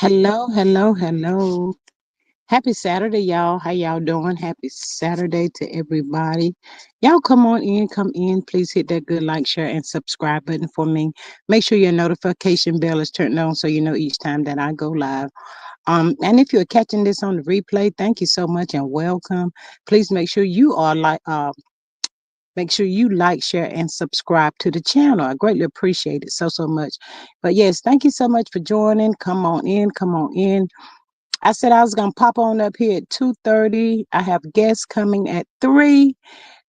Hello, hello, hello. Happy Saturday, y'all. How y'all doing? Happy Saturday to everybody. Y'all come on in, come in. Please hit that good like, share, and subscribe button for me. Make sure your notification bell is turned on so you know each time that I go live. And if you're catching this on the replay, thank you so much and welcome. Please make sure you like, share, and subscribe to the channel. I greatly appreciate it so much. But yes, thank you so much for joining. Come on in, come on in. I said I was gonna pop on up here at 2:30. I have guests coming at 3.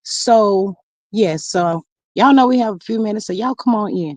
So yes, so y'all know we have a few minutes, so y'all come on in.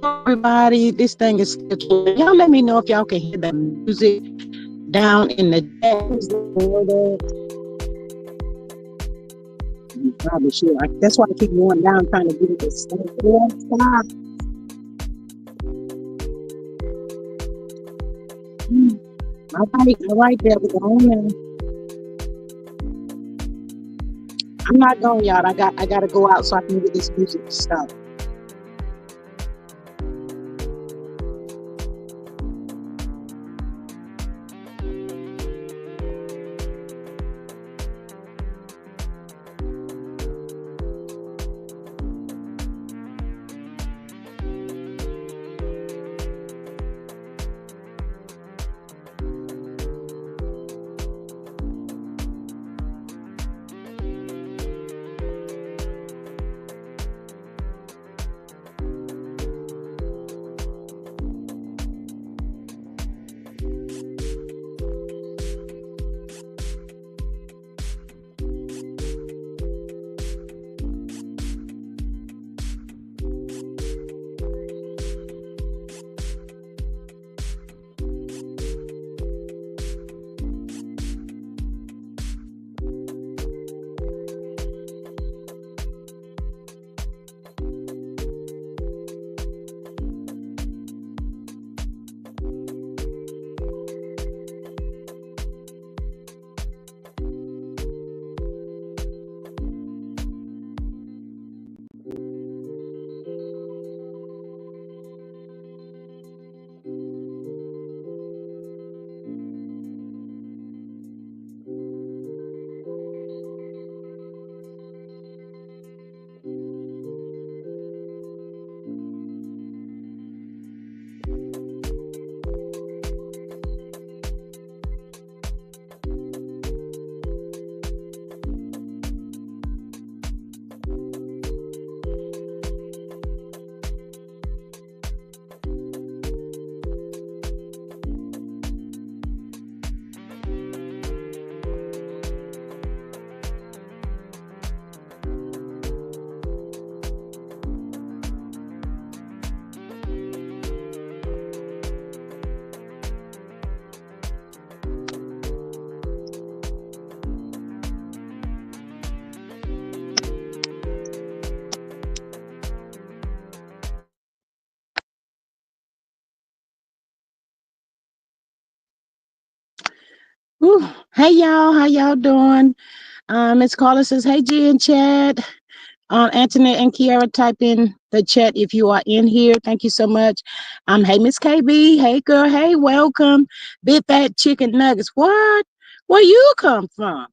everybody. This thing is still trolling. Y'all let me know if y'all can hear the music down in the chat. Please let me know that. I'm probably sure. That's why I keep going down trying to get it to stop. Stop. Mm. All right there. We're going now. I'm not going, y'all. I gotta go out so I can get this music to stop. Whew. Hey y'all, how y'all doing? Miss Carla says, "Hey G and Chad." Antoinette and Kiara, type in the chat if you are in here. Thank you so much. Hey Miss KB. Hey girl. Hey, welcome. Big fat chicken nuggets. What? Where you come from?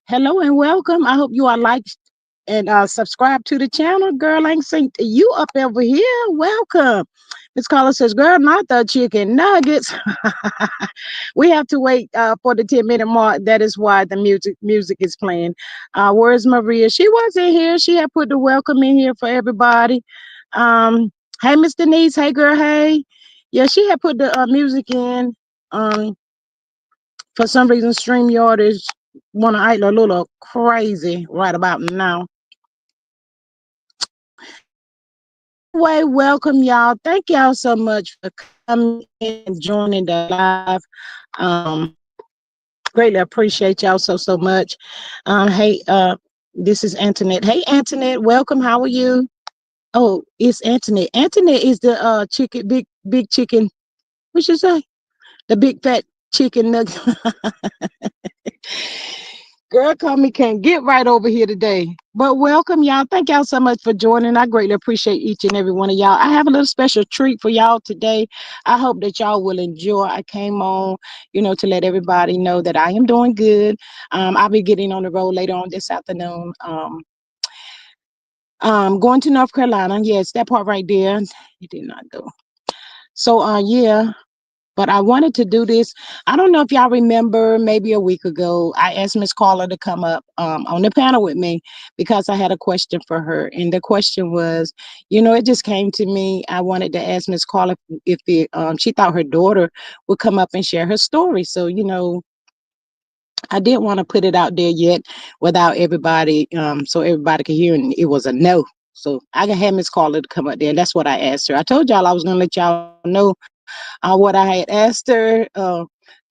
Hello and welcome. I hope you are liked and subscribe to the channel. Girl, I ain't seen you up over here. Welcome. Miss Carla says, "Girl, not the chicken nuggets." We have to wait for the 10-minute mark. That is why the music is playing. Where's Maria? She wasn't here. She had put the welcome in here for everybody. Um, hey, Miss Denise. Hey, girl. Hey. Yeah, she had put the music in. For some reason, StreamYard is want to act a little crazy right about now. Anyway, welcome y'all. Thank y'all so much for coming in and joining the live. Um, Greatly appreciate y'all so much. Hey, this is Antoinette. Hey, Antoinette, welcome. How are you? Oh, it's Antoinette. Antoinette is the chicken, big chicken. What you say? The big fat chicken nugget. Girl, call me can't get right over here today. But welcome, y'all. Thank y'all so much for joining. I greatly appreciate each and every one of y'all. I have a little special treat for y'all today. I hope that y'all will enjoy. I came on, to let everybody know that I am doing good. I'll be getting on the road later on this afternoon. Going to North Carolina. Yes, that part right there. You did not go. So, yeah. But I wanted to do this. I don't know if y'all remember, maybe a week ago, I asked Miss Carla to come up on the panel with me because I had a question for her. And the question was, it just came to me. I wanted to ask Miss Carla if she thought her daughter would come up and share her story. So, I didn't want to put it out there yet without everybody, so everybody could hear. And it was a no. So I can have Miss Carla to come up there. And that's what I asked her. I told y'all I was gonna let y'all know what I had asked her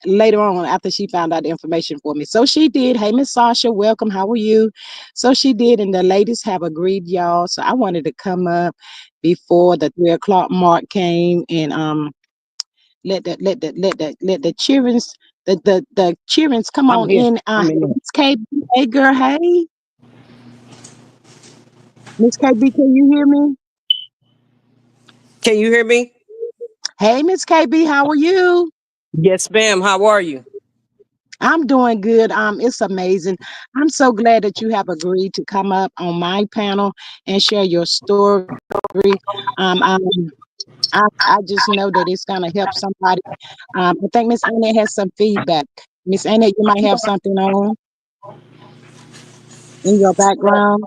later on after she found out the information for me. So she did. Hey, Miss Sasha, welcome. How are you? So she did, and the ladies have agreed, y'all. So I wanted to come up before the 3 o'clock mark came and let the cheerings the cheerings come I'm on here. in. I'm Hey, in there. Miss KB, hey girl, hey Miss KB, can you hear me? Can you hear me? Hey Miss KB, how are you? Yes, ma'am. How are you? I'm doing good. It's amazing. I'm so glad that you have agreed to come up on my panel and share your story. I just know that it's gonna help somebody. I think Miss Annette has some feedback. Miss Annette, you might have something on in your background.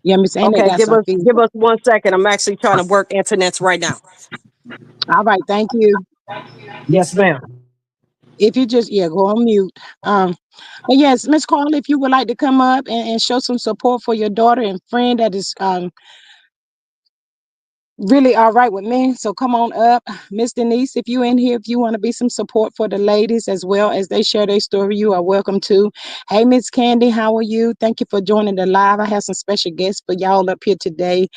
Yeah, Miss Annette Okay, got some give feedback. us 1 second. I'm actually trying to work internets right now. All right, thank you. Yes, ma'am. If you just go on mute. Um, but yes, Miss Carla, if you would like to come up and show some support for your daughter and friend that is really all right with me. So come on up. Miss Denise, if you in here, if you want to be some support for the ladies as well as they share their story, you are welcome to. Hey, Miss Candy, how are you? Thank you for joining the live. I have some special guests for y'all up here today.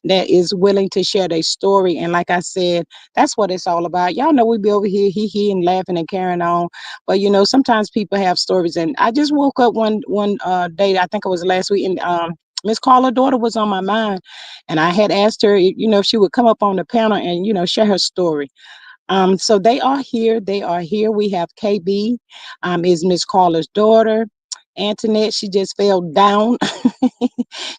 That is willing to share their story. And like I said, that's what it's all about. Y'all know we be over here, he and laughing and carrying on. But sometimes people have stories. And I just woke up one day, I think it was last week, and Miss Carla's daughter was on my mind, and I had asked her, if she would come up on the panel and share her story. So they are here. They are here. We have KB, is Miss Carla's daughter. Antoinette, she just fell down.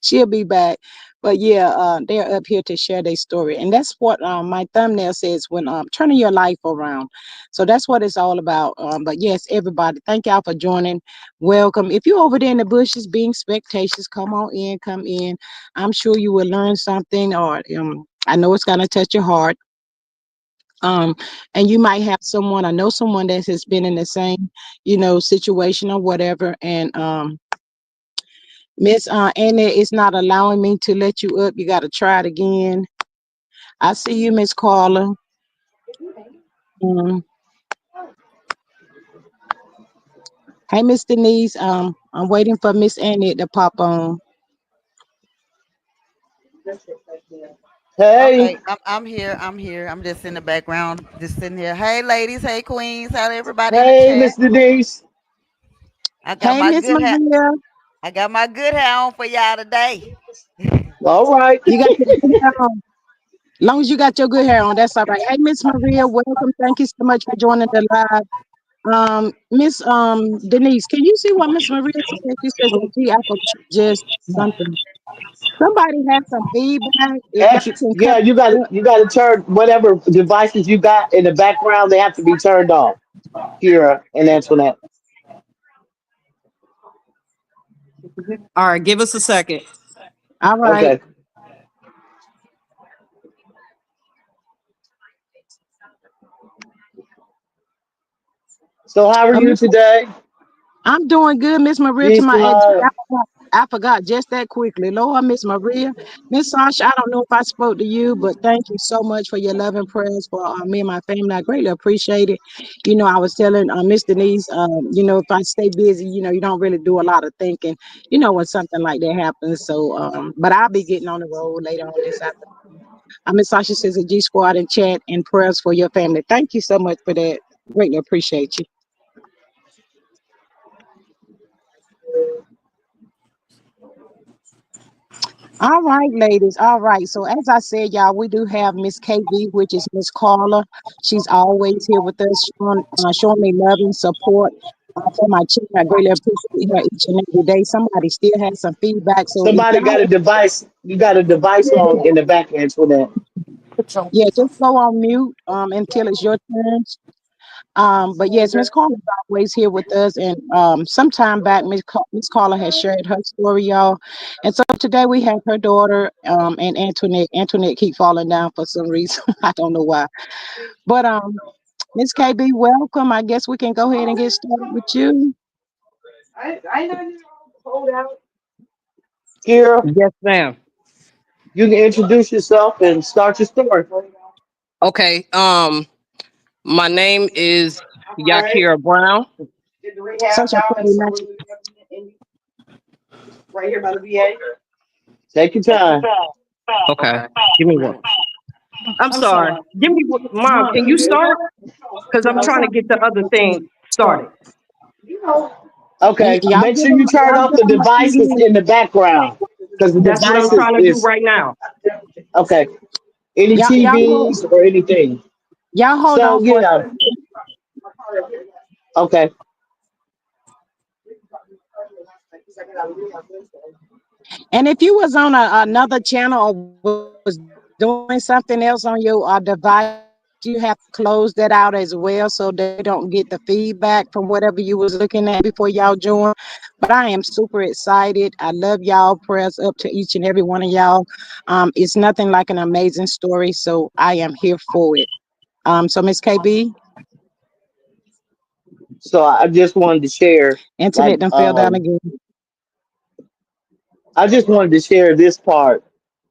She'll be back. But yeah, they're up here to share their story. And that's what my thumbnail says when turning your life around. So that's what it's all about. But yes, everybody, thank y'all for joining. Welcome. If you're over there in the bushes being spectacious, come on in, come in. I'm sure you will learn something, or I know it's gonna touch your heart. um and you might have someone, I know someone that has been in the same situation or whatever. And Miss Anna is not allowing me to let you up. You got to try it again. I see you, Miss Carla. um, hey, Miss Denise. I'm waiting for Miss Anna to pop on. Okay, Hey, I'm here. I'm here. I'm just in the background, just sitting here. Hey, ladies. Hey, queens. How everybody in the hey, chat? Miss Denise. I got Hey, my Miss good hat. Maria. I got my good hat on for y'all today. All right. You got your good hair on. Long as you got your good hair on, that's all right. Hey, Miss Maria, welcome. Thank you so much for joining the live. Miss Denise, can you see what Miss Maria said? She says that she Apple just something. Somebody has some feedback. If y'all Actually, can cut yeah, it up. you got to turn whatever devices you got in the background. They have to be turned off. Here in Antoinette. All right, give us a second. All right. Okay. So how are Uh, you Miss today? I'm doing good, Miss Maria. To Peace, my love. I forgot just that quickly. Lord, Miss Maria, Miss Sasha. I don't know if I spoke to you, but thank you so much for your love and prayers for me and my family. I greatly appreciate it. I was telling Miss Denise, if I stay busy, you don't really do a lot of thinking. When something like that happens. So, but I'll be getting on the road later on this afternoon. Miss Sasha says a G Squad and chat and prayers for your family. Thank you so much for that. Greatly appreciate you. All right, ladies. All right. So as I said, y'all, we do have Miss KB, which is Miss Carla. She's always here with us, showing me love and support for my children. I greatly appreciate her each and every day. Somebody still has some feedback. So if Somebody got a y'all, device. You got a device on in the back, Antoinette. yeah, just go on mute until it's your turn. But yes, Miss Carla is always here with us, and sometime back, Miss Carla has shared her story, y'all. And so today we have her daughter, and Antoinette. Antoinette keep falling down for some reason. I don't know why. But Miss KB, welcome. I guess we can go ahead and get started with you. Kira, Yes, ma'am. you can introduce yourself and start your story. Okay. My name is Yakira Brown. Such a pretty match. Take your time. Okay. Give me one. I'm sorry. Give me Mom, can you start? Because I'm trying to get the other thing started. Okay, Y'all make give sure them, you turn y'all off give the them a few devices minutes. in the background because the That's what I'm devices trying to do is right now. okay. Any Y'all hold, TVs or anything. y'all hold So on for a yeah, second. okay. And if you was on another channel or was doing something else on your device, you have to close that out as well so they don't get the feedback from whatever you was looking at before y'all join. But I am super excited. I love y'all. Prayers up to each and every one of y'all. It's nothing like an amazing story, so I am here for it. So Miss KB, So I just wanted to share, internet done like, fell down again. I just wanted to share this part.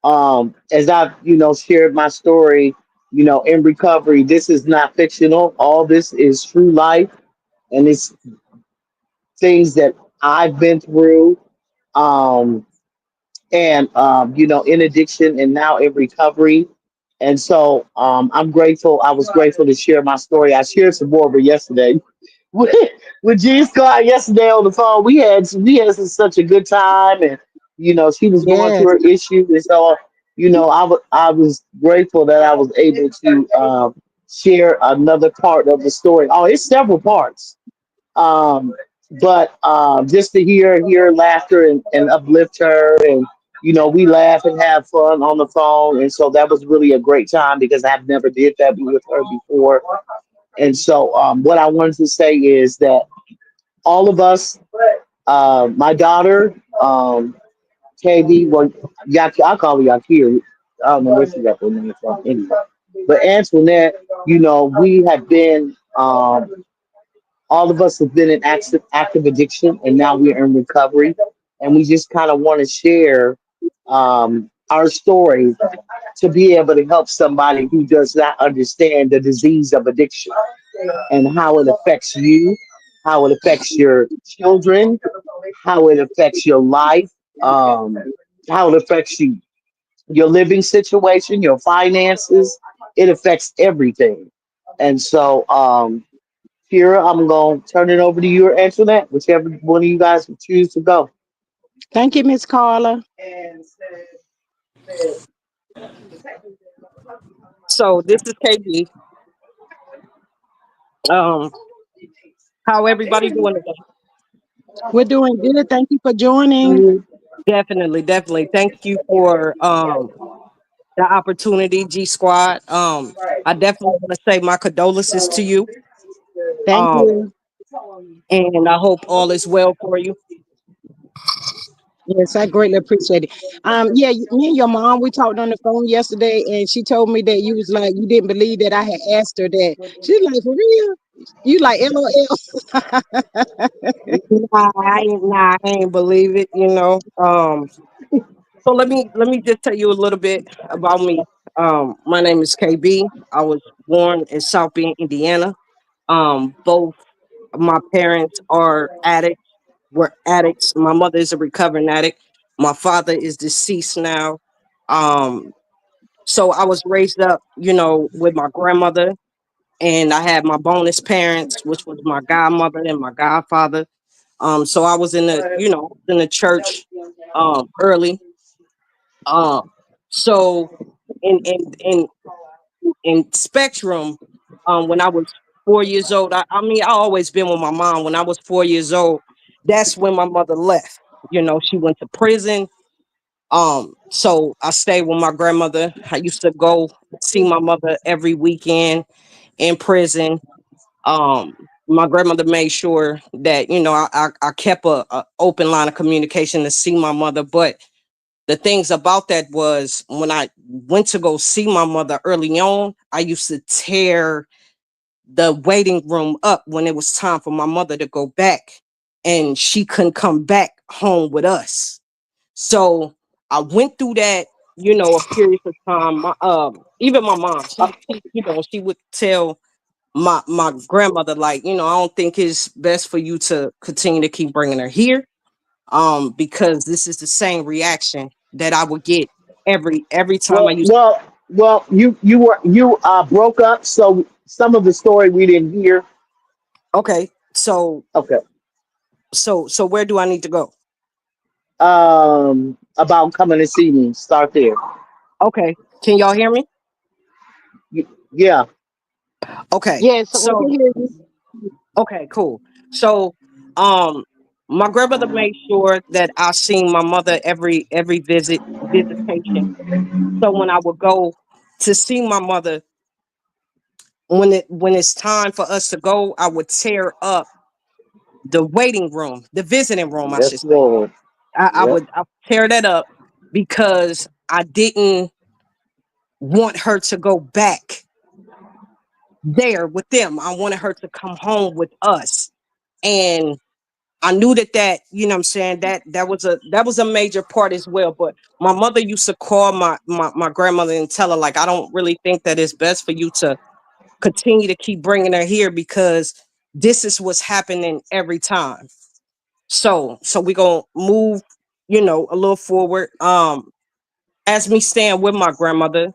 As I've, shared my story, in recovery. This is not fictional. All this is true life, and it's things that I've been through. Um, and in addiction and now in recovery. And so I'm grateful. I was grateful to share my story. I shared some more of it yesterday with, with G Scott yesterday on the phone. We had such a good time, and she was going through Yes. her issue, and so I was grateful that I was able to share another part of the story. Oh, it's several parts. Um, but just to hear laughter and uplift her, and we laugh and have fun on the phone, and so that was really a great time because I've never did that with her before. And so what I wanted to say is that all of us, my daughter, KB, well, I call her Yakir. I don't know where she got the name from anyway. But Antoinette, we have been all of us have been in active addiction, and now we're in recovery, and we just kind of want to share our story to be able to help somebody who does not understand the disease of addiction and how it affects you, how it affects your children, how it affects your life, um, how it affects your living situation, your finances. It affects everything. And so Kira, I'm going to turn it over to you or Antoinette, whichever one of you guys would choose to go. Thank you, Miss Carla. So this is KB. Um, how everybody doing today? We're doing good. Thank you for joining. Mhm. Definitely, definitely. Thank you for the opportunity, G Squad. I definitely want to say my condolences to you. Thank Um, you. and I hope all is well for you. Yes, I greatly appreciate it. Yeah, me and your mom, we talked on the phone yesterday, and she told me that you was like you didn't believe that I had asked her that. She's like, for real? You like LOL? Nah, I ain't believe it, you know. So let me just tell you a little bit about me. My name is KB. I was born in South Bend, Indiana. Both my parents are addicts, were addicts. My mother is a recovering addict. My father is deceased now. Um, so I was raised up, with my grandmother, and I had my bonus parents, which was my godmother and my godfather. So I was in the church early. Um, so in Spectrum, when I was 4 years old, I mean, I always been with my mom. When I was 4 years old, that's when my mother left. She went to prison. So I stayed with my grandmother. I used to go see my mother every weekend in prison. My grandmother made sure that I kept a open line of communication to see my mother. But the things about that was when I went to go see my mother early on, I used to tear the waiting room up when it was time for my mother to go back, and she couldn't come back home with us. So I went through that, a period of time. Even my mom, she would tell my grandmother, like, I don't think it's best for you to continue to keep bringing her here, because this is the same reaction that I would get every time I Well, used. well, well. You broke up, so some of the story we didn't hear. Okay, so Okay. so where do I need to go? About coming to see me. Start there. Okay, can y'all hear me? Yeah. Okay, Yes, we so can hear you. okay, cool. So, um, my grandmother made sure that I seen my mother every visitation. So when I would go to see my mother, when it's time for us to go, I would tear up the waiting room, the visiting room, I should Yes, say. Lord. Yep. I would tear that up because I didn't want her to go back there with them. I wanted her to come home with us. And I knew that, what I'm saying, that was a major part as well. But my mother used to call my grandmother and tell her, like, I don't really think that it's best for you to continue to keep bringing her here, because this is what's happening every time. So we gonna move, a little forward. As me staying with my grandmother,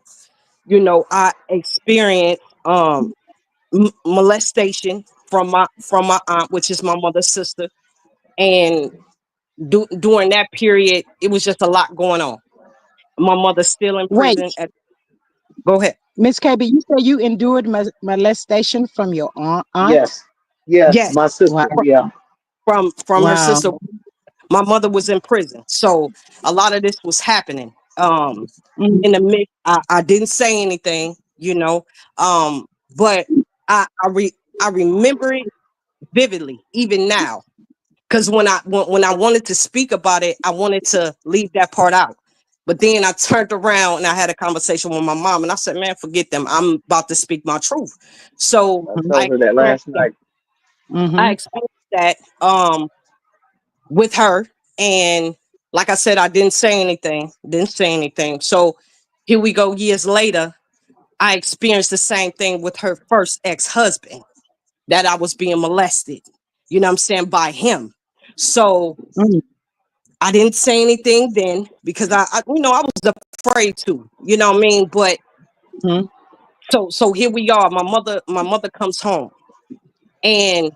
I experienced molestation from my aunt, which is my mother's sister. And during that period, it was just a lot going on. My mother's still in prison. Wait, Go ahead. Miss KB, you said you endured molestation from your aunt? Yes. Yes. Yes, My Wow. sister. Yeah. from her Wow. sister. My mother was in prison, so a lot of this was happening. Mm, In the mix, I didn't say anything, but I remember it vividly, even now. Because when I wanted to speak about it, I wanted to leave that part out. But then I turned around and I had a conversation with my mom, and I said, "Man, forget them. I'm about to speak my truth." So I I told her that experienced last that. night. I mm-hmm. experienced that with her, and like I said, I didn't say anything. Didn't say anything. So here we go. Years later, I experienced the same thing with her first ex-husband, that I was being molested. What I'm saying, by him. So Mm, I didn't say anything then because I was afraid to, what I mean? But mm, so here we are. My mother comes home, and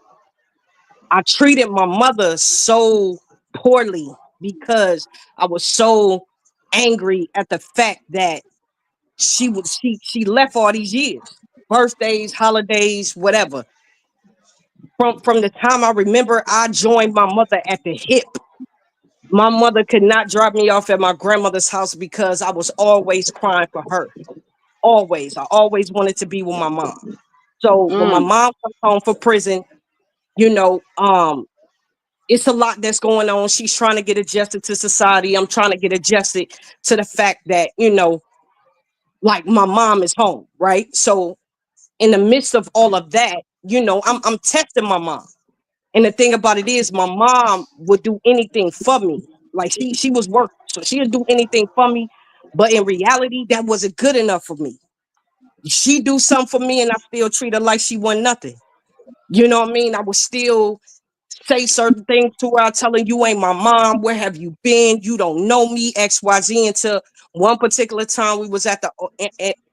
I treated my mother so poorly because I was so angry at the fact that she left all these years, birthdays, holidays, whatever. From the time I remember, I joined my mother at the hip. My mother could not drop me off at my grandmother's house because I was always crying for her. Always. I always wanted to be with my mom. So when my mm. mom comes home from prison, you know, um, it's a lot that's going on. She's trying to get adjusted to society. I'm trying to get adjusted to the fact that, like, my mom is home, right? So in the midst of all of that, I'm testing my mom. And the thing about it is, my mom would do anything for me. Like, she was working, so she would do anything for me. But in reality, that wasn't good enough for me. She do something for me, and I still treat her like she wasn't nothing. You know what I mean? I would still say certain things to her. I tell her, "You ain't my mom. Where have you been? You don't know me." XYZ. Until one particular time, we was at the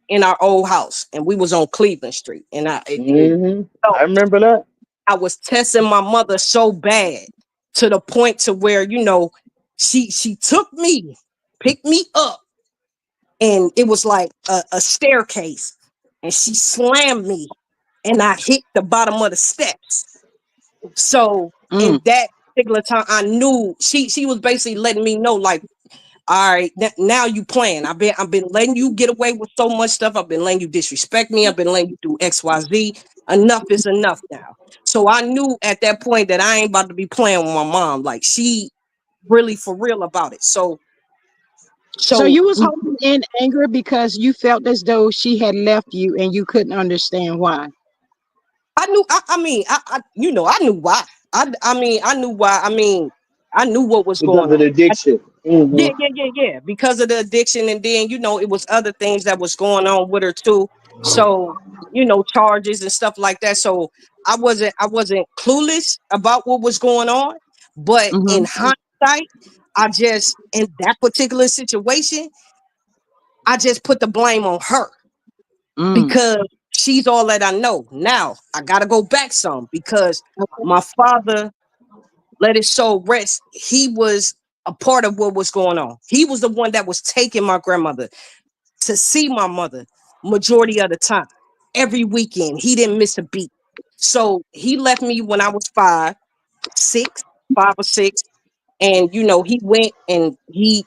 in our old house, and we was on Cleveland Street, and I remember that. I was testing my mother so bad, to the point to where, she took me, picked me up, and it was like a staircase, and she slammed me, and I hit the bottom of the steps. So Mm, in that particular time, I knew she was basically letting me know, like, all right, now you playing. I've been letting you get away with so much stuff. I've been letting you disrespect me. I've been letting you do XYZ. Enough is enough now. So I knew at that point that I ain't about to be playing with my mom. Like, she really for real about it. So so so you was we holding in anger because you felt as though she had left you and you couldn't understand why. I knew I mean I knew why. I mean I knew why. I mean, I knew what was because going of on. the addiction. Yeah, yeah, yeah, yeah. Because of the addiction, and then it was other things that was going on with her too. So charges and stuff like that. So I wasn't clueless about what was going on. But in Mhm. hindsight, I just in that particular situation, I just put the blame on her Mm. because she's all that I know. Now I gotta go back some because Okay. my father, let his soul rest, he was a part of what was going on. He was the one that was taking my grandmother to see my mother majority of the time. Every weekend, he didn't miss a beat. So he left me when I was 5 or 6, and he went and he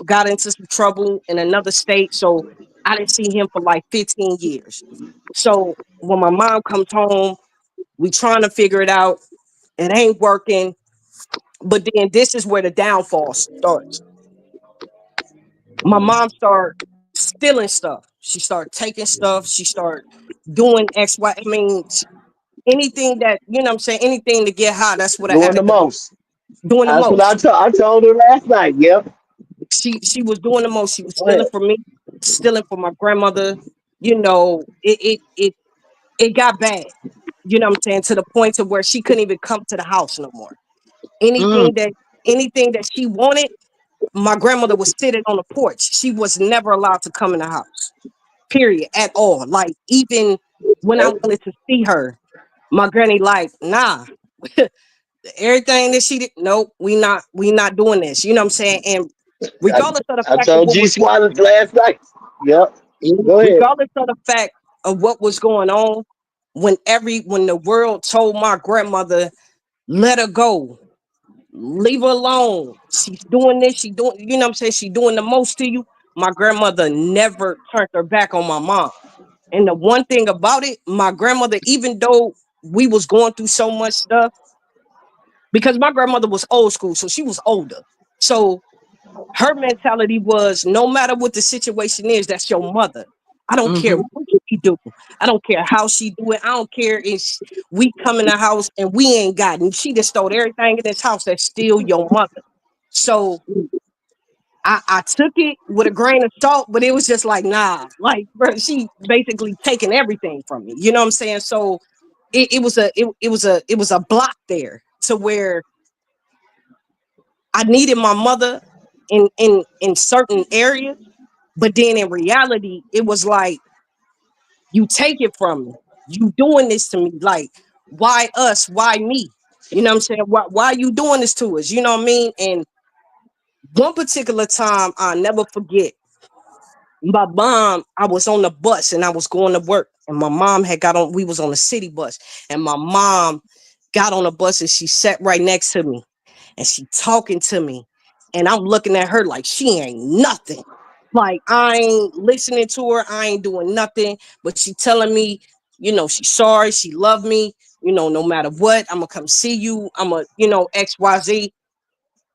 got into some trouble in another state. So I didn't see him for like 15 years. So when my mom comes home, we trying to figure it out. It ain't working. But then this is where the downfall starts. My mom started stealing stuff. She started taking stuff. She started doing X, Y. I mean, anything that, what I'm saying, anything to get high. That's what I Doing the added. most. Doing the That's what most. I told her last night. Yep. She was doing the most. She was Go stealing ahead. from me, stealing from my grandmother. It got bad. You know what I'm saying? To the point to where she couldn't even come to the house no more. Mm. Anything that anything that she wanted, my grandmother was sitting on the porch. She was never allowed to come in the house. Period. At all. Like even when I Yep. wanted to see her, my granny like, nah. Everything that she did, nope, we not doing this. You know what I'm saying? And I, regardless of the I fact of told what G was Squad last night. Yep. Go ahead. regardless of the fact of what was going on, when the world told my grandmother, let her go, leave her alone. She's doing this, she doing, what I'm saying? She doing the most to you. My grandmother never turned her back on my mom. And the one thing about it, my grandmother, even though we was going through so much stuff, because my grandmother was old school, so she was older. So her mentality was no matter what the situation is, that's your mother. I don't care Mhm. what she do. I don't care how she do it. I don't care if we come in the house and we ain't got, and she just stole everything in this house. That's still your mother. So I took it with a grain of salt, but it was just like, nah, like, bro, she basically taking everything from me. You know what I'm saying? So it was a block there to where I needed my mother in certain areas, but then in reality, it was like, you take it from me. You doing this to me. Like, why us? Why me? You know what I'm saying? Why are you doing this to us? You know what I mean? And one particular time I'll never forget, my mom, I was on the bus and I was going to work. And my mom had got on, we was on the city bus. And my mom got on the bus and she sat right next to me and she talking to me. And I'm looking at her like she ain't nothing. Like I ain't listening to her. I ain't doing nothing. But she telling me, she's sorry. She loved me. No matter what, I'm gonna come see you. I'm a, XYZ.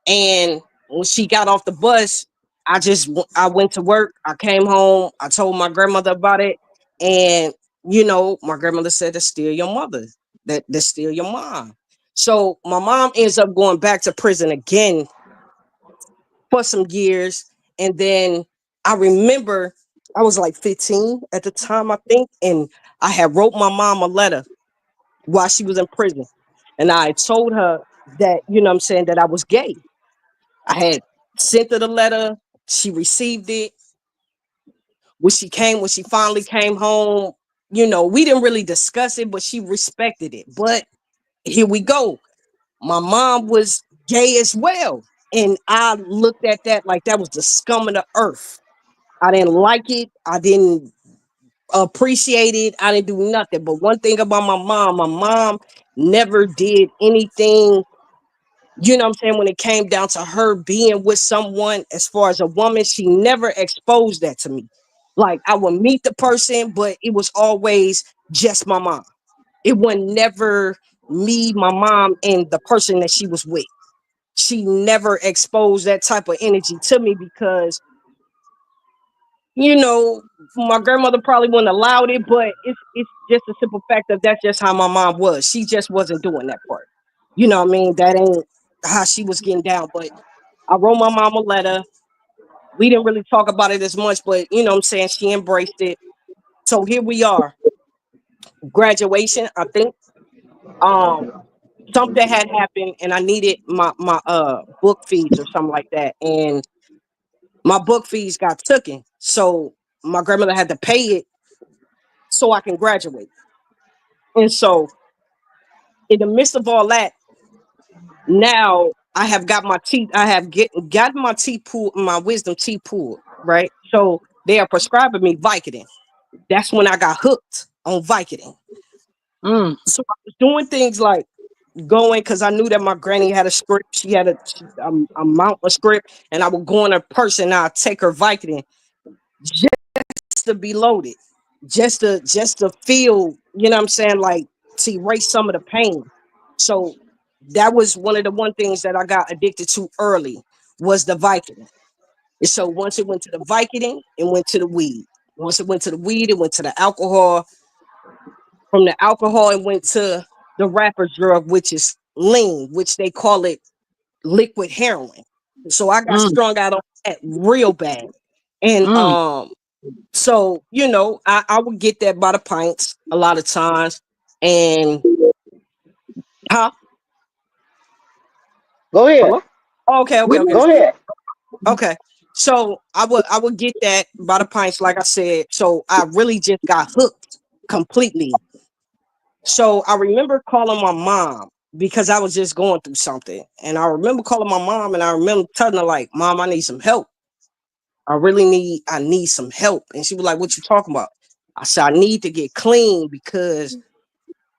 And when she got off the bus, I went to work. I came home. I told my grandmother about it, and my grandmother said, "That's still your mother. That's still your mom." So my mom ends up going back to prison again for some years, and then I remember I was like 15 at the time, I think, and I had wrote my mom a letter while she was in prison, and I told her that what I'm saying, that I was gay. I had sent her the letter. She received it. When she finally came home, we didn't really discuss it, but she respected it. But here we go. My mom was gay as well. And I looked at that like that was the scum of the earth. I didn't like it. I didn't appreciate it. I didn't do nothing. But one thing about my mom never did anything. You know what I'm saying? When it came down to her being with someone as far as a woman, she never exposed that to me. Like I would meet the person, but it was always just my mom. It was never me, my mom, and the person that she was with. She never exposed that type of energy to me because, you know, my grandmother probably wouldn't have allowed it, but it's just a simple fact of that's just how my mom was. She just wasn't doing that part. You know what I mean? That ain't. how she was getting down. But I wrote my mom a letter. We didn't really talk about it as much, but you know what I'm saying, she embraced it. So here we are. Graduation, I think. Um Something had happened and I needed my book fees or something like that. And my book fees got taken. So my grandmother had to pay it so I can graduate. And so in the midst of all that, now I have got my teeth, I have gotten my teeth pulled, my wisdom teeth pulled, right? So they are prescribing me Vicodin. That's when I got hooked on Vicodin. Mm. So I was doing things like going because I knew that my granny had a script. She had a mount a script, and I would go in her purse and I'd take her Vicodin just to be loaded, just to feel, you know what I'm saying, like to erase some of the pain. So that was one of the one things that I got addicted to early was the Vicodin. And so once it went to the Vicodin, it went to the weed. Once it went to the weed, it went to the alcohol. From the alcohol, it went to the rapper drug, which is lean, which they call it liquid heroin. So I got Mm. strung out on that real bad. And Mm. so I would get that by the pints a lot of times. And huh? Go ahead. Hello? Okay, okay, okay. Go ahead. Okay. So I would get that by the pints, like I said. So I really just got hooked completely. So I remember calling my mom because I was just going through something. And I remember calling my mom and I remember telling her, like, Mom, I need some help. I need some help. And she was like, What you talking about? I said, I need to get clean because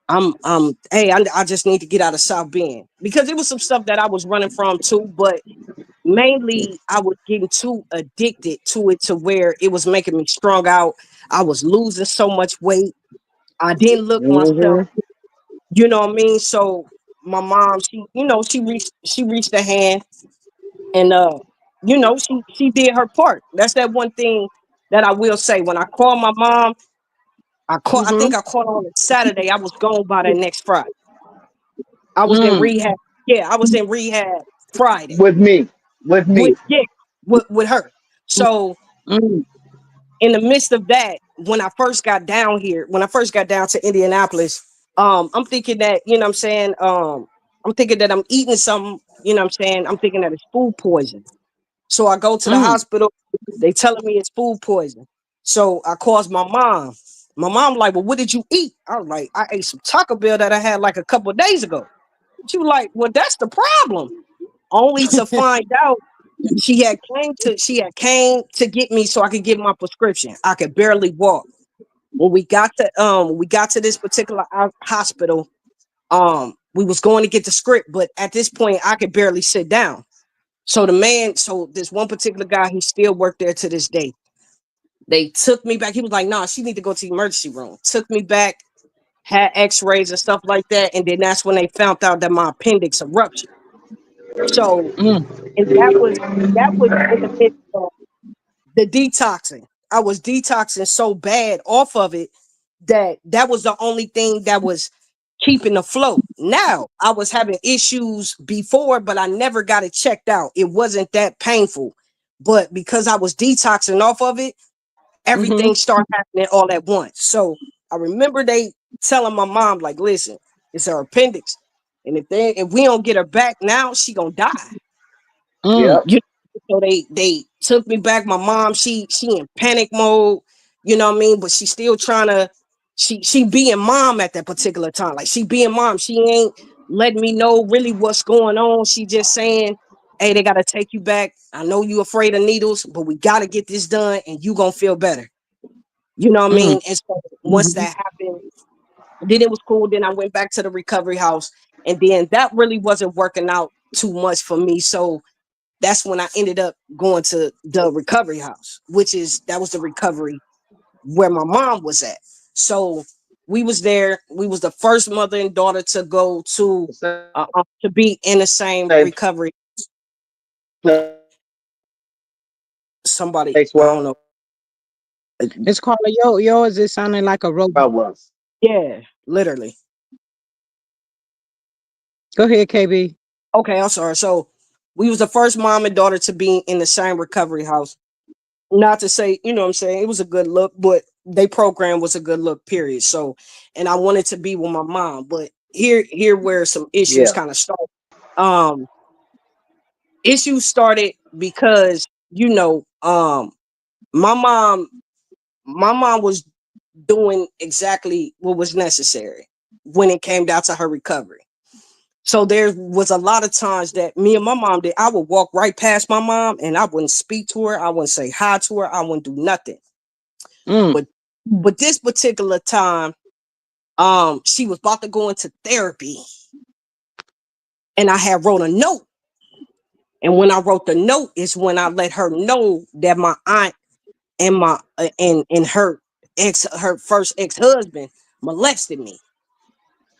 I just need to get out of South Bend. Because it was some stuff that I was running from too, but mainly I was getting too addicted to it to where it was making me strung out. I was losing so much weight. I didn't look myself. Hmm. You know what I mean? So my mom, she reached a hand and she did her part. That's that one thing that I will say. When I called my mom, I Mm-hmm. think I called on a Saturday. I was gone by the next Friday. I was in Mm. rehab. Yeah, I was in rehab Friday With me. With with me. yeah, with her. So Mm. in the midst of that, when I first got down to Indianapolis, I'm thinking that, you know what I'm saying, I'm thinking that I'm eating something, you know what I'm saying, I'm thinking that it's food poison. So I go to the Mm. hospital, they telling me it's food poison. So I calls my mom. My mom like, well, what did you eat? I was like, I ate some Taco Bell that I had like a couple of days ago. She was like, well, that's the problem. Only to find out she had came to get me so I could get my prescription. I could barely walk. When we got to this particular hospital, we was going to get the script, but at this point I could barely sit down. So this one particular guy, he still worked there to this day. They took me back. He was like, nah, she need to go to the emergency room. Took me back, had x-rays and stuff like that. And then that's when they found out that my appendix eruption. So, Mm. and that was in the midst of the detoxing. I was detoxing so bad off of it that was the only thing that was keeping afloat. Now I was having issues before, but I never got it checked out. It wasn't that painful. But because I was detoxing off of it, Mm-hmm. everything started happening all at once. So I remember they telling my mom, like, listen, it's her appendix. And if we don't get her back now, she gonna die. Mm. Yep. You so they took me back. My mom, she in panic mode, you know what I mean? But she still trying to she being mom at that particular time. Like she being mom. She ain't letting me know really what's going on. She just saying, hey, they gotta take you back. I know you afraid of needles, but we gotta get this done and you gonna feel better. You know what I Mm. mean? And so once Mm-hmm. that happened, then it was cool. Then I went back to the recovery house. And then that really wasn't working out too much for me. So that's when I ended up going to the recovery house, that was the recovery where my mom was at. So we was there. We was the first mother and daughter to go Same to be in the place same where recovery. where Somebody, I I don't know. was. It's called yours. It sounded like a robot. Yeah, literally. Go ahead, KB. Okay, I'm sorry. So we was the first mom and daughter to be in the same recovery house. Not to say, you know what I'm saying, it was a good look, but they program was a good look, period. So, and I wanted to be with my mom, but here where some issues Yeah. kind of start. Um, Issues started because, my mom, my mom was doing exactly what was necessary when it came down to her recovery. So there was a lot of times that me and my mom did. I would walk right past my mom and I wouldn't speak to her. I wouldn't say hi to her. I wouldn't do nothing. Mm, But this particular time, she was about to go into therapy, and I had wrote a note. And when I wrote the note, is when I let her know that my aunt and my and her first ex husband molested me.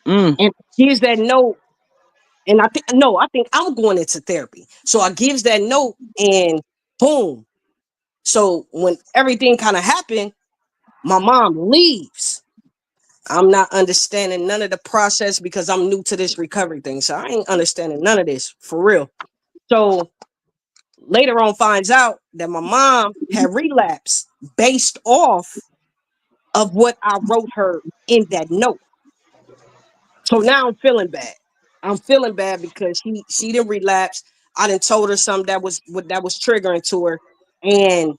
mm, And gives that note, and I think no, I think I'm going into therapy. So I gives that note, and boom. So when everything kind of happened, my mom leaves. I'm not understanding none of the process because I'm new to this recovery thing. So I ain't understanding none of this for real. So later on finds out that my mom had relapsed based off of what I wrote her in that note. So now I'm feeling bad. I'm feeling bad because she didn't relapse. I done told her something that was what that was triggering to her. And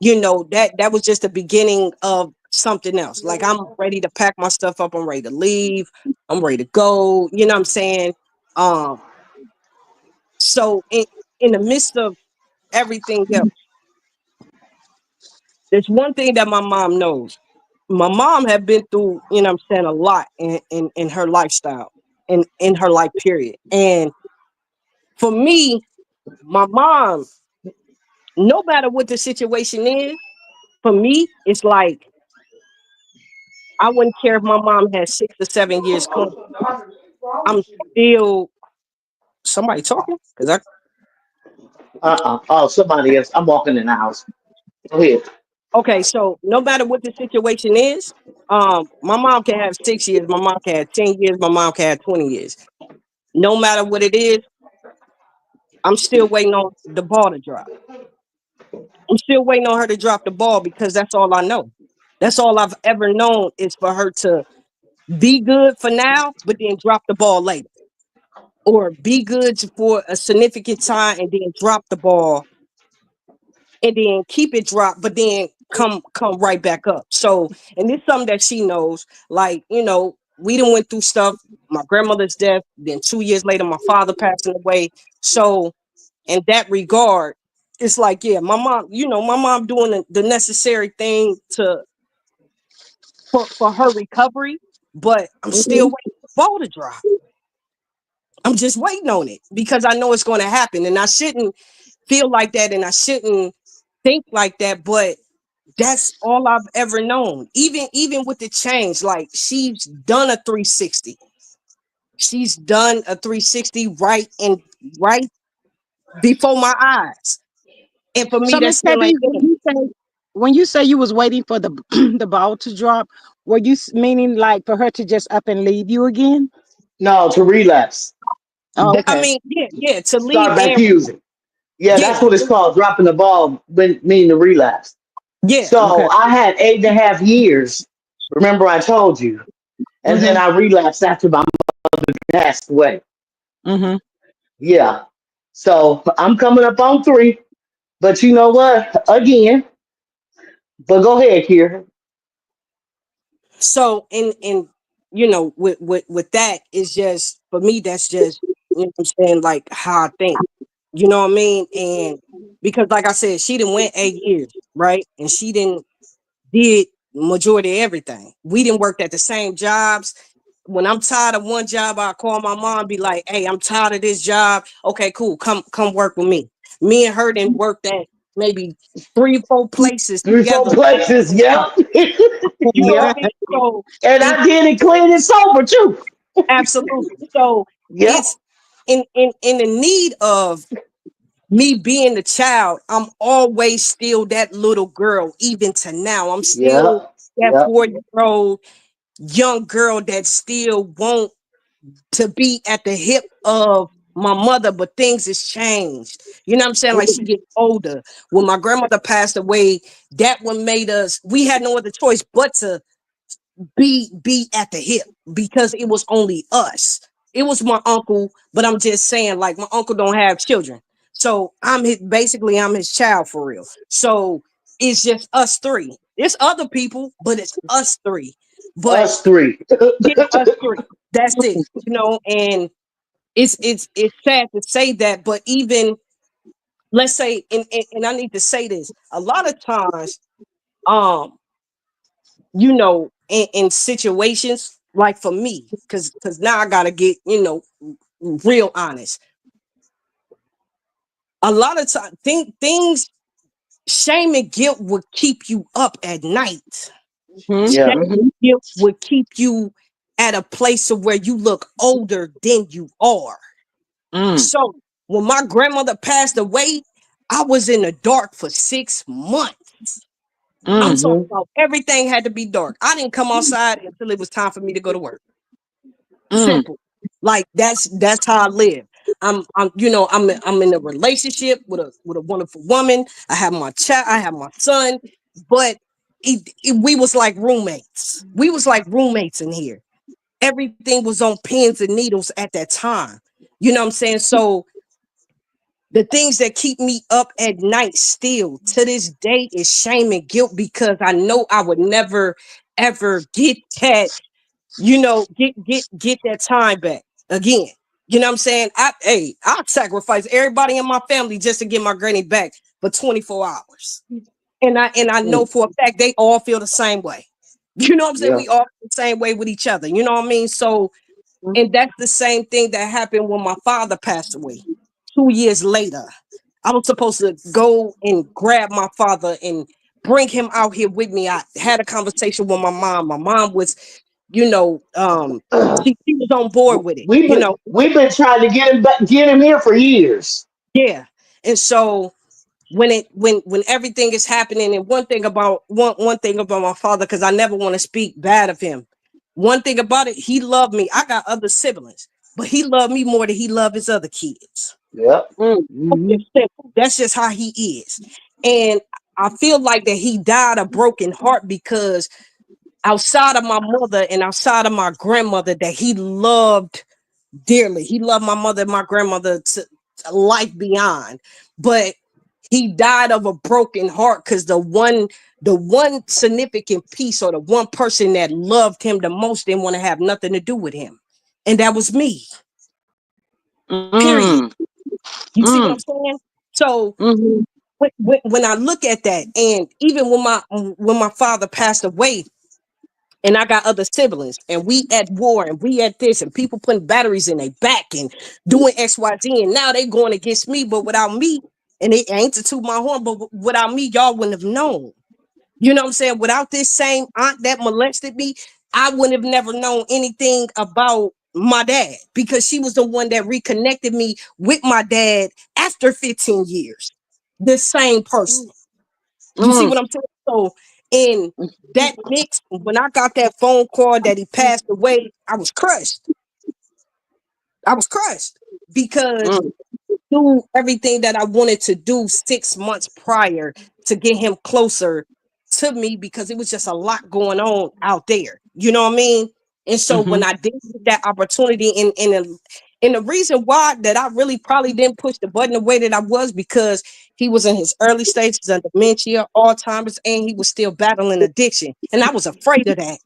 that was just the beginning of something else. Like I'm ready to pack my stuff up, I'm ready to leave, I'm ready to go, you know what I'm saying? um so in the midst of everything else, there's one thing that my mom knows. My mom had been through, you know what I'm saying, a lot in her lifestyle, in her life period. And for me, my mom, no matter what the situation is, for me it's like I wouldn't care if my mom had 6 or 7 years clean. I'm still somebody talking because I Oh, somebody else. I'm walking in the house. Go ahead. okay. So no matter what the situation is, my mom can have 6 years, my mom can have 10 years, my mom can have 20 years. No matter what it is, I'm still waiting on the ball to drop. I'm still waiting on her to drop the ball because that's all I know. That's all I've ever known is for her to be good for now, but then drop the ball later, or be good for a significant time and then drop the ball and then keep it dropped, but then come right back up. So, and it's something that she knows. Like, we done went through stuff. My grandmother's death, then 2 years later, my father passing away. So, in that regard, it's like, yeah, my mom doing the necessary thing for her recovery, but I'm still mhm. waiting for the ball to drop. I'm just waiting on it because I know it's going to happen, and I shouldn't feel like that, and I shouldn't think like that, but that's all I've ever known. Even with the change, like she's done a 360. She's done a 360 right before my eyes. And for me, So, that Miss still KB, ain't done. when you say you was waiting for the the ball to drop, were you meaning like for her to just up and leave you again? No, to relapse. Oh, I okay. mean, yeah, to leave Start back and using. Yeah, that's yeah, what it's called. Dropping the ball, meaning to relapse. yeah. Okay. So I had 8.5 years. Remember, I told you, and then Mhm. I relapsed after my passed away. Mhm. Yeah. So I'm coming up on 3. But you know what? Again, but go ahead, Kier. So in with that, it's just for me, that's just, what I'm saying, like how I think. You know what I mean? And because like I said, she didn't went 8 years, right? And she didn't did majority of everything. We didn't work at the same jobs. When I'm tired of one job, I call my mom, be like, "Hey, I'm tired of this job. Okay, cool. Come work with me." Me and her didn't work at maybe 3, 4 places 3, 4 together. places. Yep. You know what Yep. I mean? So And it I did it clean and sober too. absolutely. So Yep. it's in the need of me being the child. I'm always still that little girl, even to now. I'm still Yep. that Yep. 4 year old young girl that still want to be at the hip of my mother, but things has changed. You know what I'm saying? Like she get older. When my grandmother passed away, that one made us, we had no other choice but to be at the hip because it was only us. It was my uncle, but I'm just saying, like my uncle don't have children. So I'm his, basically I'm his child for real. So it's just us three. There's other people, but it's us three. But Us three. yeah, us three. That's it. You know, and it's sad to say that, but even let's say, and I need to say this, a lot of times, um, you know, in situations like for me, because now I gotta get, you know, real honest. A lot of time things, shame and guilt would keep you up at night. Mhm. Yeah. Shame Mhm. and guilt would keep you at a place of where you look older than you are. Mm. So when my grandmother passed away, I was in the dark for 6 months. I'm Mm. talking Mm-hmm. about everything had to be dark. I didn't come outside until it was time for me to go to work. Mm. Simple. Like that's how I live. I'm you know I'm in a relationship with a wonderful woman. I have my child. I have my son. But we was like roommates. We was like roommates in here. Everything was on pins and needles at that time. You know what I'm saying? So the things that keep me up at night still to this day is shame and guilt because I know I would never ever get that, you know, get that time back again. You know what I'm saying? I'd sacrifice everybody in my family just to get my granny back for 24 hours. And I know Mm. for a fact they all feel the same way. You know what I'm saying? Yeah. We all feel the same way with each other. You know what I mean? So, and that's the same thing that happened when my father passed away 2 years later. I was supposed to go and grab my father and bring him out here with me. I had a conversation with my mom. My mom was, you know, she was on board with it, We've you been know. we've been trying to get him back, get him here for years. Yeah. And so when everything is happening, and one thing about my father, because I never want to speak bad of him. One thing about it, he loved me. I got other siblings, but he loved me more than he loved his other kids. Yep. Mm. Mm-hmm. It's simple. That's just how he is. And I feel like that he died a broken heart because outside of my mother and outside of my grandmother that he loved dearly. He loved my mother and my grandmother to life beyond. But he died of a broken heart because the one significant piece or the one person that loved him the most didn't want to have nothing to do with him. And that was me. Period. Mm. You see what Mm. I'm saying? So Mhm. when I look at that, and even when my father passed away, and I got other siblings, and we at war, and we at this, and people putting batteries in their back and doing XYZ, and now they going against me. But without me, and it ain't to toot my horn, but without me, y'all wouldn't have known. You know what I'm saying? Without this same aunt that molested me, I wouldn't have never known anything about my dad because she was the one that reconnected me with my dad after 15 years. The same person. You see Mm. what I'm saying? So in that mix, when I got that phone call that he passed away, I was crushed. I was crushed because Mm. do everything that I wanted to do 6 months prior to get him closer to me because it was just a lot going on out there. You know what I mean? And so when Mhm. I did get that opportunity, and the reason why that I really probably didn't push the button the way that I was because he was in his early stages of dementia, Alzheimer's, and he was still battling addiction. And I was afraid of that.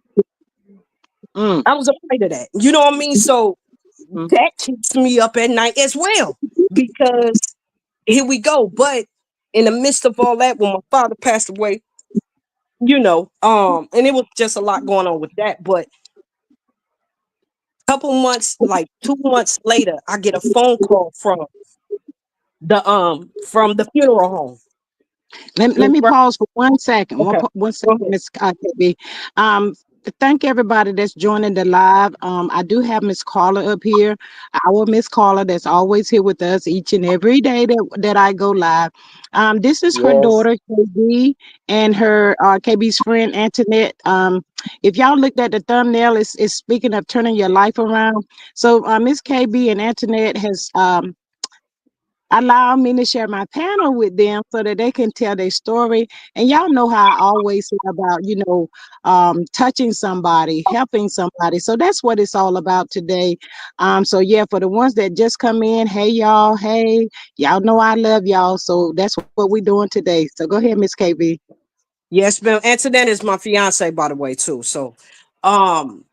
Mm. I was afraid of that. You know what I mean? So Mhm. that keeps me up at night as well because here we go. But in the midst of all that, when my father passed away, you know, and it was just a lot going on with that. But a couple months, like 2 months later, I get a phone call from the funeral home. Let It's me right- pause for 1 second. Okay, One go second, ahead. Miss KB. Um, thank everybody that's joining the live. I do have Miss Carla up here, our Miss Carla that's always here with us each and every day that I go live. This is her Yes. daughter KB and her KB's friend Antinet. If y'all looked at the thumbnail, it's speaking of turning your life around. So Miss KB and Antoinette has allow me to share my panel with them so that they can tell their story. And y'all know how I always say about, touching somebody, helping somebody. So that's what it's all about today. So yeah, for the ones that just come in, hey y'all, hey, y'all know I love y'all. So that's what we're doing today. So go ahead, Miss KB. Yes, ma'am. Antoinette is my fiance, by the way, too. Um,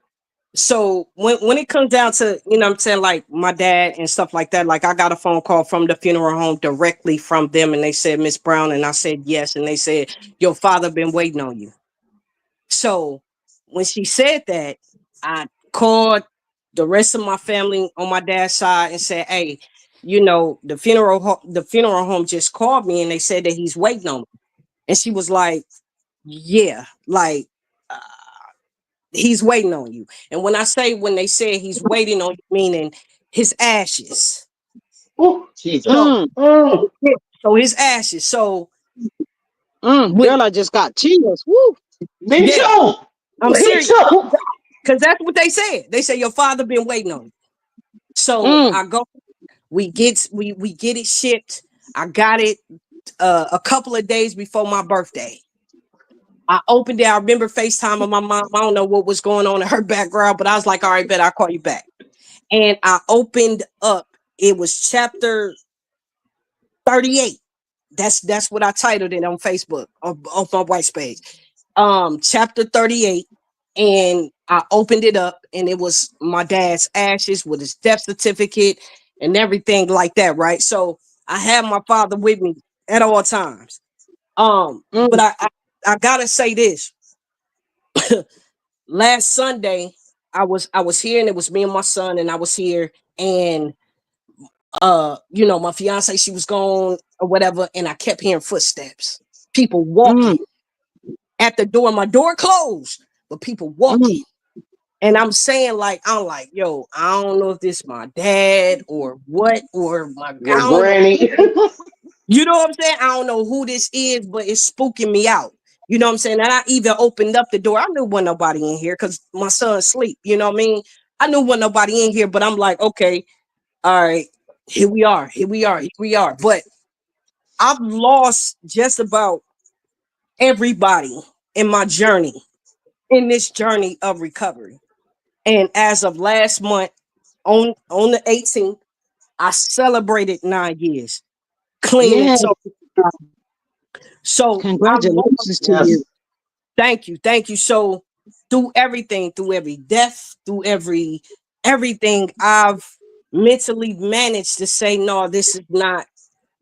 so when it comes down to, what I'm saying, like my dad and stuff like that, like I got a phone call from the funeral home directly from them, and they said, Miss Brown, and I said yes, and they said your father been waiting on you. So when she said that, I called the rest of my family on my dad's side and said, hey, the funeral home just called me and they said that he's waiting on me. And she was like, yeah, like uh, he's waiting on you. And when they say he's waiting on you, meaning his ashes. Oh, Jesus. So Mm, Mm, yeah, so his ashes. So when girl, I just got chills. Woo. me yeah, too. I'm Me serious. too. Because that's what they said. They say your father been waiting on you. So Mm, I go, we get it shipped. I got it a couple of days before my birthday. I opened it. I remember FaceTime of my mom. I don't know what was going on in her background, but I was like, all right, bet I'll call you back. And I opened up. It was chapter 38. That's what I titled it on Facebook on my wife's page. Chapter 38. And I opened it up and it was my dad's ashes with his death certificate and everything like that, right? So I had my father with me at all times. But mm, I gotta say this. Last Sunday, I was here and it was me and my son, and I was here, and my fiance, she was gone or whatever, and I kept hearing footsteps, people mm, walking at the door. My door closed, but people walking. mm. And I'm like, yo, I don't know if this my dad or what, or I Your don't know. granny. You know what I'm saying? I don't know who this is, but it's spooking me out. You know what I'm saying? And I even opened up the door. I knew wasn't nobody in here because my son's sleep. You know what I mean? I knew wasn't nobody in here, but I'm like, okay, all right, here we are, here we are, here we are. But I've lost just about everybody in my journey, in this journey of recovery. And as of last month, on the 18th, I celebrated 9 years clean and Yes. sober. So I lost. Congratulations to you. Yes. Thank you. So through everything, through every death, through everything, I've mentally managed to say, no, this is not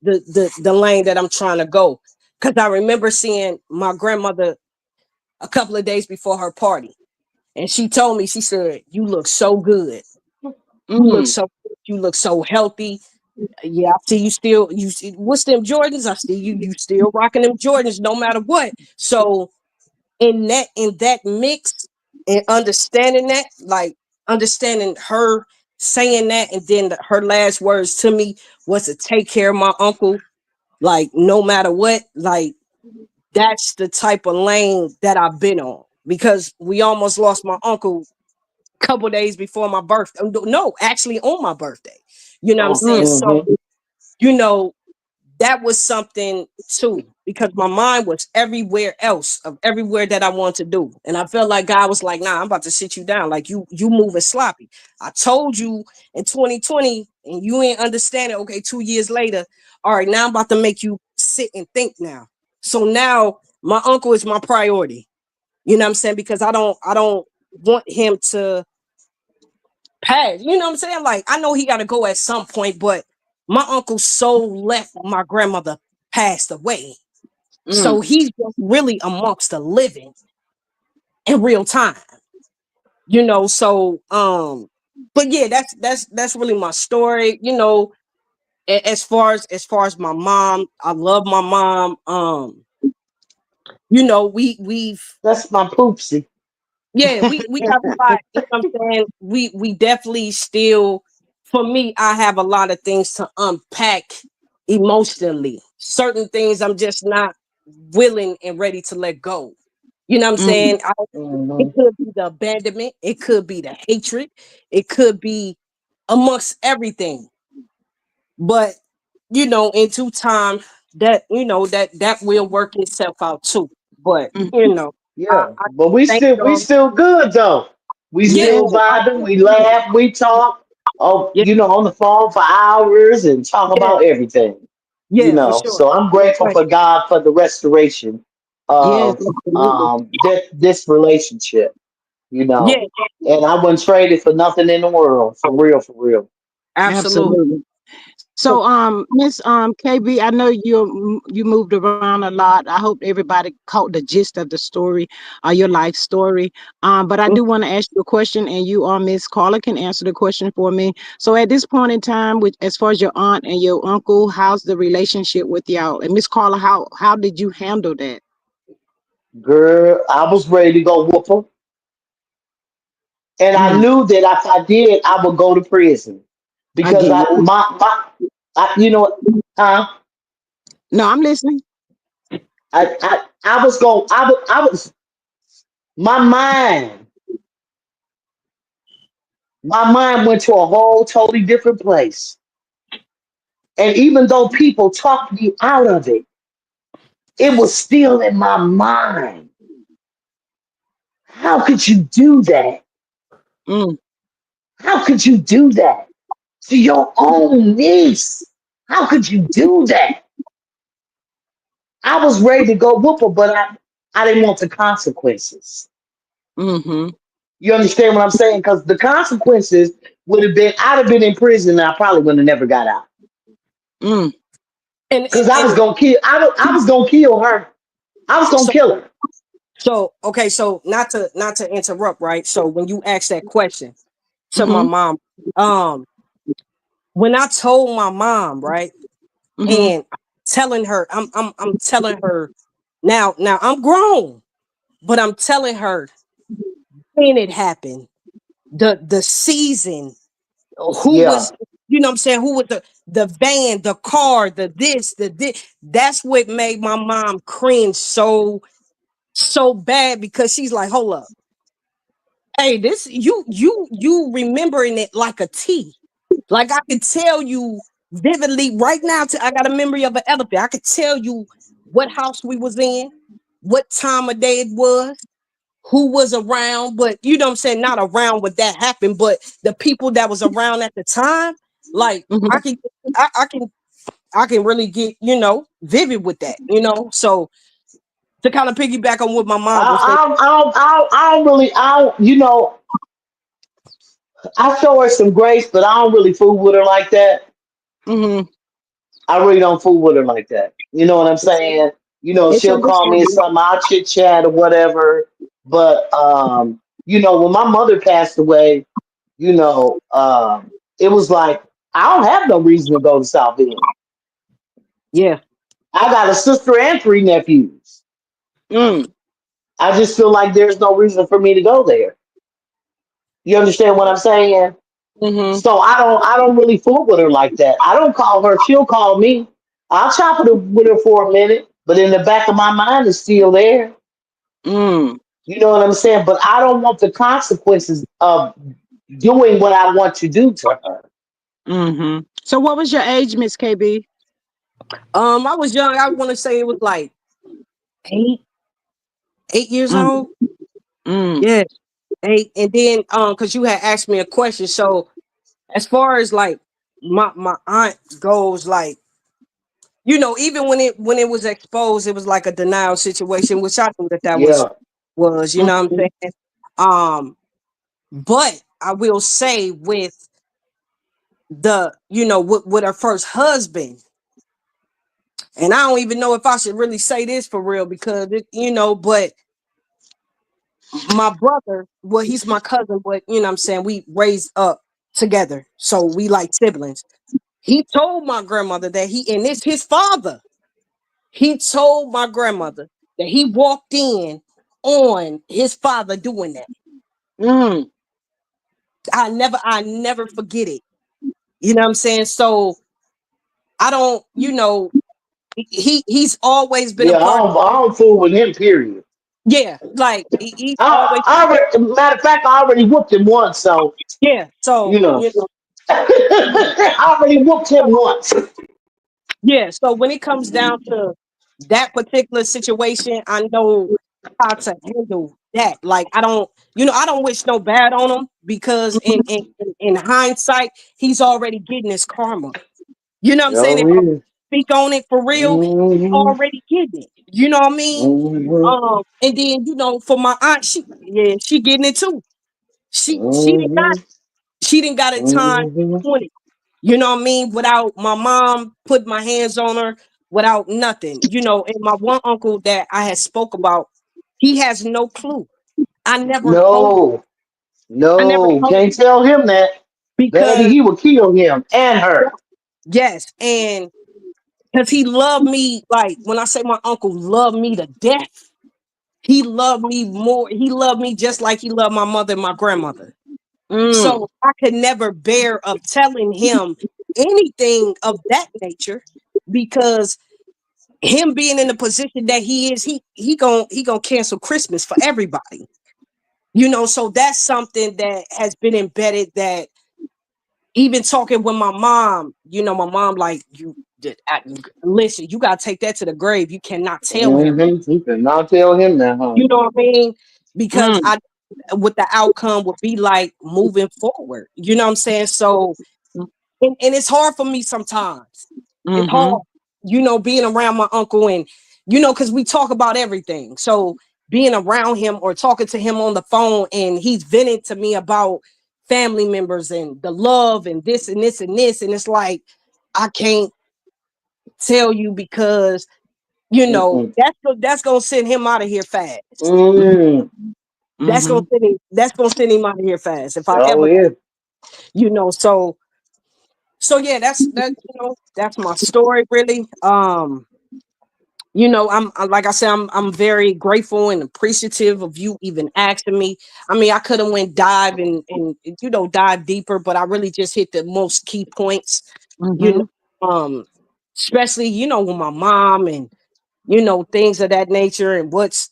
the lane that I'm trying to go. Because I remember seeing my grandmother a couple of days before her party, and she told me, she said, "You look so good. You look Mm, so you look so healthy. Yeah, I see you still. What's them Jordans? I see you still rocking them Jordans no matter what." So in that mix and understanding that, like understanding her saying that, and then her last words to me was to take care of my uncle, like no matter what. Like that's the type of lane that I've been on, because we almost lost my uncle a couple days before my birthday. No, actually on my birthday. You know what I'm Oh, mm, saying? So mm-hmm. you know that was something too, because my mind was everywhere else, of everywhere that I want to do. And I felt like God was like, nah, I'm about to sit you down. Like you moving sloppy. I told you in 2020 and you ain't understanding. Okay, 2 years later, all right, now I'm about to make you sit and think now. So now my uncle is my priority. You know what I'm saying? Because I don't want him to pass. You know what I'm saying? Like I know he got to go at some point, but my uncle's soul left my grandmother passed away. mm. So he's just really amongst the living in real time. So but yeah, that's really my story. As far as my mom, I love my mom. We we've That's my poopsie. Yeah, we have a lot, you know what I'm saying? We definitely still, for me, I have a lot of things to unpack emotionally. Certain things I'm just not willing and ready to let go. You know what I'm Mm, saying? It Mhm. could be the abandonment, it could be the hatred, it could be amongst everything. But in due time, that that will work itself out too. But mm, Yeah, I but we thank still we y'all. still good though. We Yeah, still vibing. We laugh. We talk. Oh, yeah, on the phone for hours and talk yeah, about everything. yeah, for sure. So I'm That's grateful right. for God for the restoration yes, of absolutely. this relationship. You Yeah, know, and I wouldn't trade it for nothing in the world. For real, for real. absolutely. Absolutely. So, So, Miss KB, I know you moved around a lot. I hope everybody caught the gist of the story, your life story. But I mm, do want to ask you a question, and you, Miss Carla, can answer the question for me. So, at this point in time, with as far as your aunt and your uncle, how's the relationship with y'all? And Miss Carla, how did you handle that? Girl, I was ready to go whoop her, and I Mm, knew that if I did, I would go to prison I because get you. huh? No, I'm listening. I was going. I was my mind. My mind went to a whole totally different place. And even though people talked me out of it, it was still in my mind. How could you do that? Mm, How could you do that to your own niece? How could you do that? I was ready to go whoop her, but I didn't want the consequences. mm-hmm. You understand what I'm saying? Because the consequences would have been, I'd have been in prison and I probably would have never got out. Mm, and Because and I was and gonna kill, I was gonna kill her. I was gonna so kill her. okay, so not to interrupt, right? So when you ask that question to my mm-hmm. mom, um, when I told my mom, right, Mm-hmm. and telling her, I'm telling her now I'm grown, but I'm telling her when it happened, the season, who Yeah. was, what I'm saying, who was the van, the car, the this. That's what made my mom cringe so bad, because she's like, hold up, hey, this, you remembering it like a T. Like, I could tell you vividly right now. I got a memory of an elephant. I could tell you what house we was in, what time of day it was, who was around. But you know what I'm saying, not around when that happened, but the people that was around at the time. Like, Mm-hmm. I can really get, vivid with that. So, to kind of piggyback on what my mom was saying. I don't really, I show her some grace, but I don't really fool with her like that. Mm-hmm. I really don't fool with her like that. You know what I'm saying? It's She'll call me and understandable. something, I'll chit chat or whatever. But when my mother passed away, it was like I don't have no reason to go to South End. Yeah, I got a sister and three nephews. Mm, I just feel like there's no reason for me to go there. You understand what I'm saying? mm-hmm. So I don't really fool with her like that. I don't call her. She'll call me. I'll chop it with her for a minute, but in the back of my mind, it's still there. Mm, You know what I'm saying? But I don't want the consequences of doing what I want to do to her. mm-hmm. So, what was your age, Miss KB? I was young. I want to say it was like 8 years Mm, old. mm, Yeah, 8. And then because you had asked me a question, so as far as like my aunt goes, like, even when it was exposed, it was like a denial situation, which I knew that was Yeah. was, you know what I'm saying. Um, but I will say, with the with her first husband, and I don't even know if I should really say this for real, because but my brother, well, he's my cousin, but what I'm saying, we raised up together, so we like siblings. He told my grandmother that and it's his father. He told my grandmother that he walked in on his father doing that. Mm. I never forget it. You know what I'm saying? So I don't, he's always been a Yeah, part of, I don't fool with him. Period. yeah, like he's always, Matter of fact, I already whooped him once. So yeah. you So, know, I already whooped him once. yeah. So when it comes down to that particular situation, I know how to handle that. Like I don't wish no bad on him because in hindsight, he's already getting his karma. You know what I'm saying? If Oh I yeah. speak on it for real, he's Mm-hmm. already getting it. You know what I mean? Mm-hmm. And then for my aunt, she getting it too. Mm-hmm. She didn't got a time Mm-hmm. 20. You know what I mean? Without my mom putting my hands on her, without nothing. And my one uncle that I had spoke about, he has no clue. I never told No, I never no, told can't tell him that. Daddy, because he would kill him and her. yes, and because he loved me, like when I say my uncle loved me to death, he loved me more. He loved me just like he loved my mother and my grandmother. Mm. So I could never bear of telling him anything of that nature because him being in the position that he is, he gonna cancel Christmas for everybody. So that's something that has been embedded that even talking with my mom like listen, you gotta take that to the grave. You cannot tell him. Mm-hmm. You cannot tell him that, huh? You know what I mean? Because Mm. I what the outcome would be like moving forward. You know what I'm saying? So and it's hard for me sometimes. It's Mm-hmm. hard, being around my uncle and because we talk about everything. So being around him or talking to him on the phone and he's venting to me about family members and the love and this and this and this. And it's like I can't tell you because Mm-mm. that's gonna send him out of here fast. Mm. Mm-hmm. That's gonna send him out of here fast. If I Oh ever, yeah. so yeah, that's my story really. Like I said, I'm very grateful and appreciative of you even asking me. I mean, I could have went dive and dive deeper, but I really just hit the most key points. You Mm-hmm. know, especially with my mom and things of that nature and what's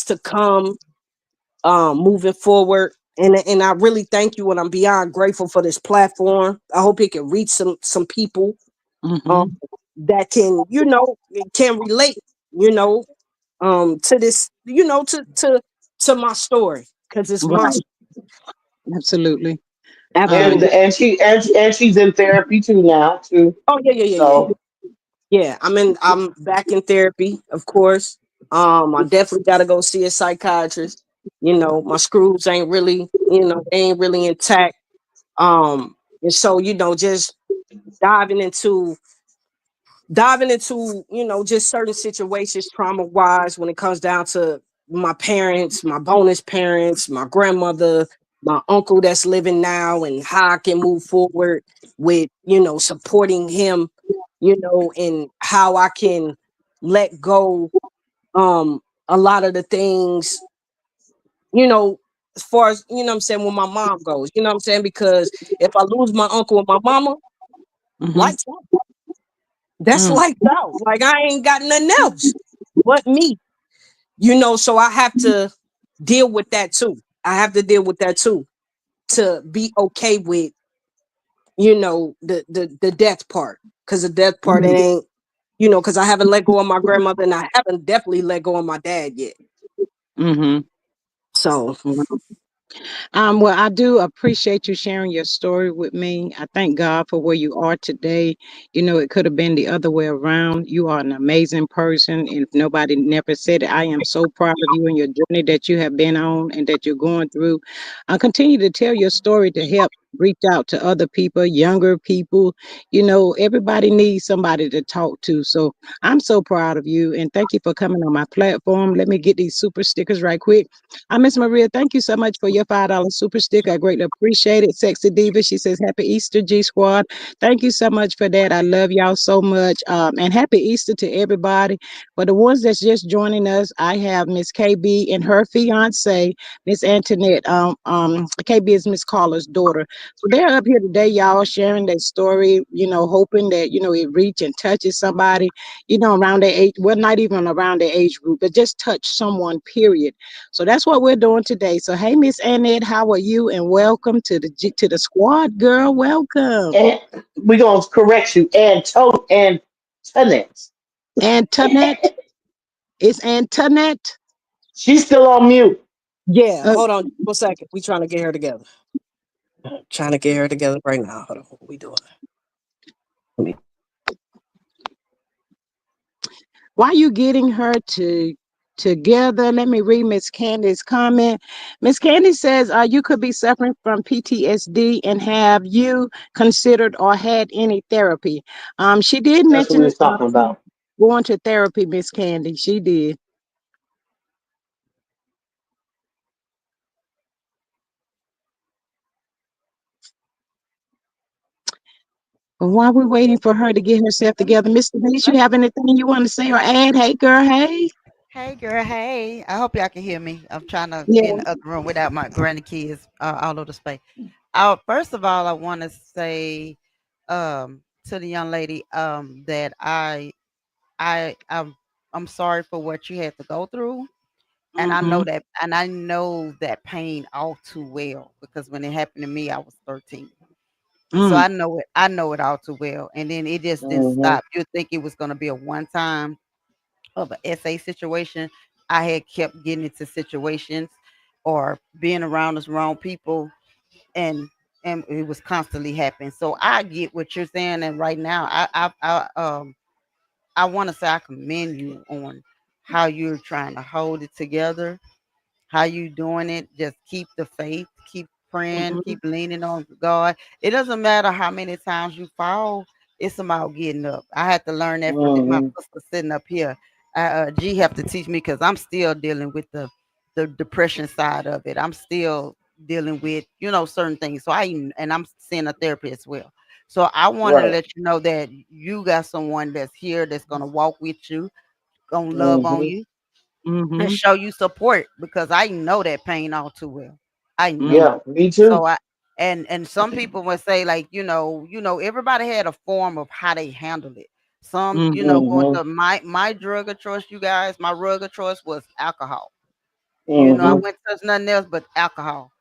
to come moving forward. And I really thank you and I'm beyond grateful for this platform. I hope it can reach some people um Mm-hmm. that can relate, you know, to this, to my story. Cause it's my Right. Absolutely. And absolutely. and she's in therapy too now too. Oh yeah, yeah, yeah, yeah, yeah. So Yeah, I'm back in therapy, of course. I definitely gotta go see a psychiatrist. My screws ain't really intact. And so, just diving into just certain situations trauma wise when it comes down to my parents, my bonus parents, my grandmother, my uncle that's living now, and how I can move forward with supporting him, and how I can let go um a lot of the things, you know as far as what I'm saying when my mom goes, what I'm saying, because if I lose my uncle and my mama, Mm-hmm. lights out. That's Mm. lights out. Like I ain't got nothing else but me. So I have to deal with that too. I have to deal with that too to be okay with, the death part. Cause the death part, it Mm. ain't, cause I haven't let go of my grandmother and I haven't definitely let go of my dad yet. Mm-hmm. So Well, I do appreciate you sharing your story with me. I thank God for where you are today. It could have been the other way around. You are an amazing person. And if nobody never said it, I am so proud of you and your journey that you have been on and that you're going through. I continue to tell your story to help reach out to other people, younger people. Everybody needs somebody to talk to. So I'm so proud of you and thank you for coming on my platform. Let me get these super stickers right quick. Miss Maria, thank you so much for your $5 super sticker. I greatly appreciate it. Sexy Diva, she says, Happy Easter, G Squad. Thank you so much for that. I love y'all so much. And happy Easter to everybody. For the ones that's just joining us, I have Miss KB and her fiance, Miss Antoinette. KB is Miss Carla's daughter. So they're up here today, y'all, sharing their story, hoping that, it reach and touches somebody, around their age, well, not even around their age group, but just touch someone, period. So that's what we're doing today. So hey, Miss Annette, how are you? And welcome to the squad, girl. Welcome. And we're gonna correct you. And Antoinette. Antoinette. It's Antoinette. She's still on mute. Yeah, Uh, hold on for a second. We trying to get her together. Trying to get her together right now. Hold on. What we doing? Let me- Why you getting her together? Let me read Miss Candy's comment. Miss Candy says, you could be suffering from PTSD and have you considered or had any therapy? She did That's what we mention was talking about. going to therapy, Miss Candy. She did. While we're waiting for her to get herself together, Mr. Denise, you have anything you want to say or add? Hey, girl, hey. Hey, girl. Hey. I hope y'all can hear me. I'm trying to Yeah. get in the other room without my grandkids all over the space. First of all, I want to say to the young lady that I'm sorry for what you had to go through, and Mm-hmm. I know that pain all too well because when it happened to me, I was 13. So Mm, I know it all too well. And then it just didn't Hmm. stop. You think it was going to be a one time of an SA situation. I had kept getting into situations or being around the wrong people, and it was constantly happening. So I get what you're saying, and right now I want to say I commend you on how you're trying to hold it together, how you doing it. Just keep the faith, keep praying, mm-hmm. keep leaning on God. It doesn't matter how many times you fall, it's about getting up. I had to learn that from my Hmm. sister sitting up here. G have to teach me because I'm still dealing with the depression side of it. I'm still dealing with certain things. So and I'm seeing a therapist as well. So I want to Right. let you know that you got someone that's here that's gonna walk with you, gonna love on Hmm. you, and Mm-hmm. show you support because I know that pain all too well. I know Mm, Yeah, it. me So too. and some people would say like, everybody had a form of how they handled it. Some, mm, going Hmm. to my drug of choice, you guys, my drug of choice was alcohol. I Hmm. wouldn't touch nothing else but alcohol.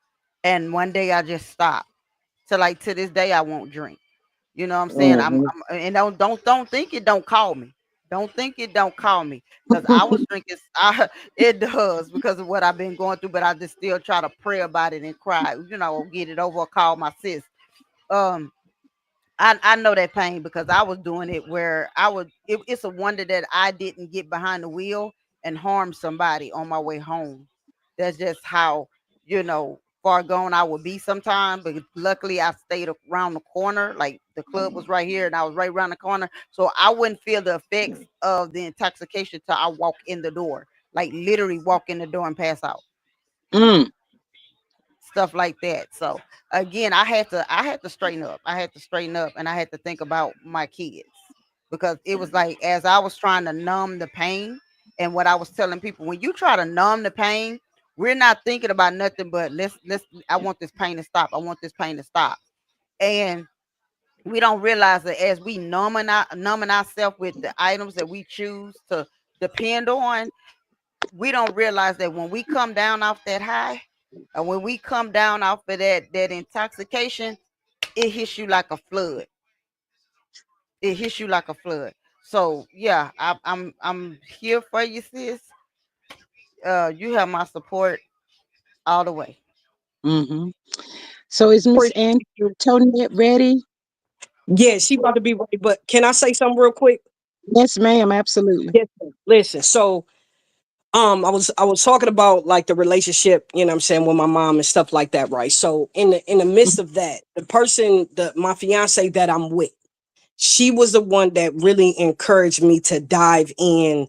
And one day I just stopped. So like to this day I won't drink. You know what I'm saying? Hmm. And don't think it don't call me. Don't think it don't call me because I was drinking. It does because of what I've been going through, but I just still try to pray about it and cry. Get it over. Call my sis. Um, I know that pain because I was doing it where it's a wonder that I didn't get behind the wheel and harm somebody on my way home. That's just how, far gone I would be sometime. But luckily I stayed around the corner. Like the club was right here and I was right around the corner. So I wouldn't feel the effects of the intoxication till I walk in the door. Like literally walk in the door and pass out, mm, stuff like that. So again, I had to straighten up. I had to straighten up and I had to think about my kids because it was like as I was trying to numb the pain and what I was telling people, when you try to numb the pain, we're not thinking about nothing but let's I want this pain to stop. I want this pain to stop. And we don't realize that as we numbing ourselves with the items that we choose to depend on, we don't realize that when we come down off that high, and when we come down off of that intoxication, it hits you like a flood. It hits you like a flood. So yeah, I'm here for you, sis. You have my support all the way. mm-hmm. So is Miss Appreciate you. Antoinette ready? Yeah, she about to be ready. But can I say something real quick? Yes, ma'am. Absolutely. Yes, sir. Listen. So I was talking about like the relationship, you know what I'm saying, with my mom and stuff like that, right? So in the midst of that, my fiance that I'm with, she was the one that really encouraged me to dive in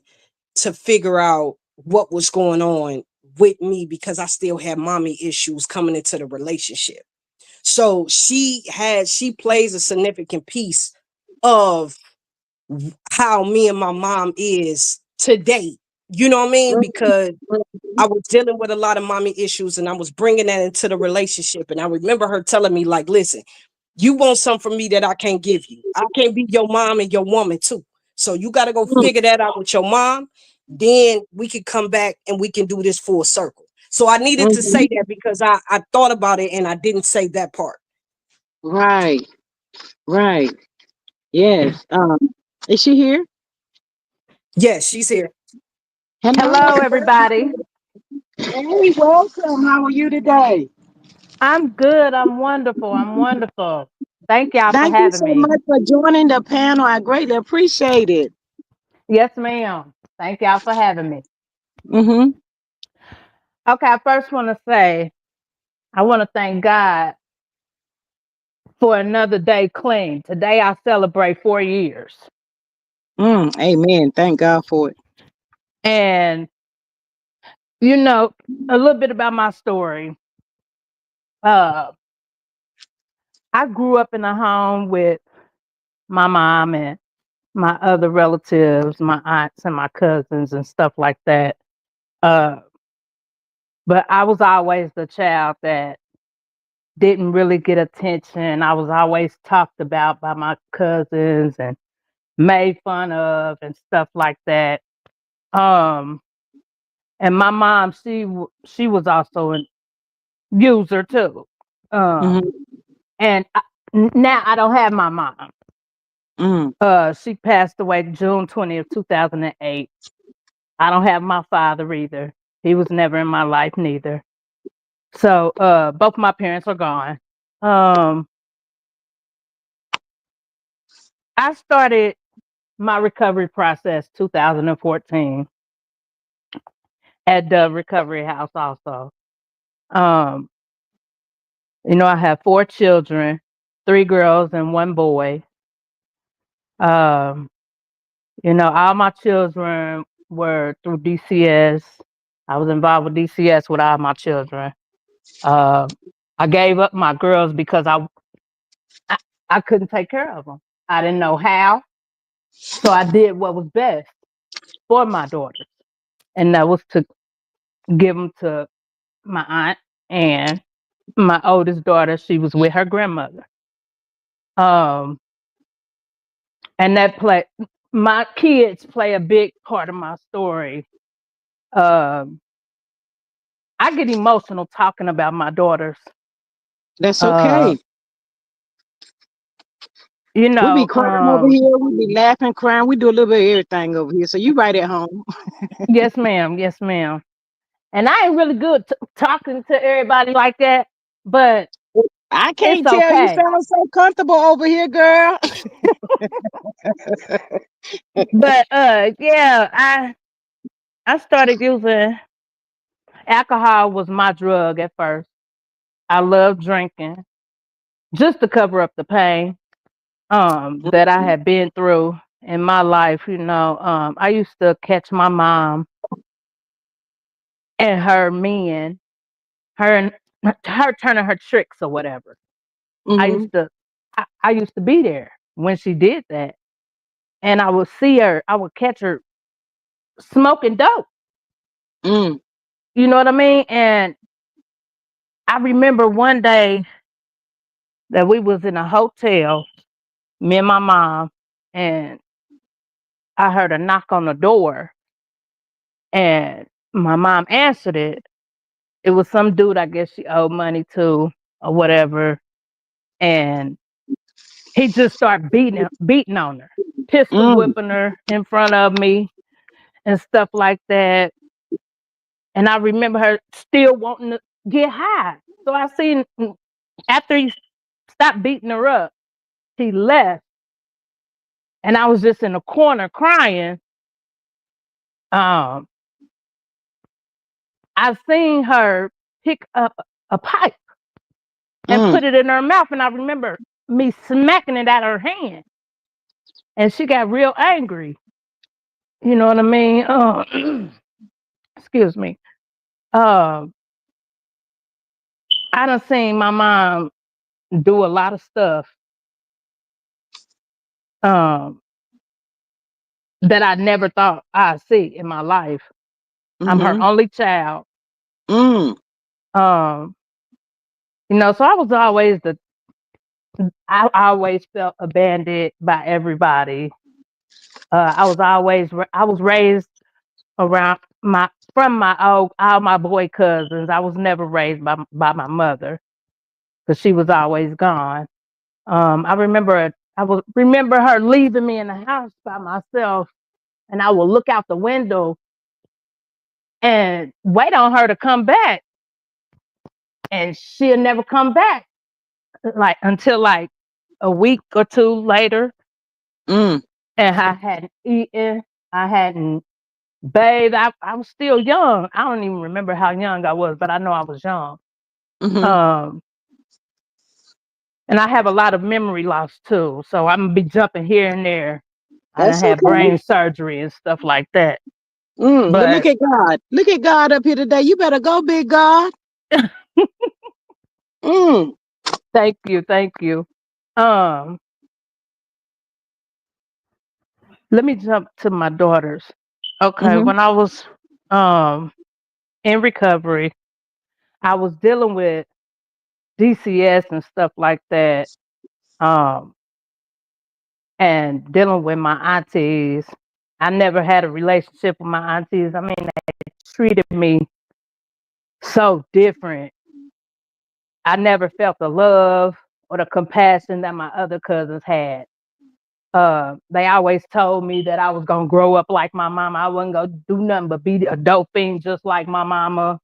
to figure out what was going on with me because I still had mommy issues coming into the relationship. So she plays a significant piece of how me and my mom is today. You know what I mean? Because I was dealing with a lot of mommy issues and I was bringing that into the relationship. And I remember her telling me, like, listen, you want something from me that I can't give you. I can't be your mom and your woman too. So you got to go figure that out with your mom. Then we can come back and we can do this full circle. So I needed to say Mhm. that because I thought about it and I didn't say that part. Right, right. Yes. Is she here? Yes, she's here. Hello. Hello, everybody. Hey, welcome. How are you today? I'm good. I'm wonderful. I'm wonderful. Thank y'all for Thank you having so me. much for joining the panel. I greatly appreciate it. Yes, ma'am. Thank y'all for having me. Mm-hmm. Okay, I first want to say I want to thank God for another day clean. Today I celebrate 4 years. Amen. Thank God for it. And, you know, a little bit about my story. Uh, I grew up in a home with my mom and my other relatives, my aunts and my cousins and stuff like that. Uh, But I was always the child that didn't really get attention. I was always talked about by my cousins and made fun of and stuff like that. Um, and my mom, she was also a user too. Um, Mm-hmm. and now I don't have my mom. Mm-hmm. She passed away June 20th, 2008. I don't have my father either. He was never in my life neither. So both my parents are gone. Um, I started my recovery process 2014 at the recovery house also. Um, I have 4 children, 3 girls and 1 boy. Um, all my children were through DCS. I was involved with DCS with all my children. Uh, I gave up my girls because I I couldn't take care of them. I didn't know how, so I did what was best for my daughters, and that was to give them to my aunt and my oldest daughter. She was with her grandmother. Um, and that play my kids play a big part of my story. Um, I get emotional talking about my daughters. That's Uh, okay. you We be know, crying over here. We be laughing, crying. We do a little bit of everything over here. So you right at home. yes, ma'am, yes, ma'am. And I ain't really good talking to everybody like that, but I it's can't tell you okay. sound so comfortable over here, girl. But yeah, I started using alcohol was my drug at first. I loved drinking just to cover up the pain that I had been through in my life. I used to catch my mom and her men, her and her turning her tricks or whatever. I Mm-hmm. used to I used to be there when she did that. And I would see her, I would catch her smoking dope. Mm, You know what I mean? And I remember one day that we was in a hotel, me and my mom, and I heard a knock on the door and my mom answered it. It was some dude I guess she owed money to or whatever. And he just started beating on her, pistol mm, whipping her in front of me and stuff like that. And I remember her still wanting to get high. So I seen after he stopped beating her up, he left. And I was just in the corner crying. Um, I seen her pick up a pipe and Mm. put it in her mouth, and I remember me smacking it out of her hand, and she got real angry. You know what I mean? Excuse me. Um, I done seen my mom do a lot of stuff um, that I never thought I'd see in my life. I'm her Mhm. only child. Mm. Um, so I was always I always felt abandoned by everybody. I was raised around my from my all my boy cousins. I was never raised by my mother because she was always gone. I will remember her leaving me in the house by myself, and I would look out the window and wait on her to come back, and she'll never come back. Like until like a week or two later, Mm. and I hadn't eaten, I hadn't bathed. I was still young. I don't even remember how young I was, but I know I was young. Mhm. Um, and I have a lot of memory loss too, so I'm gonna be jumping here and there. I done That's had okay. brain surgery and stuff like that. But look But at God. Look at God up here today. You better go, big God. Mm. thank you, thank you. Um, Let me jump to my daughters. Okay, Mhm. when I was um in recovery, I was dealing with DCS and stuff like that. Um, and dealing with my aunties. I never had a relationship with my aunties. I mean, they treated me so different. I never felt the love or the compassion that my other cousins had. They always told me that I was gonna grow up like my mama. I wasn't gonna do nothing but be a dope fiend just like my mama.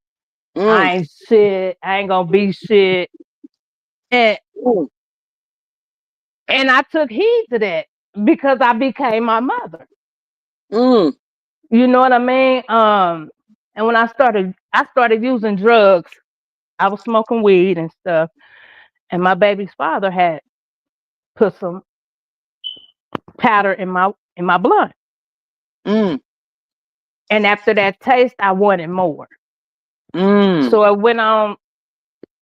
Mm. I ain't shit. I ain't gonna be shit. And Mm. I took heed to that because I became my mother. Mm. You know what I mean? And when I started using drugs. I was smoking weed and stuff, and my baby's father had put some powder in my blood. Mm. And after that taste, I wanted more. Mm. So it went on.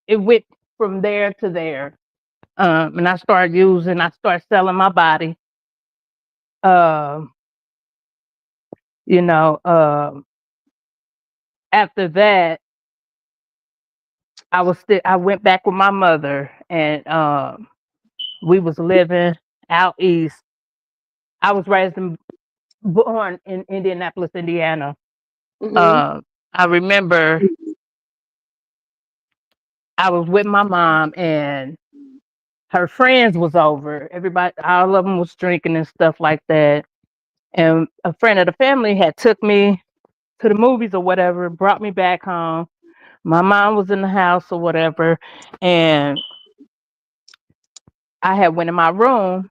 It went from there to there. And I started using. I started selling my body. Um, you know. After that, I went back with my mother, and we was living out east. I was born in Indianapolis, Indiana. Mhm. Um, I remember I was with my mom and her friends was over. Everybody, all of them was drinking and stuff like that. And a friend of the family had took me to the movies or whatever, brought me back home. My mom was in the house or whatever, and I had went in my room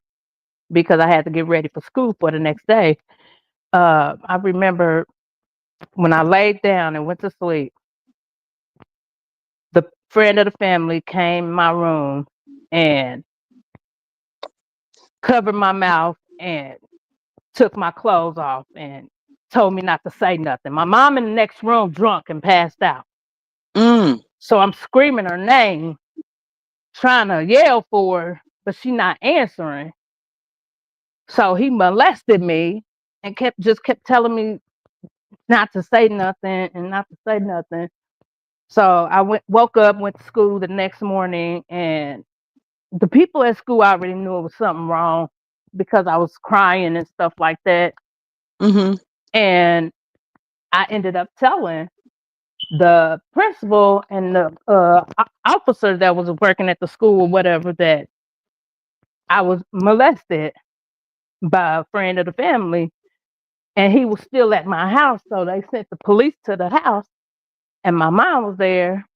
because I had to get ready for school for the next day. I remember when I laid down and went to sleep, the friend of the family came in my room and covered my mouth and took my clothes off and told me not to say nothing. My mom in the next room drunk and passed out. Mm. So I'm screaming her name, trying to yell for her, but she not answering. So he molested me and kept telling me not to say nothing and not to say nothing. So woke up, went to school the next morning, and the people at school already knew it was something wrong because I was crying and stuff like that. Mhm. And I ended up telling the principal and the officer that was working at the school or whatever that I was molested by a friend of the family, and he was still at my house. So they sent the police to the house, and my mom was there,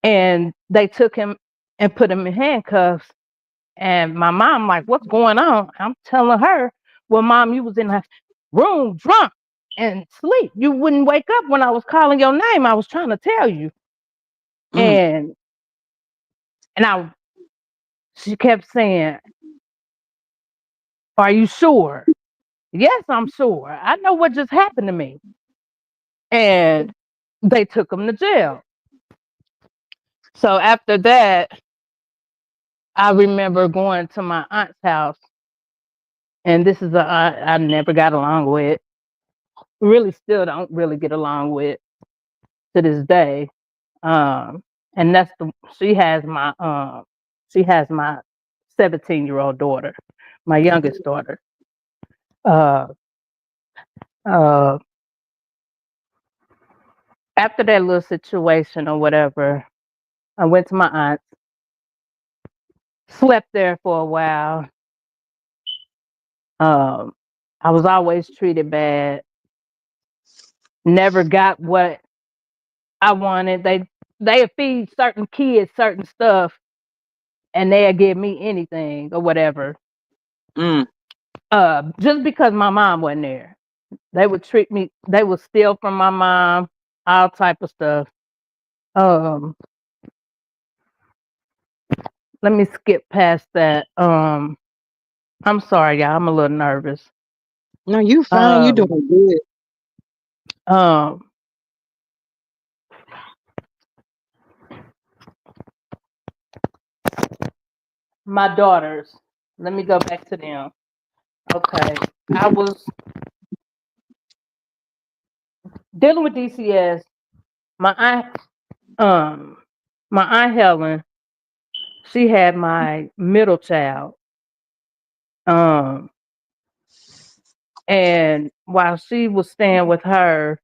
and they took him and put him in handcuffs. And my mom like, "What's going on?" I'm telling her, "Well, mom, you was in the room drunk." and sleep. You wouldn't wake up when I was calling your name. I was trying to tell you. Mm. And I she kept saying, "Are you sure?" Yes, I'm sure. I know what just happened to me. And they took him to jail. So after that, I remember going to my aunt's house, and this is a aunt I never got along with. Really, still don't really get along with to this day. Um, and that's the she has my 17-year-old daughter, my youngest daughter. Uh, uh, After that little situation or whatever, I went to my aunt's, slept there for a while. Um, I was always treated bad. Never got what I wanted. They feed certain kids certain stuff, and they'll give me anything or whatever. Mm. Just because my mom wasn't there, they would treat me. They would steal from my mom, all type of stuff. Um, Let me skip past that. I'm sorry, y'all. I'm a little nervous. No, you fine. You Um, doing good. um, my daughters. Let me go back to them. Okay, I was dealing with DCS. My aunt, um, my aunt Helen, she had my middle child. Um, and while she was staying with her,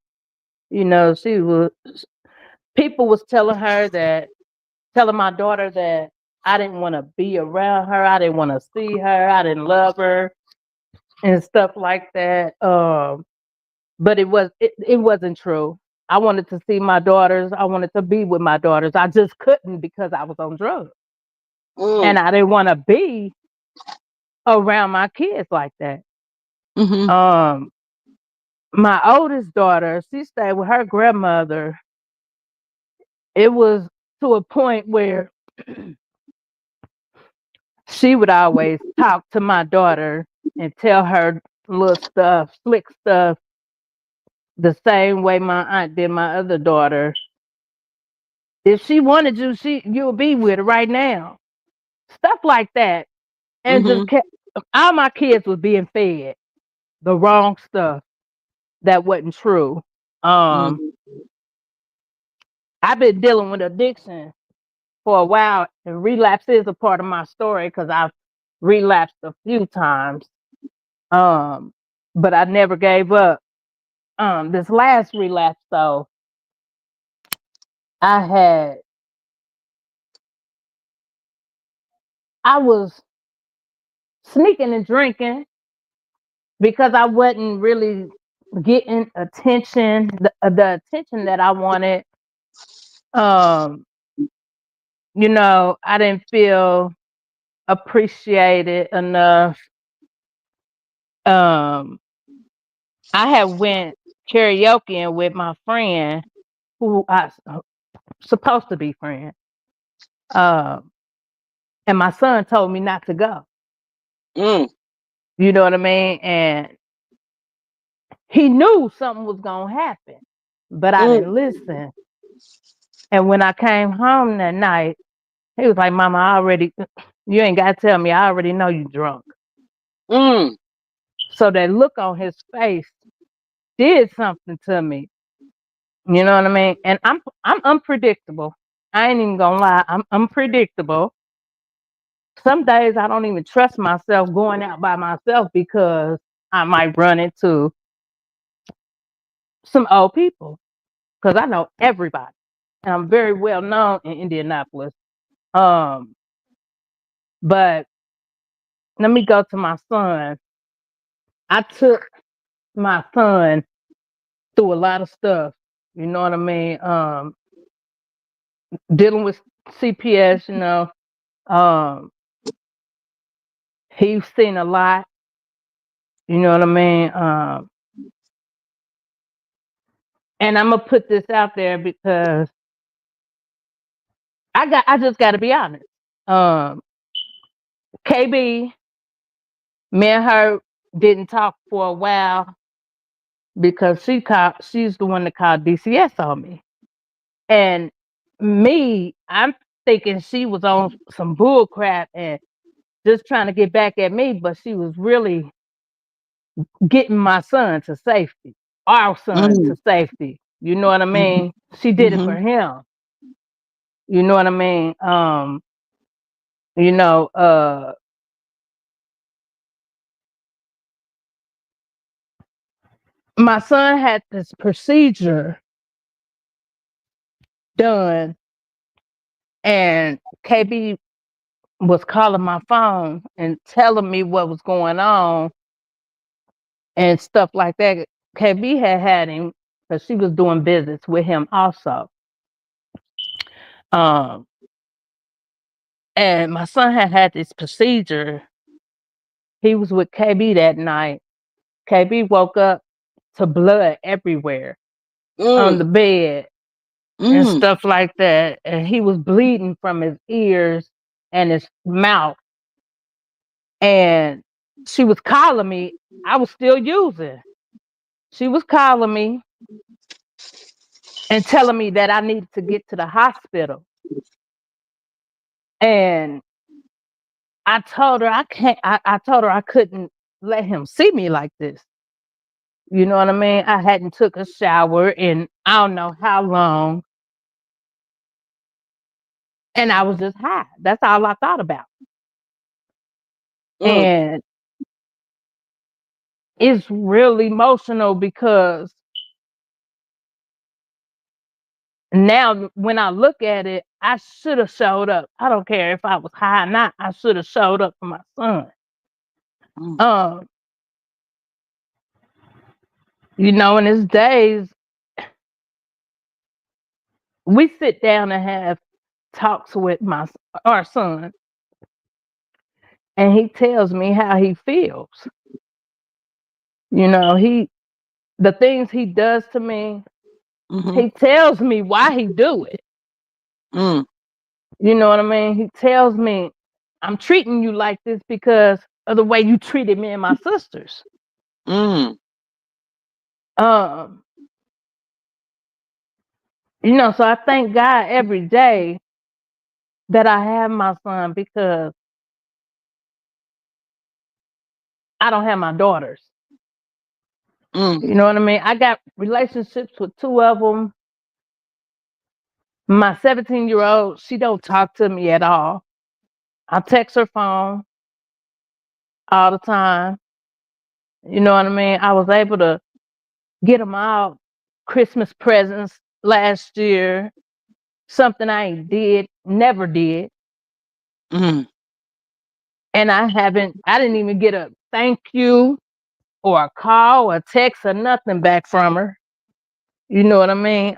she was people was telling her that telling my daughter that I didn't want to be around her, I didn't want to see her, I didn't love her and stuff like that. But it wasn't true. I wanted to see my daughters. I wanted to be with my daughters. I just couldn't because I was on drugs. Mm. And I didn't want to be around my kids like that. Mhm. Um, my oldest daughter, she stayed with her grandmother. It was to a point where she would always talk to my daughter and tell her little stuff, slick stuff, the same way my aunt did my other daughter. If she wanted you, you'll be with her right now. Stuff like that. And just Mhm. kept all my kids was being fed the wrong stuff that wasn't true. Um, Mhm. I've been dealing with addiction for a while, and relapse is a part of my story because I've relapsed a few times. Um, but I never gave up. This last relapse though, I had I was sneaking and drinking because I wasn't really getting attention, the attention that I wanted. Um, I didn't feel appreciated enough. Um, I had went karaoke with my friend who supposed to be friend. Um, and my son told me not to go. Mm. You know what I mean? And he knew something was gonna happen, but I Mm. didn't listen. And when I came home that night, he was like, "Mama, you ain't gotta tell me. I already know you drunk." Mm. So that look on his face did something to me. You know what I mean? And I'm unpredictable. I ain't even gonna lie. I'm unpredictable. Some days I don't even trust myself going out by myself because I might run into some old people because I know everybody. And I'm very well known in Indianapolis. Um, but let me go to my son. I took my son through a lot of stuff. You know what I mean? Dealing with CPS, um, he's seen a lot. You know what I mean? And I'm gonna put this out there because I just gotta be honest. Um, KB, me and her didn't talk for a while because she's the one that called DCS on me. And me, I'm thinking she was on some bull crap and just trying to get back at me, but she was really getting my son to safety, our son Mm, to safety. You know what I mhm, mean? She did it for mhm, him. You know what I mean? You know, my son had this procedure done, and KB was calling my phone and telling me what was going on and stuff like that. KB had him because she was doing business with him also. Um, and my son had this procedure. He was with KB that night. KB woke up to blood everywhere on Mm, the bed and mm, stuff like that. And he was bleeding from his ears and his mouth. And she was calling me. I was still using. She was calling me and telling me that I needed to get to the hospital. And I told her I can't. I told her I couldn't let him see me like this. You know what I mean? I hadn't took a shower in I don't know how long, and I was just high. That's all I thought about. mm, And it's real emotional because now when I look at it, I should have showed up. I don't care if I was high or not. I should have showed up for my son. mm, Um, in his days, we sit down and have talks with our son, and he tells me how he feels. He the things he does to me. mhm, He tells me why he do it. mm, You know what I mean? He tells me I'm treating you like this because of the way you treated me and my sisters. mm, Um, so I thank God every day that I have my son because I don't have my daughters. mm, You know what I mean? I got relationships with two of them. My 17-year-old, she don't talk to me at all. I text her phone all the time. You know what I mean? I was able to get them out Christmas presents last year, something I ain't never did. mm, And I didn't even get a thank you or a call or text or nothing back from her. You know what I mean?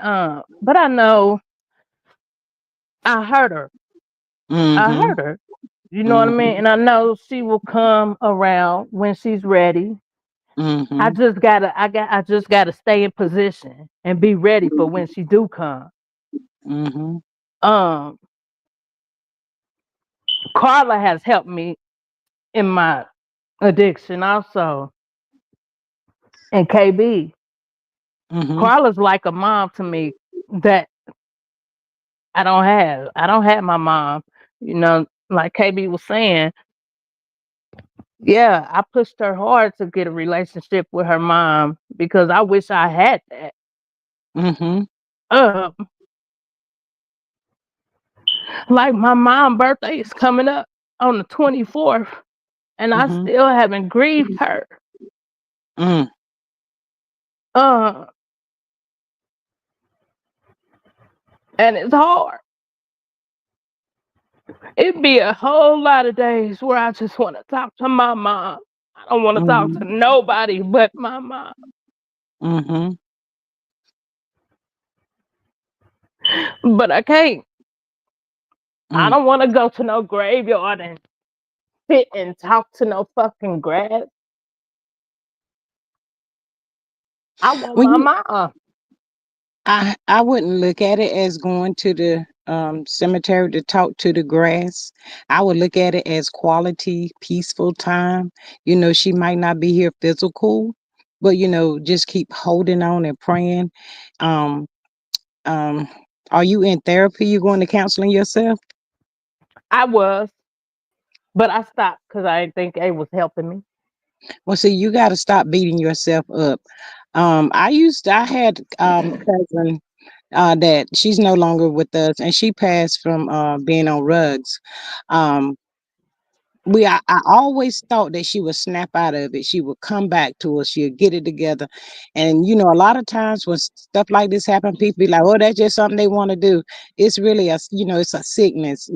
But I know I hurt her. I mhm, hurt her. You know what I mean? mhm, And I know she will come around when she's ready. mhm, I just gotta stay in position and be ready for when she do come. mhm, Um, Carla has helped me in my addiction also. And KB, mhm. Carla's like a mom to me that I don't have. I don't have my mom. Like KB was saying, yeah, I pushed her hard to get a relationship with her mom because I wish I had that. Mhm, Uh, like my mom's birthday is coming up on the 24th, and I mhm, still haven't grieved her. mm, Uh, and it's hard. It'd be a whole lot of days where I just want to talk to my mom. I don't want to talk to mhm, nobody but my mom. mhm, But I can't. I mm. don't want to go to no graveyard and sit and talk to no fucking grass. I want Well, my mom. I wouldn't look at it as going to the cemetery to talk to the grass. I would look at it as quality, peaceful time. She might not be here physical, but just keep holding on and praying. Um, um, are you in therapy? You going to counseling yourself? I was, but I stopped because I didn't think it was helping me. Well, see, you got to stop beating yourself up. I had cousin that she's no longer with us, and she passed from being on rugs. Um, I always thought that she would snap out of it. She would come back to us. She'll get it together. And a lot of times when stuff like this happen, people be like, "Oh, that's just something they want to do." It's really it's a sickness.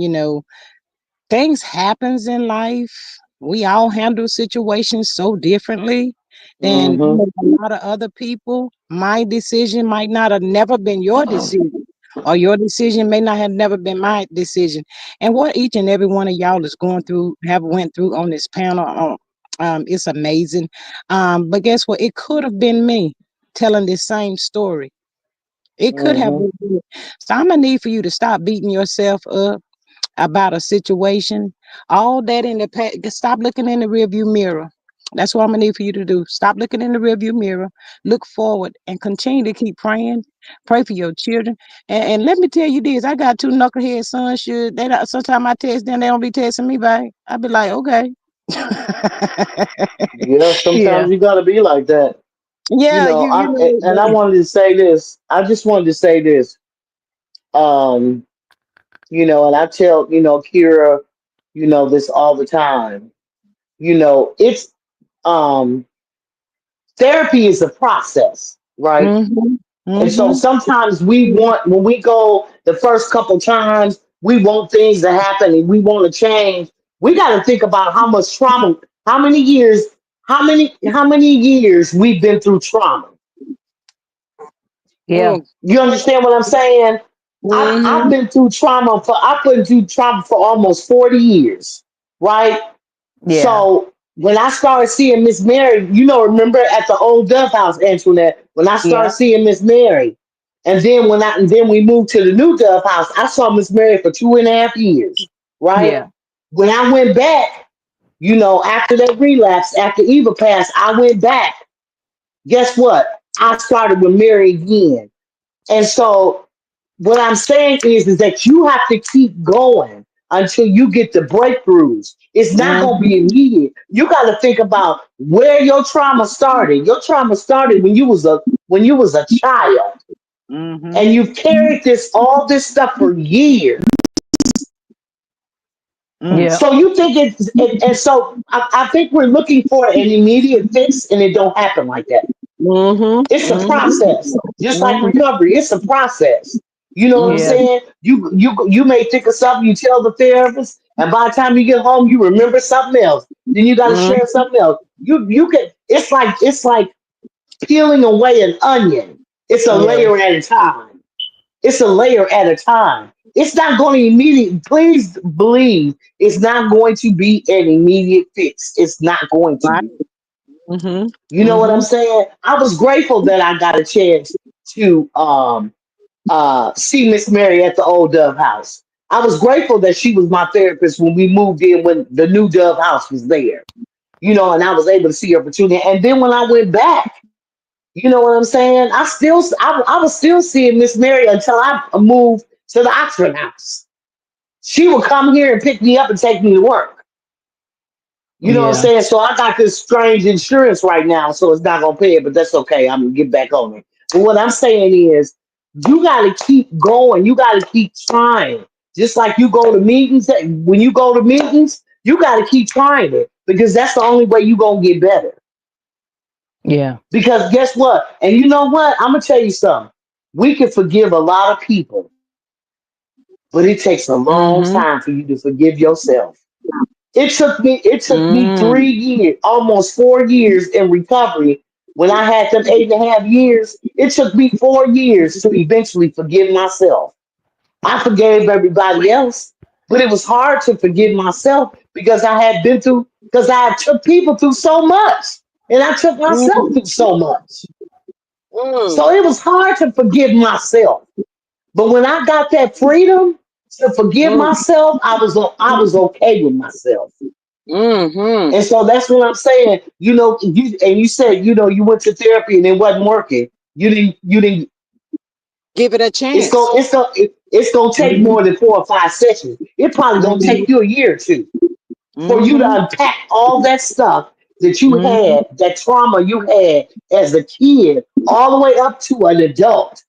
Things happens in life. We all handle situations so differently than Mm-hmm. a lot of other people. My decision might not have never been your decision, or your decision may not have never been my decision. And what each and every one of y'all is going through, have went through on this panel, it's amazing. But guess what? It could have been me telling this same story. It could have Mm-hmm. been me. So I'm gonna need for you to stop beating yourself up about a situation, all that in the past. Stop looking in the rearview mirror. That's what I'm gonna need for you to do. Stop looking in the rearview mirror. Look forward and continue to keep praying. Pray for your children. And let me tell you this: I got two knucklehead sons. Should they? Sometimes I text them, they don't be texting me back. I be like, okay. Yeah, Yeah, sometimes you gotta be like that. Yeah, you And I know. wanted to say this. I just wanted to say this. Um, and I tell, Kira, this all the time. It's um therapy is a process, right? Mm-hmm. And so Mm-hmm. sometimes when we go the first couple times, we want things to happen and we want to change. We got to think about how much trauma, how many years, how many years we've been through trauma. yeah, You understand what I'm saying? I've Mm-hmm. been through trauma for I've been through trauma for almost 40 years, right? yeah, So when I started seeing Miss Mary, remember at the old Dove House, Antoinette, when I started yeah, seeing Miss Mary, and then we moved to the new Dove House, I saw Miss Mary for 2.5 years, right? yeah, When I went back, after that relapse, after Eva passed, I went back. Guess what? I started with Mary again. And so what I'm saying is that you have to keep going until you get the breakthroughs. It's not going to be Mm-hmm. immediate. You got to think about where your trauma started. Your trauma started when you was a child, Mm-hmm. and you've carried this stuff for years. Mm. yeah, So you think and so I think we're looking for an immediate fix, and it don't happen like that. Mm-hmm. It's a process, just like Mm-hmm. recovery. It's a process. You know what I'm yeah, Mm-hmm. saying? You may think of something, you tell the therapist, and by the time you get home, you remember something else. Then you got to share Mm-hmm. something else. You can. It's like peeling away an onion. It's a yeah, layer at a time. It's a layer at a time. It's not going to immediately. Please believe it's not going to be an immediate fix. It's not going to Right. be. Mm-hmm. You know what I'm Mm-hmm. saying? I was grateful that I got a chance to see Miss Mary at the old Dove House. I was grateful that she was my therapist when we moved in when the new Dove House was there. And I was able to see her opportunity. And then when I went back, you know what I'm saying? I was still seeing Miss Mary until I moved to the Oxford House. She would come here and pick me up and take me to work. You know what I'm yeah, saying? So I got this strange insurance right now, so it's not gonna pay it, but that's okay. I'm gonna get back on it. But what I'm saying is, you gotta keep going. You gotta keep trying. Just like you go to meetings, when you go to meetings, you gotta keep trying it because that's the only way you gonna get better. yeah, Because guess what? And you know what? I'm gonna tell you something. We can forgive a lot of people, but it takes a long Mm-hmm. time for you to forgive yourself. It took me Mm. 3 years, almost 4 years in recovery. When I had them 8.5 years, it took me 4 years to eventually forgive myself. I forgave everybody else, but it was hard to forgive myself because I had took people through so much, and I took myself Mm-hmm. through so much. Mm. So it was hard to forgive myself. But when I got that freedom to forgive Mm. myself, I was okay with myself. Mm-hmm. And so that's what I'm saying. You said, you went to therapy and it wasn't working. You didn't. Give it a It's chance. going it's gonna take Mhm. more than 4 or 5 sessions. It probably gonna take Mhm. you a year or two for you to Mhm. unpack all that stuff that you Mhm. had, that trauma you had as a kid, all the way up to an adult.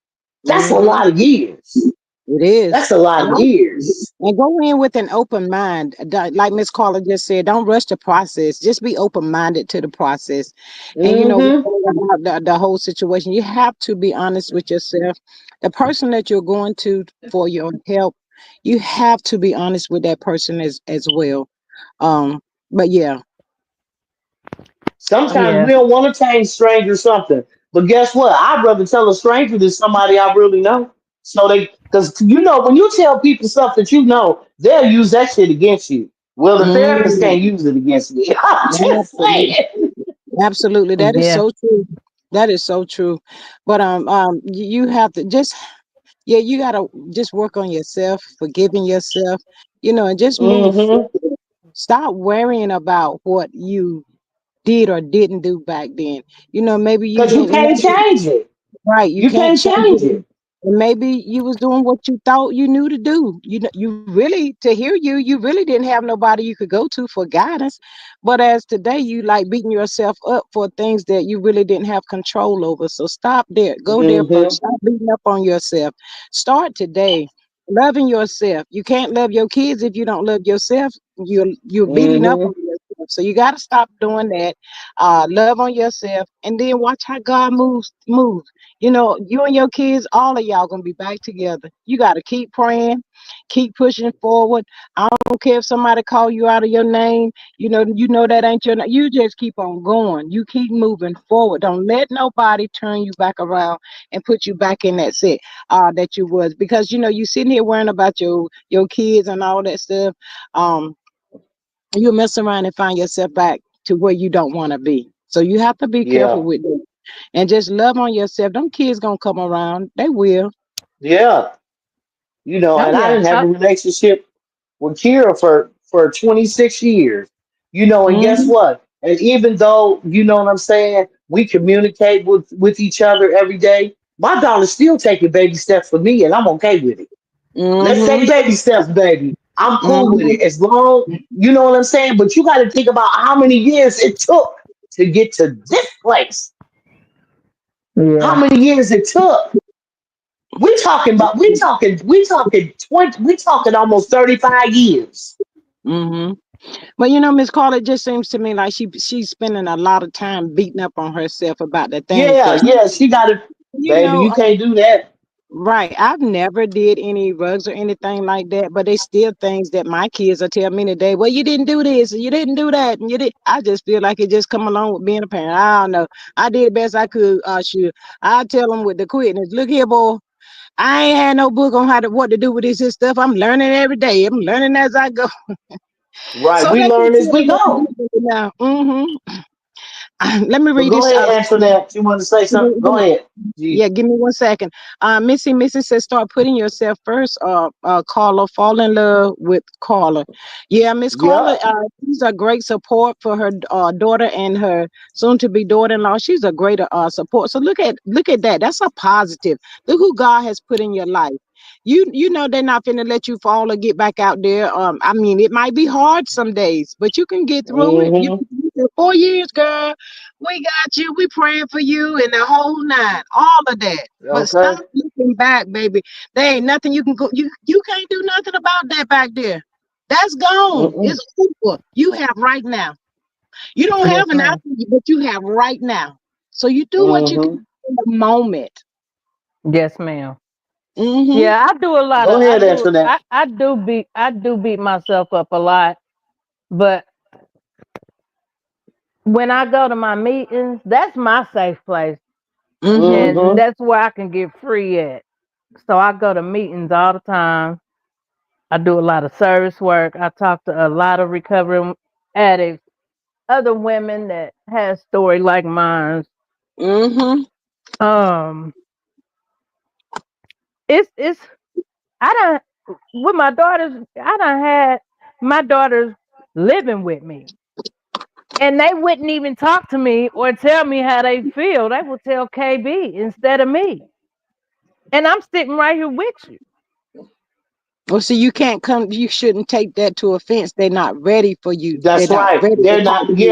That's a Mhm. lot of years. It is. That's a lot of years. And go in with an open mind. Like Miss Carla just said, don't rush the process. Just be open minded to the process. And Mm-hmm. about the whole situation, you have to be honest with yourself. The person that you're going to for your help, you have to be honest with that person as well. But yeah. Sometimes Yeah. we don't want to tell strangers something, but guess what? I'd rather tell a stranger than somebody I really know. So because when you tell people stuff that you know, they'll use that shit against you. Well, the therapist Mm, can't use it against me. I'm just absolutely. saying. Absolutely. That is Yeah. so true. That is so true. But you have to just, yeah, you gotta just work on yourself, forgiving yourself, and just move Mm-hmm. forward. Stop worrying about what you did or didn't do back then. Maybe you Because you didn't can't know. change it. Right, you You can't can't change change it. it. And maybe you was doing what you thought you knew to do. You really, to hear you really didn't have nobody you could go to for guidance. But as today, you like beating yourself up for things that you really didn't have control over. So stop there. Go there first. Mm-hmm. Stop beating up on yourself. Start today. Loving yourself. You can't love your kids if you don't love yourself. You're beating up Mm-hmm. on yourself. So you got to stop doing that. Love on yourself, and then watch how God moves. You and your kids, all of y'all gonna be back together. You gotta keep praying, keep pushing forward. I don't care if somebody call you out of your name. You know that ain't your name. You just keep on going. You keep moving forward. Don't let nobody turn you back around and put you back in that set that you was, because you sitting here worrying about your kids and all that stuff. Um, you'll mess around and find yourself back to where you don't want to be. So you have to be careful Yeah. with that and just love on yourself. Them kids gonna come around. They will. Yeah. Oh And I yeah. didn't have a relationship with Kira for 26 years. And guess Mm-hmm. what? And even though, what I'm saying, we communicate with each other every day, my daughter's still taking baby steps for me, and I'm okay with it. Let's Mm-hmm. take baby steps, baby. I'm cool with it Mm-hmm. as long, you know what I'm saying? But you got to think about how many years it took to get to this place. How Yeah. many years it took. We talking 20, we talking almost 35 years. Mm-hmm. But Miss Carla, it just seems to me like she's spending a lot of time beating up on herself about the things Yeah, that yeah, she got it, you baby. know. You can't do that. Right. I've never did any rugs or anything like that, but they still things that my kids will tell me today. Well, you didn't do this, and you didn't do that, and you did. I just feel like it just come along with being a parent. I don't know. I did the best I could. Sure. I tell them with the quickness. Look here, boy. I ain't had no book on what to do with this and stuff. I'm learning every day. I'm learning as I go. Right. So We that's learn just as we what I'm go. doing now. Let me But read go this. ahead, Antoinette. You want to say something? Go ahead. Yeah, G. give me 1 second. Missy says start putting yourself first. Carla, fall in love with Carla. Yeah, Miss Carla, Yep. she's a great support for her daughter and her soon-to-be daughter-in-law. She's a great support. So look at that. That's a positive. Look who God has put in your life. You know they're not finna let you fall or get back out there. I mean, it might be hard some days, but you can get through it. You Mm-hmm. can get through 4 years, girl. We got you. We praying for you and the whole nine, all of that. But stop Okay. looking back, baby. There ain't nothing you can go. You can't do nothing about that back there. That's gone. Mm-mm. It's over. You have right now. You don't Yes, have an ma'am. after, but you have right now. So you do what you can Mm-hmm. in the moment. Yes, ma'am. Mm-hmm. Yeah, I do a lot Go of ahead, Antoinette. I do beat myself up a lot, but when I go to my meetings, that's my safe place. Mm-hmm. And Mm-hmm. that's where I can get free at. So I go to meetings all the time. I do a lot of service work. I talk to a lot of recovering addicts, other women that has story like mine. Mm-hmm. Um, it's I don't with my daughters. I done had my daughters living with me, and they wouldn't even talk to me or tell me how they feel. They would tell KB instead of me, and I'm sitting right here with you. Well, see, you can't come. You shouldn't take that to offense. They're not ready for you. They're That's not right. ready to They're talk not. to Yeah, you.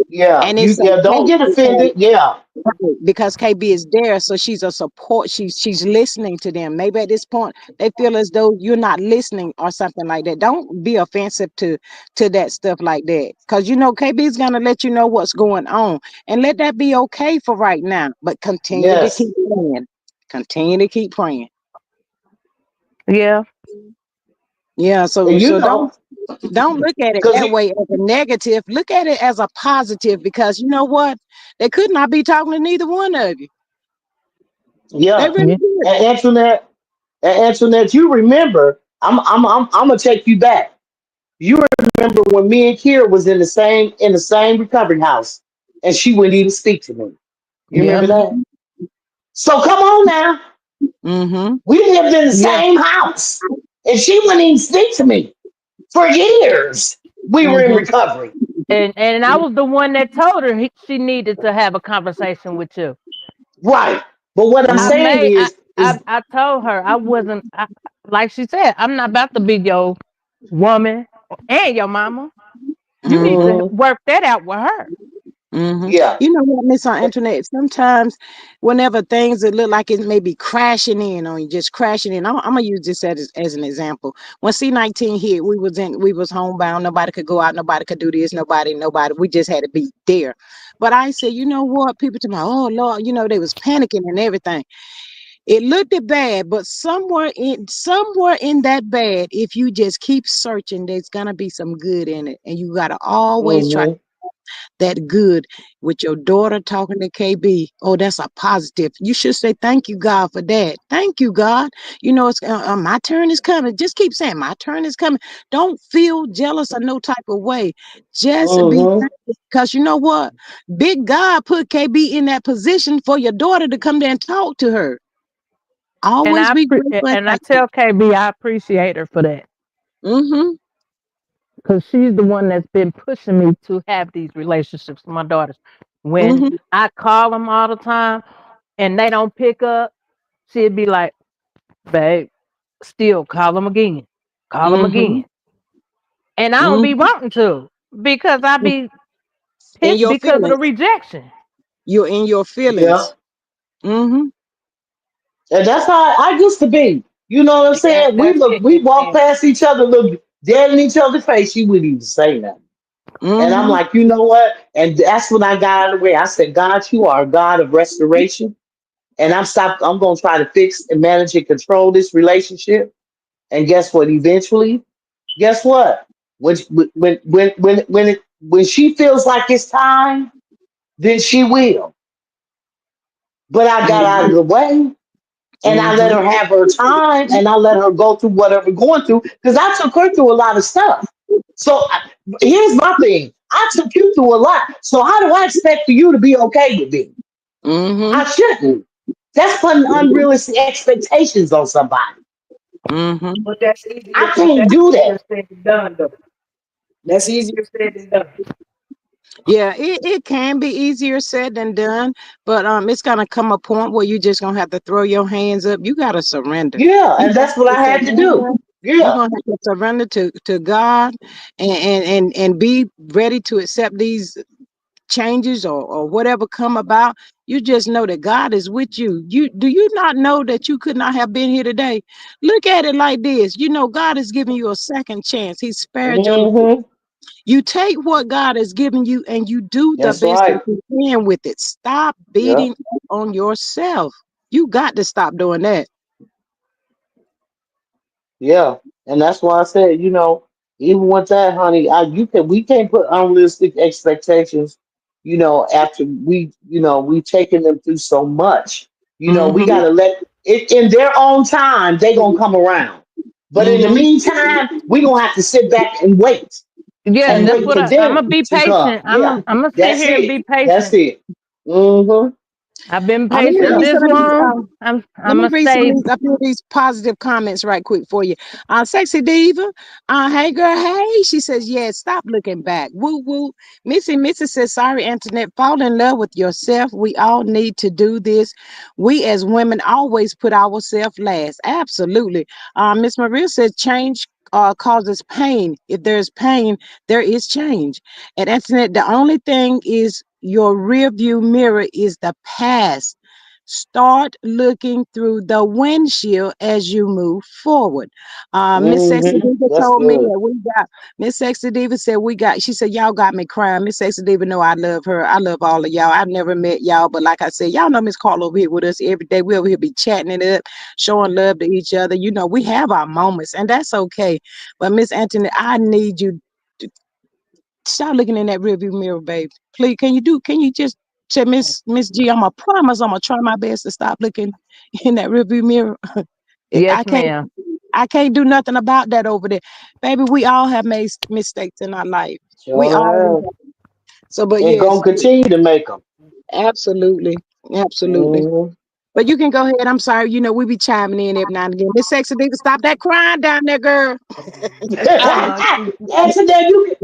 yeah. And You it's yeah. Don't okay get offended. Yeah. because KB is there, so she's a support. She's listening to them. Maybe at this point they feel as though you're not listening or something like that. Don't be offensive to that stuff like that, because you know KB is gonna let you know what's going on, and let that be okay for right now. But continue to Yes. keep praying. Continue to keep praying. Yeah, Yeah. So And you so know, don't look at it because that way as a negative. Look at it as a positive, because you know what? They could not be talking to neither one of you. They yeah. really yeah, could. And Antoinette, you remember? I'm gonna take you back. You remember when me and Kira was in the same recovery house, and she wouldn't even speak to me. You yeah, remember that? Mm-hmm. So come on now. Mm-hmm. We lived in the yeah. same house, and she wouldn't even speak to me for years. We were in Mm-hmm. recovery. And I was the one that told her she needed to have a conversation with you. Right. But what I'm I Mm-hmm. saying made is I told her I wasn't like she said, I'm not about to be your woman and your mama. You need Mm-hmm. to mhm, work that out with her. Mm-hmm. yeah. You know what, Miss on Internet? Sometimes, whenever things that look like it may be crashing in on you, just crashing in. I'm gonna use this as an example. When C-19 hit, we was homebound. Nobody could go out. Nobody could do this. Nobody. We just had to be there. But I said, you know what? People to me, oh Lord, you know they was panicking and everything. It looked bad, but somewhere in that bad, if you just keep searching, there's gonna be some good in it, and you gotta always try Hmm. that good with your daughter talking to KB. Oh, that's a positive. You should say thank you, God, for that. Thank you, God. You know, it's my turn is coming. Just keep saying my turn is coming. Don't feel jealous or no type of way. Just be Hmm. thankful, because you know what? Big God put KB in that position for your daughter to come there and talk to her. Always be grateful and And I thankful. tell KB I appreciate her for that Mm-hmm. because she's the one that's been pushing me to have these relationships with my daughters. When Mm-hmm. I call them all the time and they don't pick up, she'd be like, "Babe, still call them again, call them Mm-hmm. again," and I don't be Mm-hmm. wanting to because I be In pissed your because of the feelings. rejection. You're in your Yeah. feelings. Mm-hmm. And that's how I used to be. You know what I'm Yeah, saying? that's We it. walk And past each other, look dead in each other's face. She wouldn't even say nothing. And I'm Mm-hmm. like, you know what? And that's when I got out of the way. I said, God, you are a God of restoration. And I'm gonna try to fix and manage and control this relationship. And guess what? Eventually, guess what? When she feels like it's time, then she will. But I got out of Mm-hmm. the way, and I let Mm-hmm. her have her time, and I let her go through whatever going through, because I took her through a lot of stuff. So here's my thing: I took you through a lot. So how do I expect for you to be okay with me? Mm-hmm. I shouldn't. That's putting unrealistic expectations on somebody. Mm-hmm. But that's easier. I But can't that's do easier that. said than done, though. That's easier said than done. Yeah, it can be easier said than done, but it's gonna come a point where you just gonna have to throw your hands up. You gotta surrender. Yeah, You and gonna that's what have I to had to do. surrender. You're Yeah. gonna have to surrender to God, and be ready to accept these changes or whatever come about. You just know that God is with you. You not know that you could not have been here today? Look at it like this. You know, God is giving you a second chance. He spared your life. Hmm. You take what God has given you and you do the That's best that right. you can with it. Stop Yeah. beating up on yourself. You got to stop doing that. Yeah, and that's why I said, even with that, honey, we can't put unrealistic expectations. After we've taken them through so much. We Mm-hmm. gotta let it in their own time. They gonna come around, but in the Mm-hmm. meantime, we gonna have to sit back and wait yeah, and and that's wait what for I'm them gonna be to come. patient. Yeah, I'm gonna sit that's here and it. be That's patient. it. Hmm. I've been Let me patient read Yeah. this some of these. long. Let I'm me gonna read some of stay. these, a few of these positive comments right quick for you. Sexy Diva. Hey girl, hey. She says, yeah, stop looking back. Woo woo. Missy says, sorry, Antoinette. Fall in love with yourself. We all need to do this. We as women always put ourselves last. Absolutely. Miss Maria says, change causes pain. If there's pain, there is change. And Antoinette, the only thing is your rear view mirror is the past. Start looking through the windshield as you move forward. Miss Sexy Hmm. Diva That's told me good. that we got Miss Sexy Diva said we got. She said y'all got me crying. Miss Sexy Diva know I love her. I love all of y'all. I've never met y'all, but like I said, y'all know Miss Carla over here with us every day. We over here be chatting it up, showing love to each other. You know we have our moments, and that's okay. But Miss Anthony, I need you stop looking in that rearview mirror, babe. Please, can you just say, Miss G, I'm gonna promise I'm gonna try my best to stop looking in that rearview mirror. I Yes, can't ma'am. I can't do nothing about that over there. Baby, we all have made mistakes in our life. We Sure all have. have. So but And yes, gonna continue to make them. absolutely. Absolutely. Hmm. But you can go ahead. I'm sorry, we be chiming in every now and again. Miss Sexy Diva, stop that crying down there, girl. Oh no.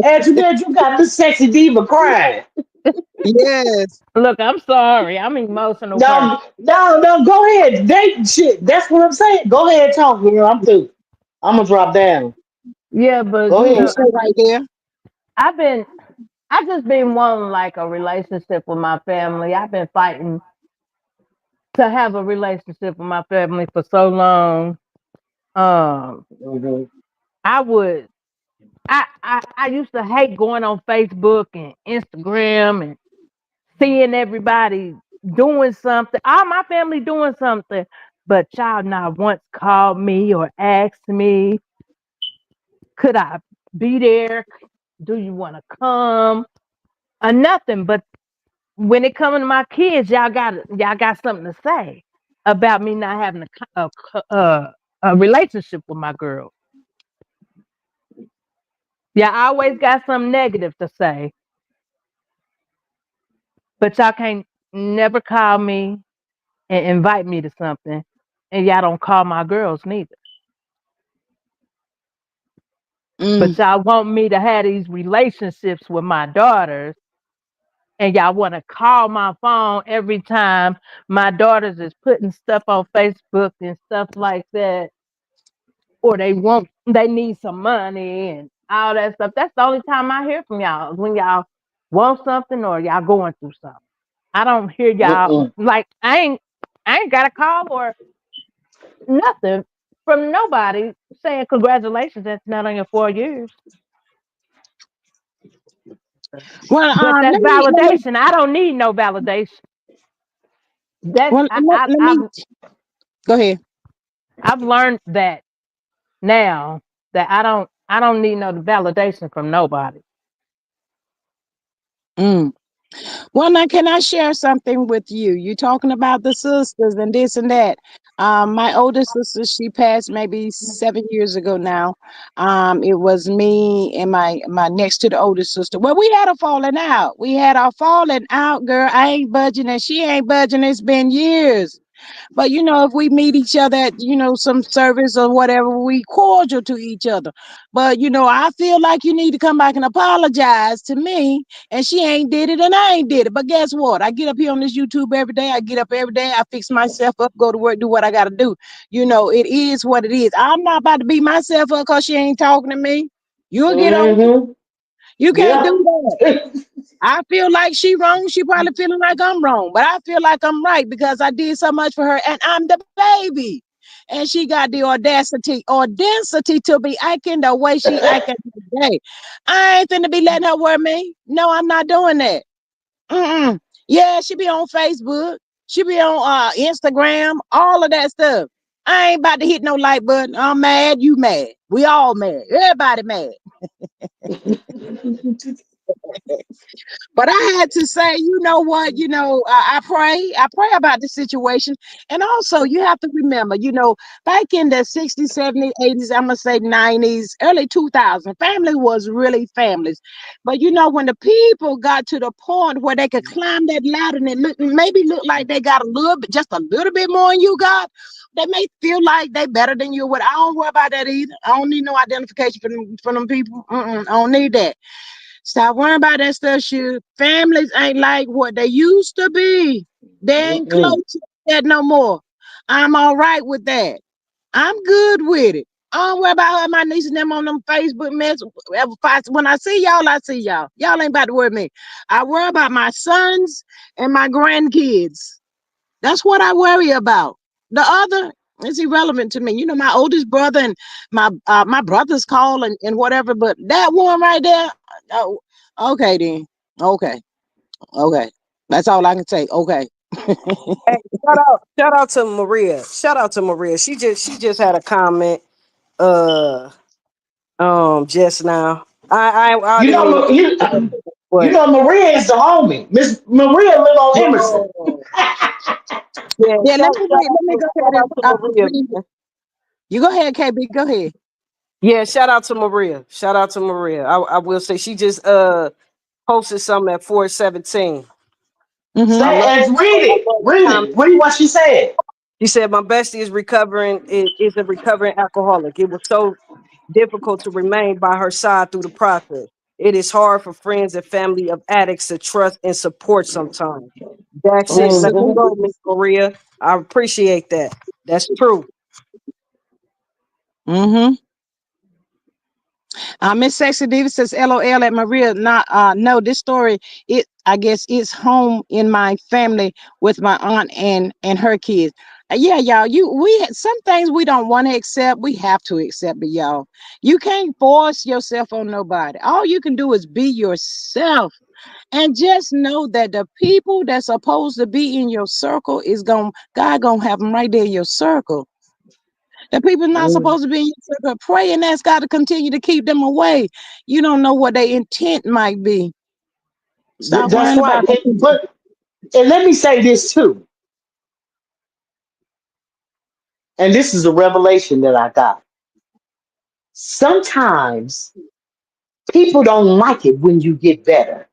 Antoinette, you got this sexy diva crying. Yes. Look, I'm sorry. I'm an emotional person. No, no, no, go ahead. They shit. That's what I'm saying. Go ahead, talk, girl. I'm through. I'm gonna drop down. Yeah, but Go You ahead. stay right there. I've been I just been wanting like a relationship with my family. I've been fighting to have a relationship with my family for so long. Um, Hmm. I would I used to hate going on Facebook and Instagram and seeing everybody doing something, all my family doing something, but y'all not once called me or asked me, could I be there? Do you want to come? Or nothing. But when it comes to my kids, y'all got something to say about me not having a relationship with my girl. Y'all always got something negative to say, but y'all can't never call me and invite me to something, and y'all don't call my girls neither. Mm. But y'all want me to have these relationships with my daughters, and y'all want to call my phone every time my daughters is putting stuff on Facebook and stuff like that, or they need some money and all that stuff. That's the only time I hear from y'all is when y'all want something or y'all going through something. I don't hear y'all Mm-mm. like I ain't got a call or nothing from nobody saying congratulations. That's not on your 4 years, Well, but that's let me validation. I don't need no validation. That's well let me go ahead. I've learned that now that I don't need no validation from nobody. Mm. Well, now can I share something with you? You talking about the sisters and this and that. My older sister, she passed maybe 7 years ago now. It was me and my next to the oldest sister. Well, we had a falling out. We had a falling out, girl. I ain't budging and she ain't budging. It's been years. But if we meet each other at some service or whatever, we cordial to each other. But I feel like you need to come back and apologize to me. And she ain't did it, and I ain't did it. But guess what? I get up here on this YouTube every day. I get up every day. I fix myself up, go to work, do what I got to do. It is what it is. I'm not about to beat myself up because she ain't talking to me. You'll get over. Hmm. You can't do Yeah. that. I feel like she wrong. She probably feeling like I'm wrong, but I feel like I'm right because I did so much for her, and I'm the baby. And she got the audacity to be acting the way she acting today. I ain't finna be letting her wear me. No, I'm not doing that. Mm-mm. Yeah, she be on Facebook. She be on Instagram. All of that stuff. I ain't about to hit no like button. I'm mad. You mad. We all mad. Everybody mad. But I had to say, you know what? I pray about the situation. And also, you have to remember, back in the 60s, 70s, 80s, I'm going to say 90s, early 2000s, family was really families. But, when the people got to the point where they could climb that ladder and maybe look like they got a little bit, just a little bit more than you got, they may feel like they better than you. But I don't worry about that either. I don't need no identification from them people. I don't need that. Stop worrying about that stuff. Shit. Families ain't like what they used to be. They ain't close Mm-mm. to that no more. I'm all right with that. I'm good with it. I don't worry about her, my niece and them on them Facebook mess. When I see y'all, I see y'all. Y'all ain't about to worry me. I worry about my sons and my grandkids. That's what I worry about. The other is irrelevant to me. My oldest brother and my brothers call and whatever, but that one right there, oh, okay then. Okay. Okay. That's all I can say. Okay. Hey, shout out to Maria. Shout out to Maria. She just had a comment uh just now. I You didn't know, mean to you but know, Maria is the homie. Miss Maria live on Emerson. oh yeah, Yeah, let shout, me shout wait. out Let me to go shout ahead and out to Maria, read. man. You go ahead, KB. Go ahead. Yeah, shout out to Maria. Shout out to Maria. I will say she just posted something at 417. Say, Mm-hmm. read I it. love the Read comment. it. Read what she said. She said, "My bestie is a recovering alcoholic. It was so difficult to remain by her side through the process. It is hard for friends and family of addicts to trust and support sometimes." That's it. Let's Hmm. go, Absolutely. Miss Maria. I appreciate that. That's true. Mm-hmm. Miss Sexy Diva says, "LOL at Maria." Not, no, this story, I guess, is home in my family with my aunt and her kids. Yeah, y'all. Some things we don't want to accept. We have to accept it, y'all. You can't force yourself on nobody. All you can do is be yourself, and just know that the people that's supposed to be in your circle God gonna have them right there in your circle. The people not supposed to be in your circle. Pray and ask God to continue to keep them away. You don't know what their intent might be. Stop That's worrying about right. the people. And let me say this too. And this is a revelation that I got. Sometimes people don't like it when you get better.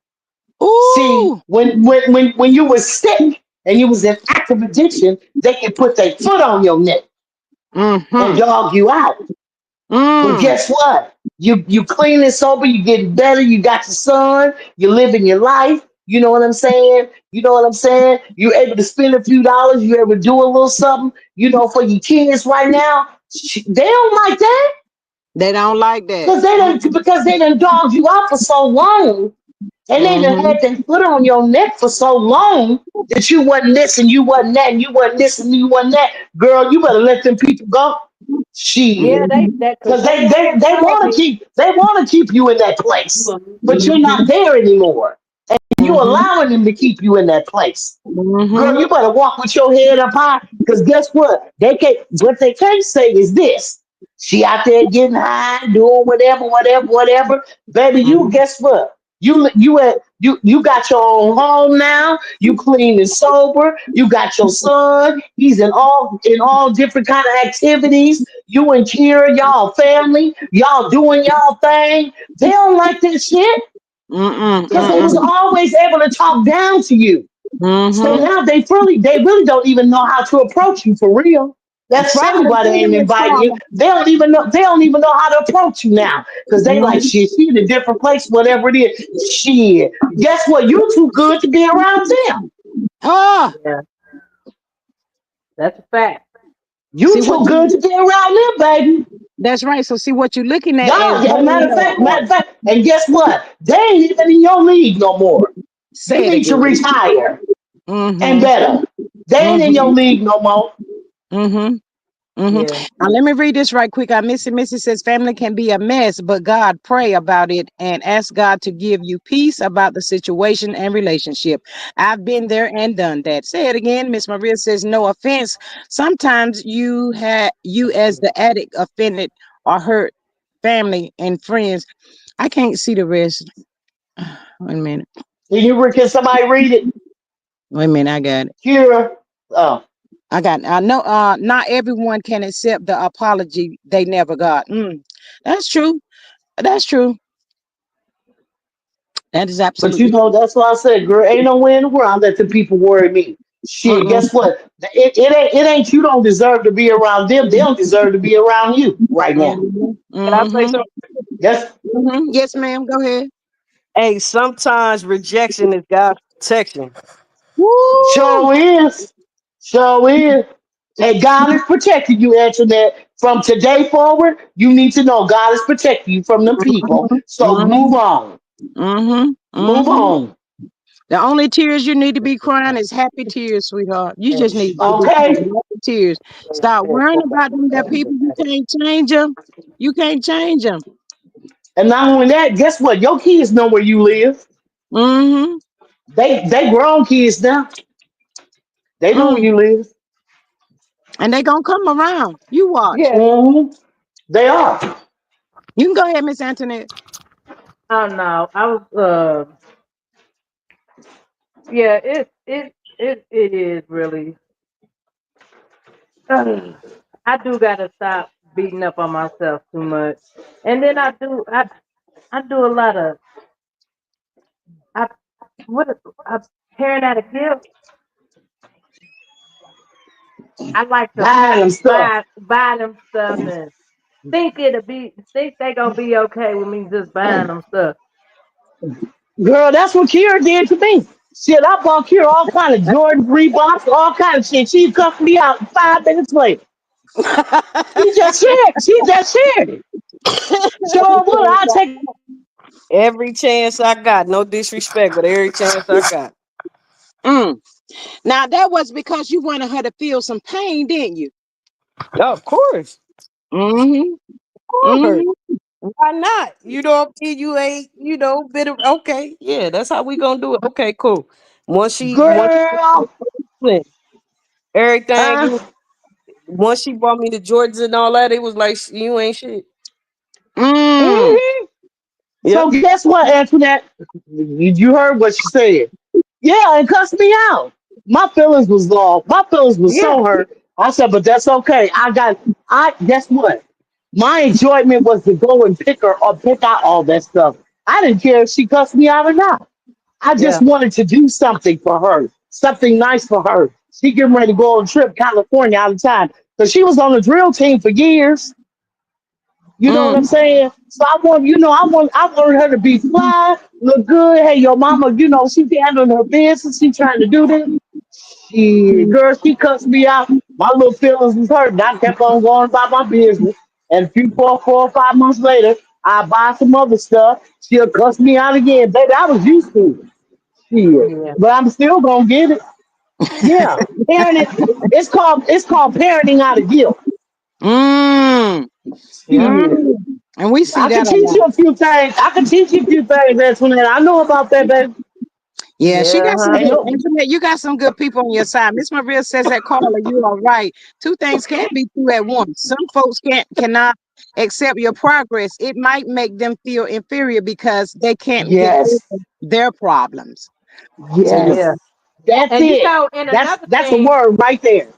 See, Ooh. when you were sick and you was in active addiction, they can put their foot on your neck and Mm-hmm. dog you out. But Mm. guess what? You clean and sober, you getting better, you got your son, you're living your life. You know what I'm saying? You know what I'm saying? You're able to spend a few dollars, you're able to do a little something, for your kids right now. They don't like that They don't like that. because they done dogged you out for so long. And they done Mm-hmm. had their foot on your neck for so long that you wasn't this and you wasn't that and you wasn't this and you wasn't that. Girl, you better let them people go. Yeah, Shit. they Mm-hmm. that because Because they they called want to me. keep you in that place. But you're not there anymore. And you Mm-hmm. allowing them to keep you in that place. Girl, Mm-hmm. you better walk with your head up high. Because guess what? What they can't say is this. She out there getting high, doing whatever, whatever, whatever. Baby, you Mm-hmm. guess what? You got your own home now. You clean and sober. You got your son. He's in all different kind of activities. You and Kira, y'all family, y'all doing y'all thing. They don't like this shit Mm-mm. because they was Mm-mm. always able to talk down to you. So Mm-hmm. now they really don't even know how to approach you for real. That's Except probably for why they ain't being in inviting you. trauma. They don't even know how to approach you now. Because they like Mm-hmm. shit, she in a different place, whatever it is. Shit. Guess what? You too good to be around them. Oh, Yeah, that's a fact. You see what too good you to be around them, baby. that's right. So see what you're looking at as Y'all, yeah, being matter of fact, and guess what? They ain't even in your league no more. You say it need to again. retire and Mm-hmm. better. They ain't in your Mm-hmm. league no more. Mm-hmm. Mm-hmm. Yeah. Now let me read this right quick. Missy says family can be a mess, but God, pray about it and ask God to give you peace about the situation and relationship. I've been there and done that. Say it again. Miss Maria says no offense. Sometimes you as the addict offended or hurt family and friends. I can't see the rest. Wait a minute. Can somebody read it? Wait a minute. I got it. Kira. Oh, I got it. I know not everyone can accept the apology they never got. That's true. That's true. That is but absolutely true. that's why I said, girl, ain't no way in the world I let the people worry me. Shit, Mm-mm. guess what? It ain't you don't deserve to be around them. They don't deserve to be around you right now. Mm-hmm. Can I say Mm-hmm. something? Yes, Yes, ma'am. Go ahead. Hey, sometimes rejection is God's protection. Woo! sure is. Sure is. And God is protecting you, Antoinette. From today forward, you need to know God is protecting you from them people. So Mm-hmm. move on. Mm-hmm. Move Mm-hmm. on. The only tears you need to be crying is happy tears, sweetheart. You just need to be Okay? crying happy tears. Stop worrying about them. That people you can't change them. You can't change them. And not only that, guess what? Your kids know where you live. Mm-hmm. They grown kids now. They know where Mm. you live. And they gonna come around. You watch. Yeah, Hmm. They are. You can go ahead, Miss Antoinette. I don't know. I was yeah, it is really I do gotta stop beating up on myself too much. And then I do a lot of I what I tearing out of guilt. I like to Buying them stuff. buy them stuff and think they gonna be okay with me just buying them stuff. Girl, that's what Kira did to me. Shit, I bought Kira all kind of Jordan Reeboks, all kind of shit. She cussed me out 5 minutes later. She just shared it. Sure would. I take it back. every chance I got. No disrespect, but every chance I got. Mm. Now that was because you wanted her to feel some pain, didn't you? Oh, of course. Mm-hmm. Of course. Mm-hmm. Why not? You know, if you ain't, bit of okay. Yeah, that's how we gonna do it. Okay, cool. Once Girl. she everything Huh? you once she brought me the Jordans and all that, it was like you ain't shit. Mm. Hmm. Yep. So guess what, Antoinette? You heard what she said. Yeah, and cussed me out. My feelings was lost. My feelings was Yeah. so hurt. I said, but that's okay. I guess what? My enjoyment was to go and pick her or pick out all that stuff. I didn't care if she cussed me out or not. I just Yeah. wanted to do something for her, something nice for her. She getting ready to go on a trip California all the time. Because she was on the drill team for years. You know what I'm Mm. saying? So I want her to be fly, look good. Hey, your mama, she handling her business. She trying to do this. Girl, she cussed me out. My little feelings was hurt. And I kept on going about my business. And a few 4 or 5 months later, I buy some other stuff. She'll cuss me out again. Baby, I was used to it. Shit. Yeah. But I'm still gonna get it. Yeah. Parenting. It's called parenting out of guilt. Mm. Yeah. Shit. Mm. And we see I can that a teach you lot. a few things. I can teach you a few things, Antoinette. I know about that, baby. Yeah, she Yeah, got some Ain't good honey. no. Antoinette, you got some good people on your side. Miss Maria says that Carla, you are right. Two things can't be true at once. Some folks cannot accept your progress. It might make them feel inferior because they can't get Yes. over their problems. So yeah. Yes. Yeah. That's And it. and That's another that's a thing, word right there.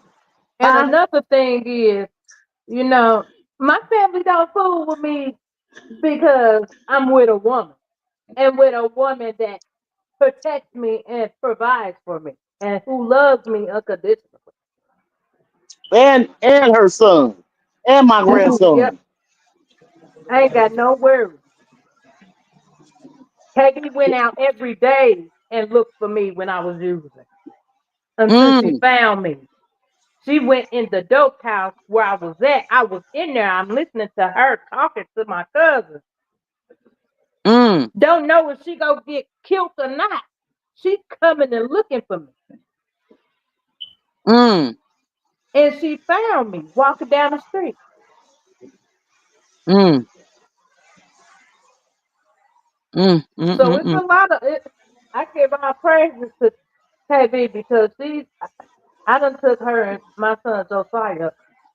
and Huh? another thing is, you know, my family don't fool with me because I'm with a woman and with a woman that protects me and provides for me and who loves me unconditionally. And her son. And my Yep, grandson. I ain't got no worries. Peggy went out every day and looked for me when I was using until she Mm, found me. She went in the dope house where I was at. I was in there. I'm listening to her talking to my cousin. mm, Don't know if she gonna get killed or not. She coming and looking for me. mm, And she found me walking down the street. mm, So it's mm. a lot of it. I give our praises to KB because I done took her and my son Josiah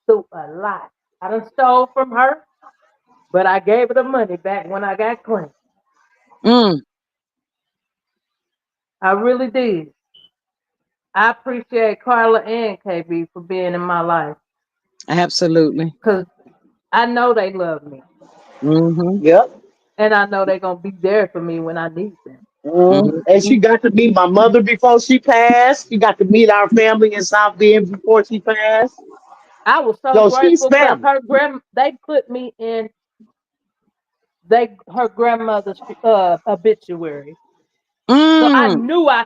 through a lot. I done stole from her, but I gave her the money back when I got clean. Mm. I really did. I appreciate Carla and KB for being in my life Absolutely. because I know they love me Mm-hmm. Yep. and I know they're gonna be there for me when I need them. And Mm-hmm. she got to meet my mother before she passed. She got to meet our family in South Bend before she passed. I was so So she's grateful because family. they put me in they her grandmother's obituary. So I Mm. knew I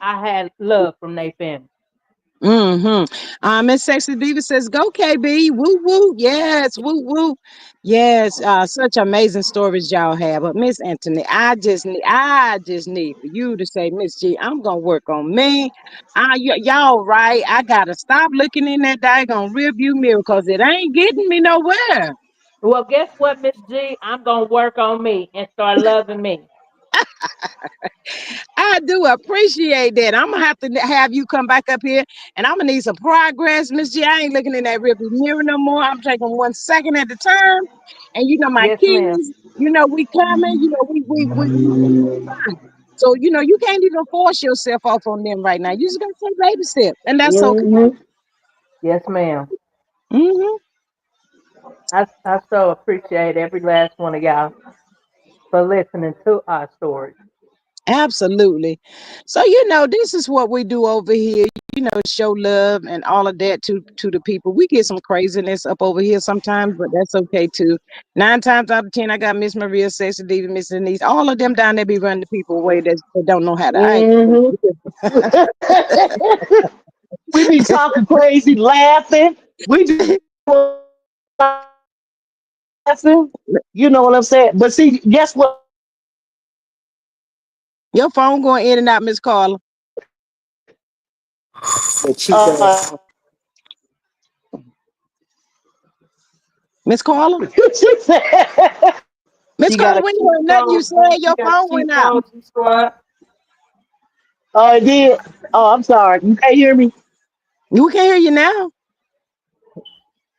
had love from their family. Mm-hmm. Miss Sexy Diva says, "Go KB, woo woo, yes, woo woo, yes." Such amazing stories y'all have. But Miss Anthony, I just need for you to say, Miss G, I'm gonna work on me. Y'all right? I gotta stop looking in that daggone rearview mirror because it ain't getting me nowhere. Well, guess what, Miss G? I'm gonna work on me and start loving me. I do appreciate that. I'm gonna have to have you come back up here, and I'm gonna need some progress, Miss G. I ain't looking in that rearview mirror no more. I'm taking 1 second at a time, and my Yes, ma'am. kids. We coming. We fine. So you can't even force yourself off on them right now. You just gotta take baby steps, and that's okay. Hmm. Yes, ma'am. Hmm. I so appreciate every last one of y'all for listening to our stories. Absolutely. So this is what we do over here. Show love and all of that to the people. We get some craziness up over here sometimes, but that's okay too. 9 times out of 10, I got Miss Maria, Sexy Diva, Miss Denise, all of them down there be running the people away that don't know how to act. Hmm. We be talking crazy, laughing. We just laughing. You know what I'm saying? But see, guess what? Your phone going in and out, Miss Carla. But she does. Miss Carla? She said, Miss She got Carla, a we ain't cheap heard nothing you phone. said. She Your got a phone cheap went out. phone. She squad. "Oh, it did. Oh, I'm sorry. You can't hear me. We can hear you now.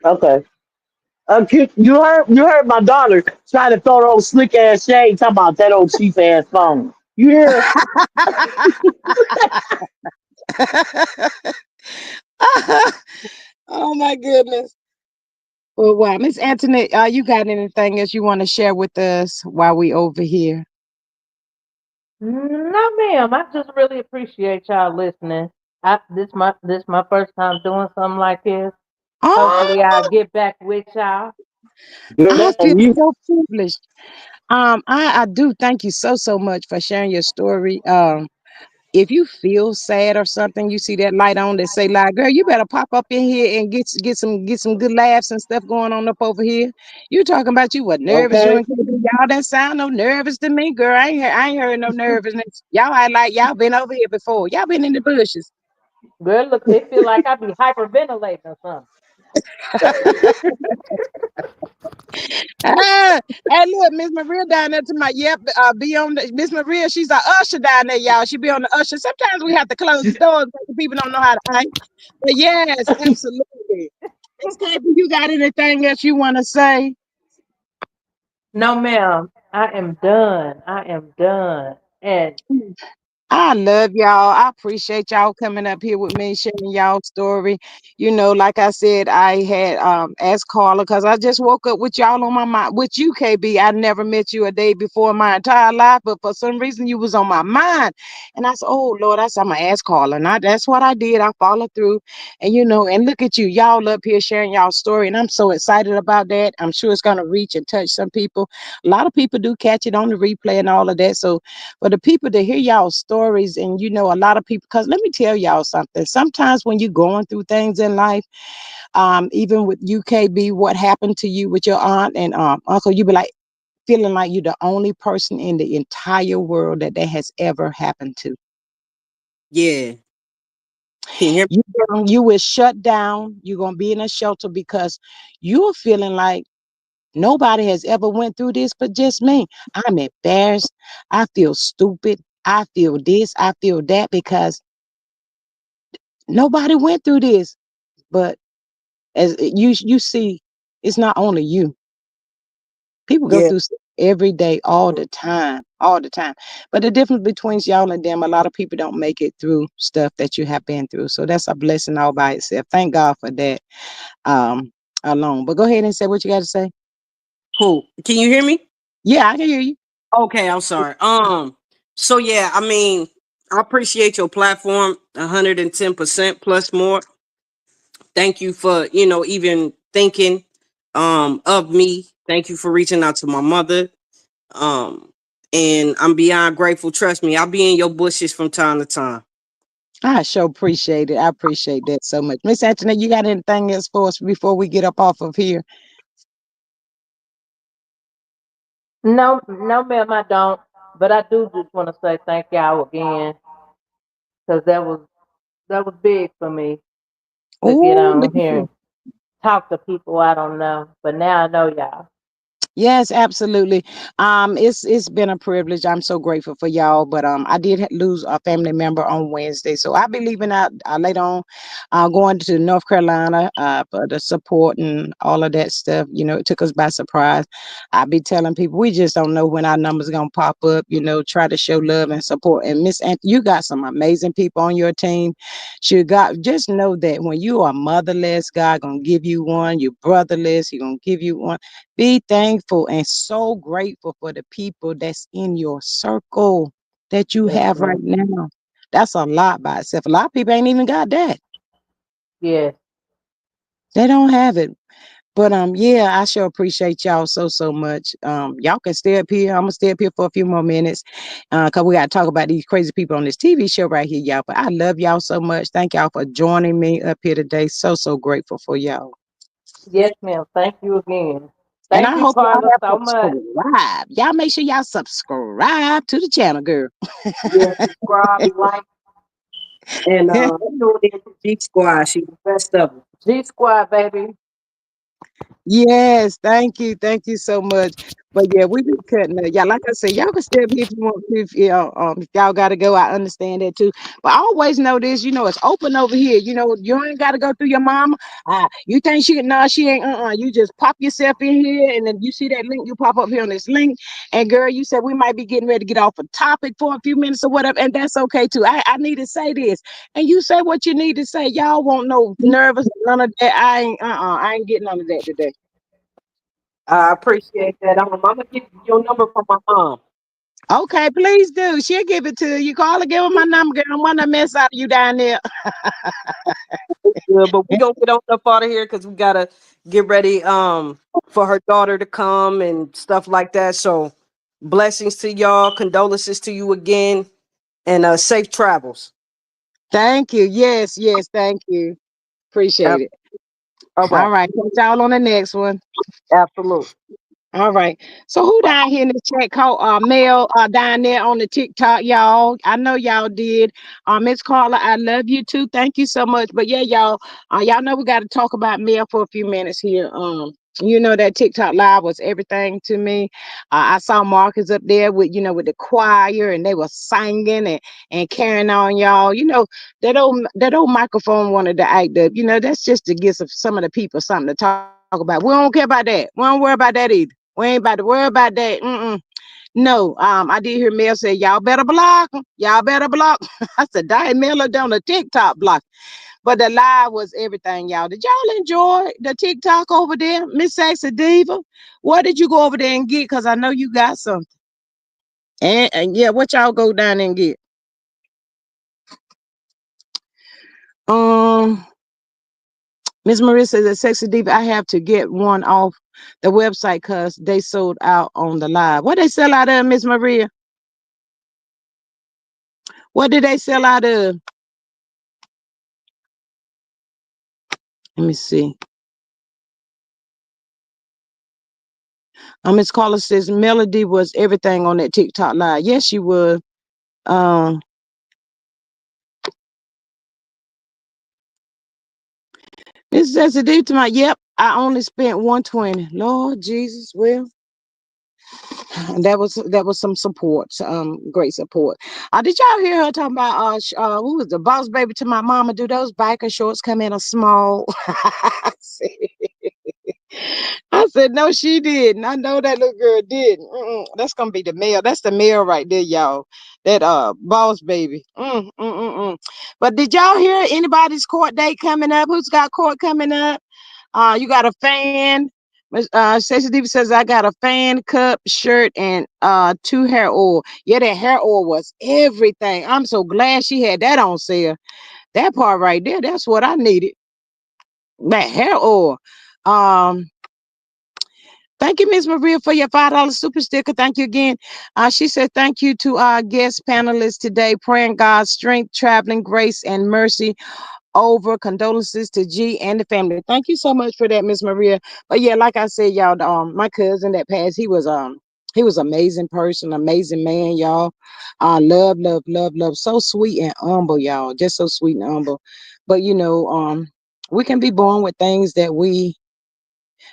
Okay. You heard my daughter trying to throw those slick ass shade talking about that old cheap ass phone. You hear? Oh my goodness. Well, wow. Miss Antoinette, you got anything else you want to share with us while we over here? No, ma'am. I just really appreciate y'all listening. This my first time doing something like this. Hopefully, Oh, I'll get back with y'all. I Girl, feel you so privileged. I do thank you so much for sharing your story. If you feel sad or something, you see that light on that say, "Like, girl, you better pop up in here and get some good laughs and stuff going on up over here." You talking about you what nervous you okay? and KB. Y'all didn't sound no nervous to me, girl. I ain't heard no nervousness. Y'all act like y'all been over here before. Y'all been in the bushes. Girl, look, it feel like I be hyperventilating or something. Ah, hey, look, Miss Maria down there to my be on the Miss Maria. She's our usher down there, y'all. She be on the usher. Sometimes we have to close the doors because people don't know how to act. But yes, absolutely. Miss Kathy, you got anything else you want to say? No, ma'am. I am done. I am done. And I love y'all. I appreciate y'all coming up here with me, sharing y'all story. Like I said, I had asked Carla because I just woke up with y'all on my mind. With you, KB, I never met you a day before in my entire life, but for some reason you was on my mind. And I said, "Oh Lord," I said, "I'm gonna ask Carla." And that's what I did. I followed through. And and look at you, y'all up here sharing y'all story. And I'm so excited about that. I'm sure it's gonna reach and touch some people. A lot of people do catch it on the replay and all of that. So for the people to hear y'all stories, and a lot of people, because let me tell y'all something. Sometimes when you're going through things in life, even with UKB, what happened to you with your aunt and uncle, you be like feeling like you're the only person in the entire world that has ever happened to. Yeah. Can you hear me? You will shut down. You're gonna be in a shelter because you're feeling like nobody has ever went through this but just me. I'm embarrassed. I feel stupid. I feel this. I feel that because nobody went through this. But as you see, it's not only you. People go Yeah. through stuff every day, all the time, all the time. But the difference between y'all and them, a lot of people don't make it through stuff that you have been through. So that's a blessing all by itself. Thank God for that um alone. But go ahead and say what you got to say. Cool. Can you hear me? Yeah, I can hear you. Okay, I'm sorry. So yeah, I mean, I appreciate your platform 110% plus more. Thank you for, even thinking of me. Thank you for reaching out to my mother. Um, and I'm beyond grateful. Trust me, I'll be in your bushes from time to time. I sure appreciate it. I appreciate that so much. Miss Antoinette, you got anything else for us before we get up off of here? No, no, ma'am, I don't. But I do just want to say thank y'all again because that was big for me to get Oh, on here and talk to people I don't know. But now I know y'all. yes, absolutely. It's been a privilege. I'm so grateful for y'all. But I did lose a family member on Wednesday, so I'll be leaving out later on, going to North Carolina for the support and all of that stuff. It took us by surprise. I be telling people we just don't know when our numbers gonna pop up. Try to show love and support. And Miss Ant, you got some amazing people on your team. Should God just know that when you are motherless, God gonna give you one. You brotherless, He gonna give you one. Be thankful and so grateful for the people that's in your circle that you Yes, have right ma'am. now. That's a lot by itself. A lot of people ain't even got that. Yes, They don't have it. But yeah, I sure appreciate y'all so much. Y'all can stay up here. I'm gonna stay up here for a few more minutes. Cause we gotta talk about these crazy people on this TV show right here, y'all. But I love y'all so much. Thank y'all for joining me up here today. So grateful for y'all. yes, ma'am. Thank you again. And Thank I you, hope y'all Carla, have so much. subscribed. Y'all make sure y'all subscribe to the channel, girl. Yeah, subscribe, like, and tune in to G Squad. She's the best of them. G Squad, baby. Yes, thank you. Thank you so much. But yeah, we be cutting it. Yeah, like I said, y'all can stay up here if you want to. If y'all gotta go, I understand that too. But I always know this, it's open over here. You ain't gotta go through your mama. You think she ain't You just pop yourself in here and then you see that link, you pop up here on this link. And girl, you said we might be getting ready to get off a topic for a few minutes or whatever, and that's okay too. I need to say this. And you say what you need to say. Y'all won't no nervous, none of that. I ain't getting none of that today. I appreciate that. I'm gonna give you your number from my mom. Okay, please do. She'll give it to you. Call her, give her my number, girl. I want to mess out of you down there. Yeah, but we gonna get on up out of here because we gotta get ready for her daughter to come and stuff like that. So blessings to y'all, condolences to you again, and safe travels. Thank you. Yes, thank you. Appreciate it. All All right, right. Catch y'all on the next one. absolutely. All right. So who down here in the chat called Mel down there on the TikTok, y'all? I know y'all did. Miss Carla, I love you too. Thank you so much. But yeah, y'all know we got to talk about Mel for a few minutes here. That TikTok live was everything to me. I saw Marcus up there with the choir and they were singing and carrying on, y'all. That old microphone wanted to act up. That's just to give some of the people something to talk about. We don't care about that. We don't worry about that either. We ain't about to worry about that. No, I did hear Mel say, y'all better block 'em. Y'all better block. I said, Diane Miller done a TikTok block. But the live was everything, y'all. Did y'all enjoy the TikTok over there, Miss Sexy Diva? What did you go over there and get? Because I know you got something. And yeah, what y'all go down and get? Um, Miss Marissa says that Sexy Diva, I have to get one off the website because they sold out on the live. What they sell out of, Miss Maria? What did they sell out of? Let me see. Miss Carla says Melody was everything on that TikTok live. Yes, she was. Um, Miss Sexy Diva to my yep. I only spent 120. Lord Jesus, well, that was some support, great support. Did y'all hear her talking about who was the boss baby to my mama? Do those biker shorts come in a small? I said, no, she didn't. I know that little girl didn't. That's gonna be the male. That's the male right there, y'all. That boss baby. But did y'all hear anybody's court date coming up? Who's got court coming up? You got a fan. Stacey Deep says I got a fan, cup, shirt, and two hair oil. Yeah, that hair oil was everything. I'm so glad she had that on sale. That part right there, that's what I needed. That hair oil. Um, Thank you, Miss Maria, for your $5 super sticker. Thank you again. She said, thank you to our guest panelists today, praying God's strength, traveling grace, and mercy over. Condolences to G and the family. Thank you so much for that, Miss Maria. But yeah, like I said, y'all, my cousin that passed, he was amazing person, amazing man, y'all. Love, love, love, love. So sweet and humble, y'all. Just so sweet and humble. But we can be born with things that we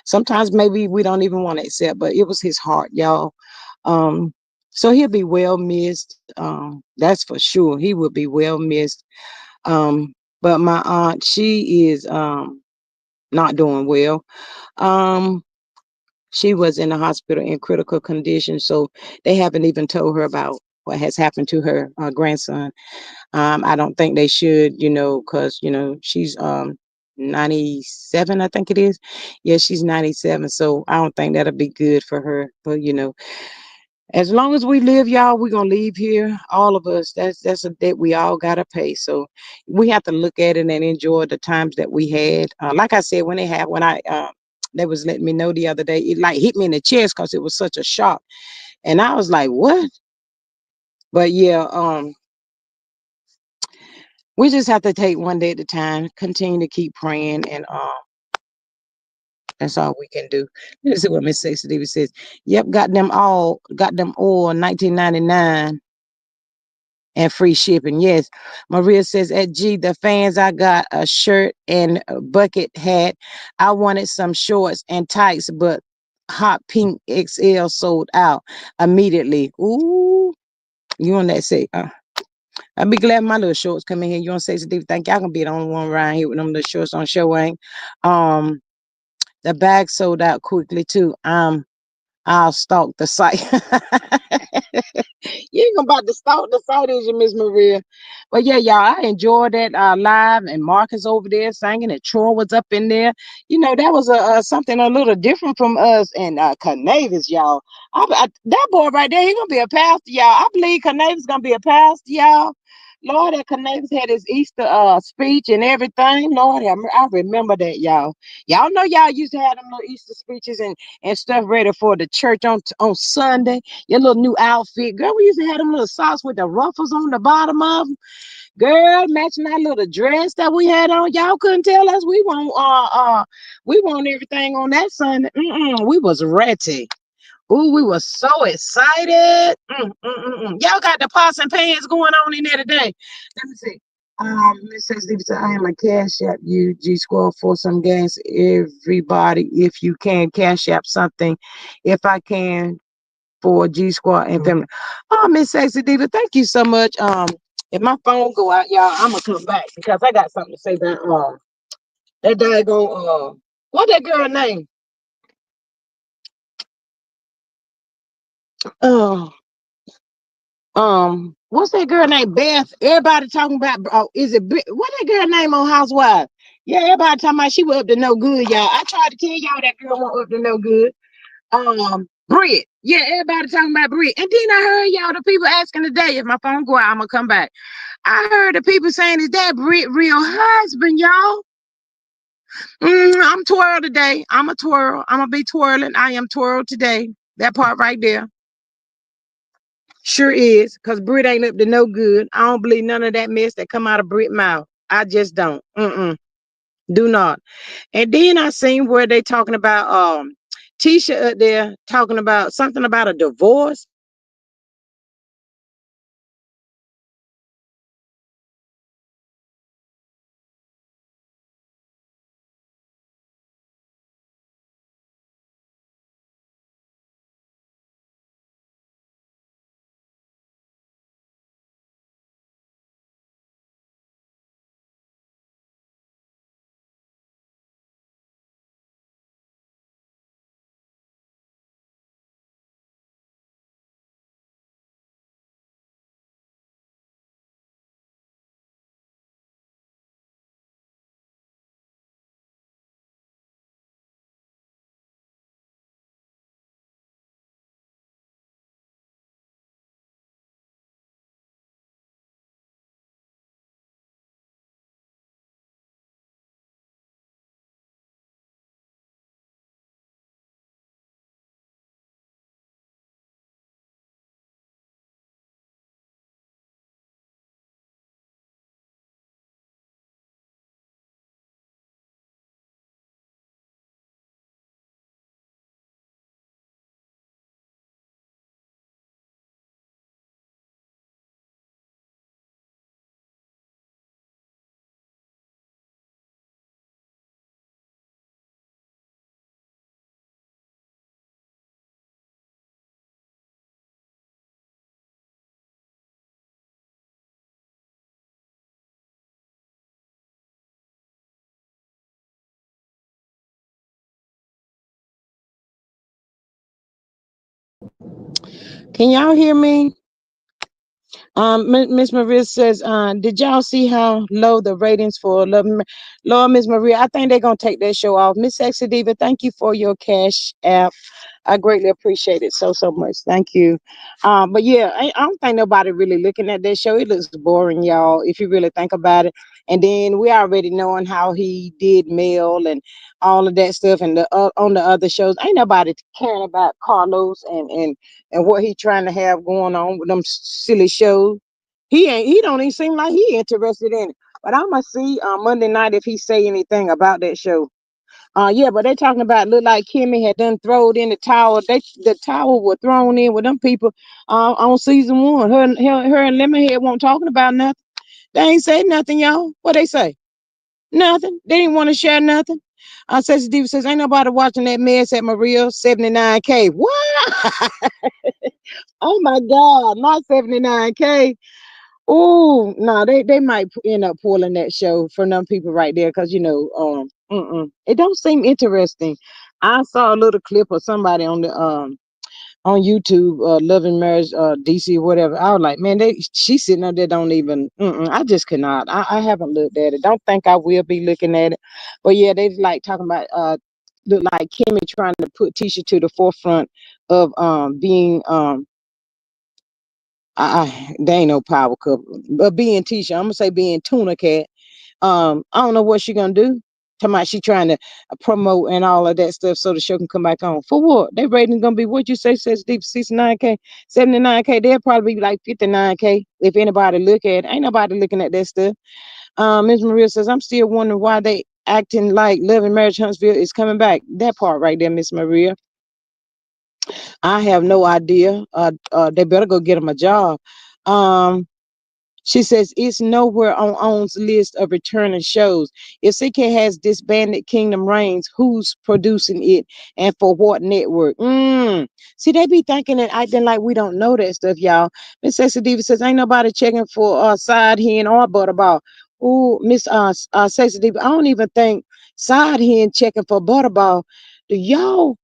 sometimes maybe we don't even want to accept, but it was his heart, y'all. Um, so he'll be well missed. That's for sure. He will be well missed. But my aunt, she is not doing well. Um, she was in the hospital in critical condition, so they haven't even told her about what has happened to her grandson. I don't think they should, because she's 97, I think it is. Yeah, she's 97, so I don't think that'll be good for her. But as long as we live, y'all, we're gonna leave here. All of us. That's a debt we all gotta pay. So we have to look at it and enjoy the times that we had. Like I said, when I they was letting me know the other day, it like hit me in the chest because it was such a shock, and I was like, what? But yeah, we just have to take one day at a time, continue to keep praying, and that's all we can do. Let's see what Miss Sexy Davis says. Yep, got them all 1999 and free shipping. Yes. Maria says at G, the fans, I got a shirt and a bucket hat. I wanted some shorts and tights, but hot pink XL sold out immediately. Ooh, you on that say? I'll be glad my little shorts come in here. You want to say Steve? Think y'all can be the only one around here with them little shorts on show ain't. Um, the bag sold out quickly too. I'll stalk the site. You ain't gonna about to stalk the site, is you, Miss Maria? But yeah, y'all, I enjoyed that live, and Marcus over there singing, and Troy was up in there. That was something a little different from us and Canavis, y'all. That boy right there, he gonna be a pastor, y'all. I believe Canavis gonna be a pastor, y'all. Lord, that Canavis had his Easter speech and everything. Lord, I remember that, y'all. Y'all know y'all used to have them little Easter speeches and stuff ready for the church on Sunday. Your little new outfit, girl. We used to have them little socks with the ruffles on the bottom of them, girl, matching that little dress that we had on. Y'all couldn't tell us we want everything on that Sunday. We was ready. Ooh, we were so excited. Y'all got the pots and pans going on in there today. Let me see. Miss Stevie said, I am a cash app you G Squad for some games. Everybody, if you can cash app something, if I can for G Squad and family. Oh, Miss Sexy Diva, thank you so much. If my phone go out, y'all, I'm gonna come back because I got something to say about that daggone what that girl name? Oh, what's that girl named Beth? Everybody talking about, is it what that girl name on Housewives? Yeah, everybody talking about she was up to no good, y'all. I tried to tell y'all that girl went up to no good. Brit. Yeah, everybody talking about Brit. And then I heard y'all the people asking today if my phone go out, I'm gonna come back. I heard the people saying, is that Brit real husband, y'all? I'm twirl today. I'm a twirl. I'm gonna be twirling. I am twirl today. That part right there. Sure is, because Brit ain't up to no good. I don't believe none of that mess that come out of Brit mouth. I just don't. Do not. And then I seen where they talking about Tisha up there talking about something about a divorce. Can y'all hear me? Miss Maria says, did y'all see how low the ratings for Lord, Miss Maria, I think they're gonna take that show off. Miss Sexy Diva, thank you for your cash app. I greatly appreciate it so much. Thank you. But yeah, I don't think nobody really looking at that show. It looks boring, y'all, if you really think about it. And then we already knowing how he did Mel and all of that stuff, and the on the other shows, ain't nobody caring about Carlos and what he trying to have going on with them silly shows. He ain't. He don't even seem like he interested in it. But I'm gonna see Monday night if he say anything about that show. Yeah, but they talking about look like Kimmy had done throwed in the towel. The towel was thrown in with them people on season one. Her and Lemonhead won't talking about nothing. They ain't say nothing, y'all. What they say? Nothing. They didn't want to share nothing. Ceci Diva says, ain't nobody watching that mess at Maria 79K. What? Oh my God, not 79K. Oh, no, they might end up pulling that show from them people right there because, it don't seem interesting. I saw a little clip of somebody on YouTube, Love and Marriage, DC, whatever. I was like, man, she's sitting up there, don't even. I just cannot. I haven't looked at it. Don't think I will be looking at it. But yeah, they like talking about look like Kimmy trying to put Tisha to the forefront of being they ain't no power couple, but being Tisha, I'm gonna say being Tuna Cat. I don't know what she gonna do. Talking about she trying to promote and all of that stuff so the show can come back on. For what? They rating gonna be what you say, says deep 69K, 79K. They'll probably be like 59K if anybody look at it. Ain't nobody looking at that stuff. Ms. Maria says, I'm still wondering why they acting like Love and Marriage Huntsville is coming back. That part right there, Miss Maria. I have no idea. They better go get them a job. Um, She says it's nowhere on OWN's list of returning shows. If CK has disbanded Kingdom Reigns, who's producing it and for what network? See, they be thinking and acting like we don't know that stuff, y'all. Miss Sexy Diva says ain't nobody checking for Side Hen or Butterball. Ooh, Miss Sexy Diva, I don't even think Side Hen checking for Butterball. Do y'all,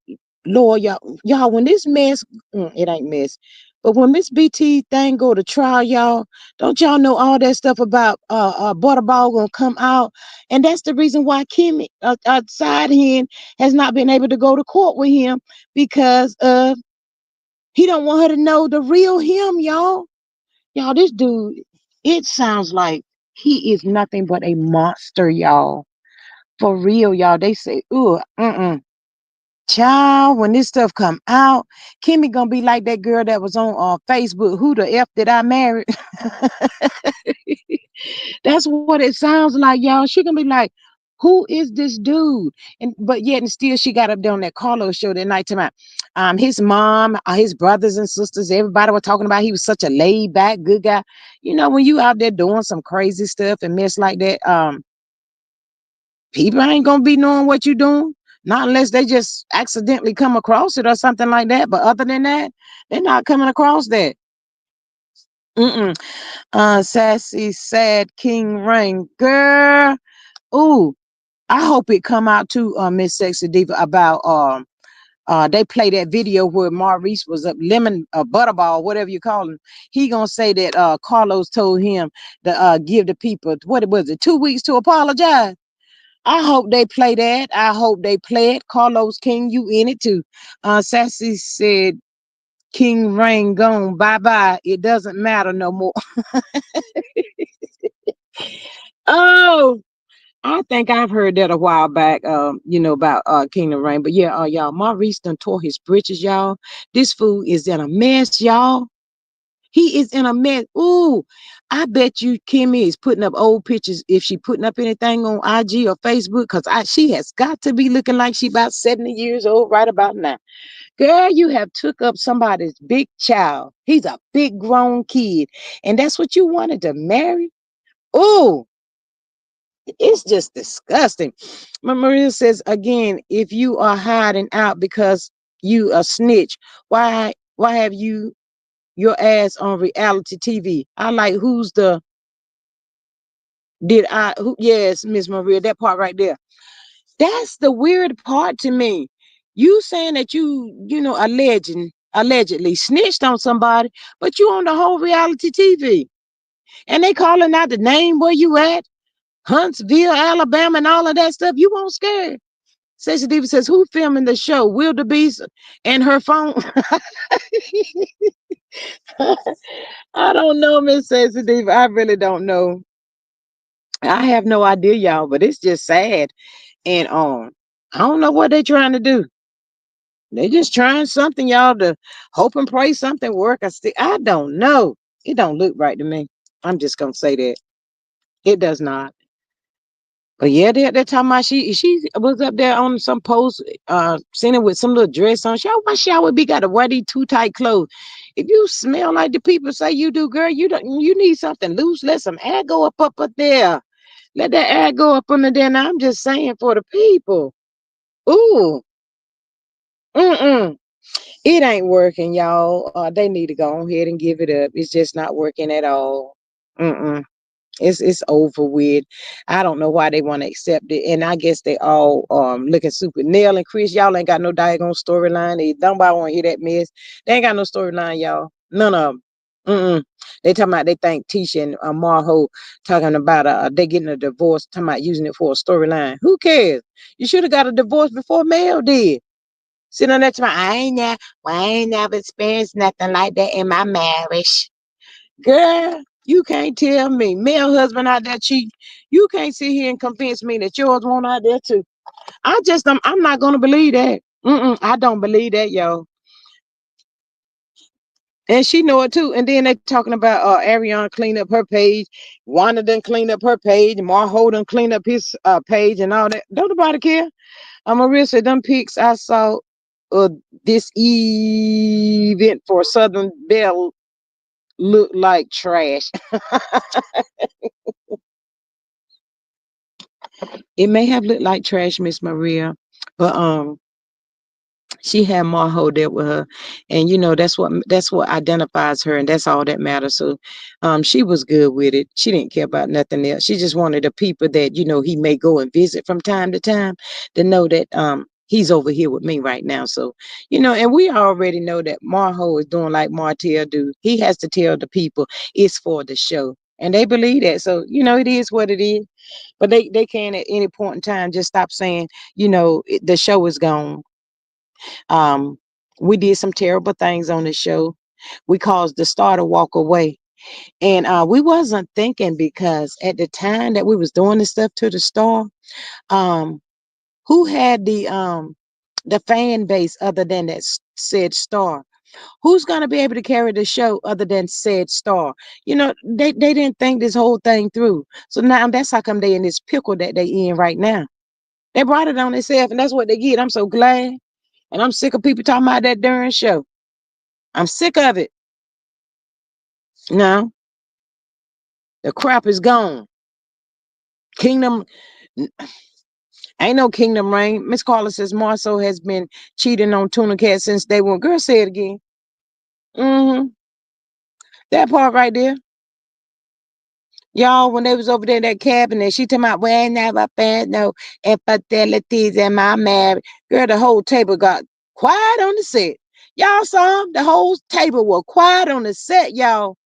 Lord, y'all, when this mess, it ain't mess. But when Miss BT thing go to trial, y'all, don't y'all know all that stuff about Butterball gonna come out? And that's the reason why Kimmy, Side Hen, has not been able to go to court with him because he don't want her to know the real him, y'all. Y'all, this dude, it sounds like he is nothing but a monster, y'all. For real, y'all. They say, ooh, child, when this stuff come out, Kimmy gonna be like that girl that was on Facebook. Who the F did I marry? That's what it sounds like, y'all. She gonna be like, who is this dude? And but yet and still she got up there on that Carlos show that night tonight. His mom, his brothers and sisters, everybody was talking about he was such a laid back, good guy. You know, when you out there doing some crazy stuff and mess like that, people ain't gonna be knowing what you're doing. Not unless they just accidentally come across it or something like that. But other than that, they're not coming across that. Mm-mm. Sassy, sad King Rain. Girl. Ooh, I hope it come out too, Miss Sexy Diva, about they play that video where Maurice was a lemon butterball, whatever you call him. He gonna say that Carlos told him to give the people what it was it 2 weeks to apologize. I hope they play that. I hope they play it. Carlos King, you in it too. Sassy said King Rain gone. Bye bye. It doesn't matter no more. Oh, I think I've heard that a while back, about Kingdom Reign. But yeah, y'all, Maurice done tore his britches, y'all. This fool is in a mess, y'all. He is in a mess. Ooh, I bet you Kimmy is putting up old pictures if she putting up anything on IG or Facebook, because she has got to be looking like she about 70 years old right about now. Girl, you have took up somebody's big child. He's a big grown kid. And that's what you wanted to marry? Ooh, it's just disgusting. Maria says again, if you are hiding out because you a snitch, why have you your ass on reality TV? I like who's the did I who yes, Miss Maria, that part right there. That's the weird part to me. You saying that you know a legend allegedly snitched on somebody, but you on the whole reality TV. And they calling out the name where you at, Huntsville, Alabama, and all of that stuff. You won't scare. Stacey Diva says, who filming the show? Wildebeest and her phone. I don't know, Miss Stacey Diva. I really don't know. I have no idea, y'all, but it's just sad. And I don't know what they're trying to do. They just trying something, y'all, to hope and pray something work. I don't know. It don't look right to me. I'm just gonna say that. It does not. But yeah, they're talking about she was up there on some post, seen her with some little dress on. Why she always be got to wear these too tight clothes? If you smell like the people say you do, girl, you need something loose. Let some air go up there. Let that air go up under there. Now I'm just saying for the people. Ooh, mm-mm. It ain't working, y'all. They need to go ahead and give it up. It's just not working at all. Mm-mm. It's over with. I don't know why they want to accept it, and I guess they all looking super. Nell and Chris, y'all ain't got no daggone storyline. They nobody want to hear that mess. They ain't got no storyline, y'all. None of them. Mm-mm. They talking about they think Tisha and Marho talking about they getting a divorce. Talking about using it for a storyline. Who cares? You should have got a divorce before Mel did. Sitting on that time, I ain't never experienced nothing like that in my marriage. Girl, you can't tell me. Male husband out there cheating. You can't sit here and convince me that yours won't out there too. I'm not gonna believe that. I don't believe that, yo. And she know it too. And then they talking about Ariana clean up her page, Wanda done clean up her page, Marho done clean up his page and all that. Don't nobody care. Maria said them pics I saw uh this event for Southern Belle look like trash. It may have looked like trash, Miss Maria, but she had Marho there with her, and that's what identifies her, and that's all that matters. So, she was good with it. She didn't care about nothing else. She just wanted the people that he may go and visit from time to time to know that he's over here with me right now. So, and we already know that Marho is doing like Martell do. He has to tell the people it's for the show, and they believe that. So, it is what it is. But they can at any point in time just stop saying, the show is gone. Um, we did some terrible things on the show. We caused the star to walk away. And we wasn't thinking because at the time that we was doing this stuff to the star, um, who had the fan base other than that said star? Who's gonna be able to carry the show other than said star? They didn't think this whole thing through. So now that's how come they in this pickle that they in right now. They brought it on themselves, and that's what they get. I'm so glad. And I'm sick of people talking about that darn show. I'm sick of it. No, the crap is gone. Kingdom ain't no kingdom reign. Miss Carla says Marceau has been cheating on Tuna Cat since day one. Girl, say it again. Mm-hmm. That part right there. Y'all, when they was over there in that cabin and she talking about, well, I never found no infidelities in my marriage. Girl, the whole table got quiet on the set. Y'all saw them? The whole table was quiet on the set, y'all.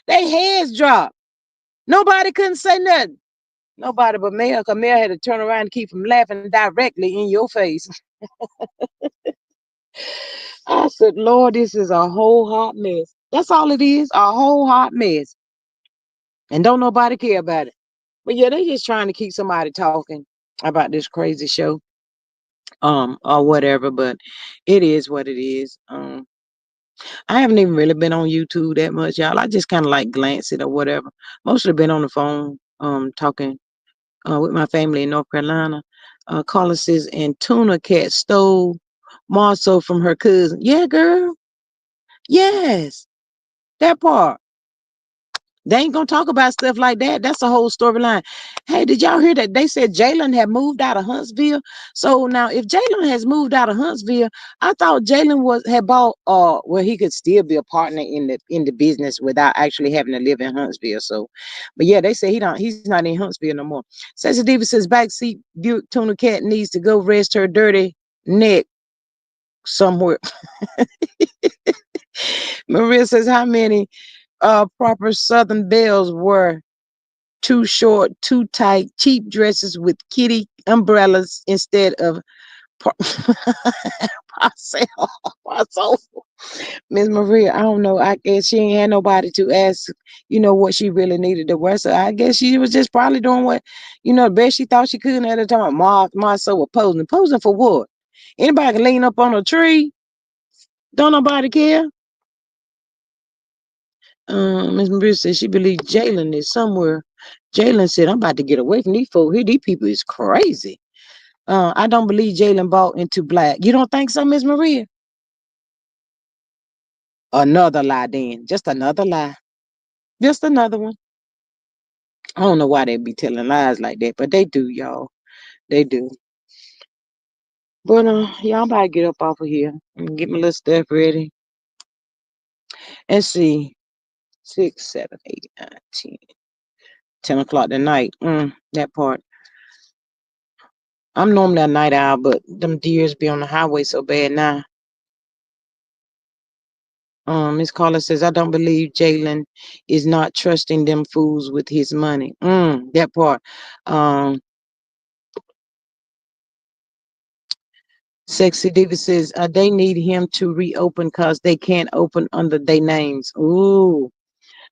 They heads dropped. Nobody couldn't say nothing. Nobody but Mel, because Mel had to turn around and keep from laughing directly in your face. I said, Lord, this is a whole hot mess. That's all it is, a whole hot mess. And don't nobody care about it. But yeah, they just trying to keep somebody talking about this crazy show, or whatever. But it is what it is. I haven't even really been on YouTube that much, y'all. I just kind of like glance it or whatever. Mostly been on the phone, talking with my family in North Carolina. Carla says, and Tuna Cat stole Marceau from her cousin. Yeah, girl. Yes, that part. They ain't gonna talk about stuff like that. That's a whole storyline. Hey, did y'all hear that? They said Jalen had moved out of Huntsville. So now, if Jalen has moved out of Huntsville, I thought Jalen had bought where he could still be a partner in the business without actually having to live in Huntsville. So, but yeah, they say he's not in Huntsville no more. Cecil Diva says backseat Buick Tuna Cat needs to go rest her dirty neck somewhere. Maria says, how many proper Southern belles were too short, too tight, cheap dresses with kitty umbrellas instead of par- parcel. Parcel. Miss Maria, I don't know. I guess she ain't had nobody to ask, what she really needed to wear. So I guess she was just probably doing what, the best she thought she could at the time. Ma so was posing. Posing for what? Anybody can lean up on a tree. Don't nobody care. Miss Maria said she believes Jalen is somewhere. Jalen said, I'm about to get away from these folks here. These people is crazy. I don't believe Jalen bought into black. You don't think so, Miss Maria? Another lie, then. Just another lie. Just another one. I don't know why they be telling lies like that, but they do, y'all. They do. But y'all about to get up off of here and get my little stuff ready. And see. 6, 7, 8, 9, 10. 10 o'clock tonight. That part. I'm normally a night owl, but them deers be on the highway so bad now. Miss Carla says, I don't believe Jalen is not trusting them fools with his money. That part. Um, Sexy Diva says, they need him to reopen because they can't open under their names. Ooh.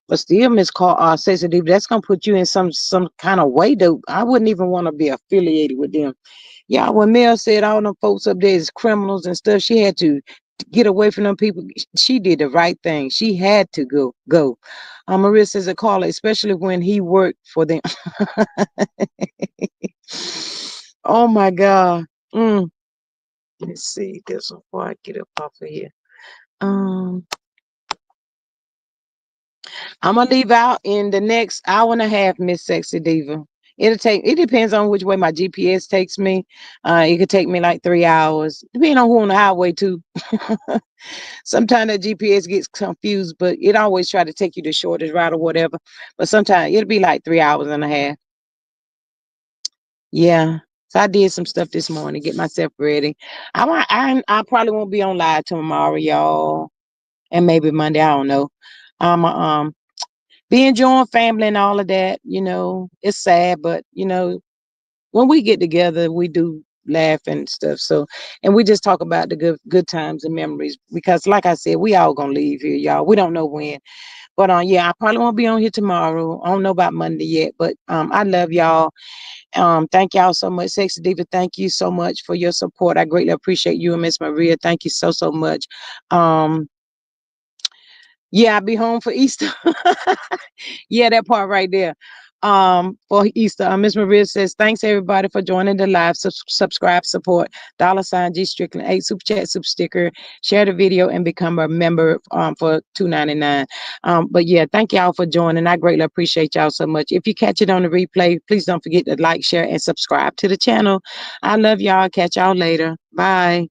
But still, Miss Sexy Diva, that's gonna put you in some kind of way though. I wouldn't even want to be affiliated with them. Yeah, when Mel said all them folks up there is criminals and stuff, she had to get away from them people. She did the right thing. She had to go. Maria says a caller, especially when he worked for them. Oh my God. Let's see this before I get up off of here. Um, I'm gonna leave out in the next hour and a half, Miss Sexy Diva. It depends on which way my GPS takes me. It could take me like 3 hours, depending on who on the highway too. Sometimes the GPS gets confused, but it always try to take you the shortest route or whatever. But sometimes it'll be like 3 hours and a half. Yeah. So I did some stuff this morning, get myself ready. I probably won't be on live tomorrow, y'all, and maybe Monday. I don't know. Um, be enjoying family and all of that. It's sad, but when we get together, we do laugh and stuff. So, and we just talk about the good times and memories because, like I said, we all gonna leave here, y'all. We don't know when, but yeah, I probably won't be on here tomorrow. I don't know about Monday yet, but I love y'all. Thank y'all so much, Sexy Diva. Thank you so much for your support. I greatly appreciate you and Miss Maria. Thank you so much. Um, yeah, I'll be home for Easter. Yeah, that part right there. For Easter. Miss Maria says, thanks everybody for joining the live. Subscribe, support, $ G Strickland 8 super chat, super sticker, share the video and become a member for $2.99. But yeah, thank y'all for joining. I greatly appreciate y'all so much. If you catch it on the replay, please don't forget to like, share, and subscribe to the channel. I love y'all. Catch y'all later. Bye.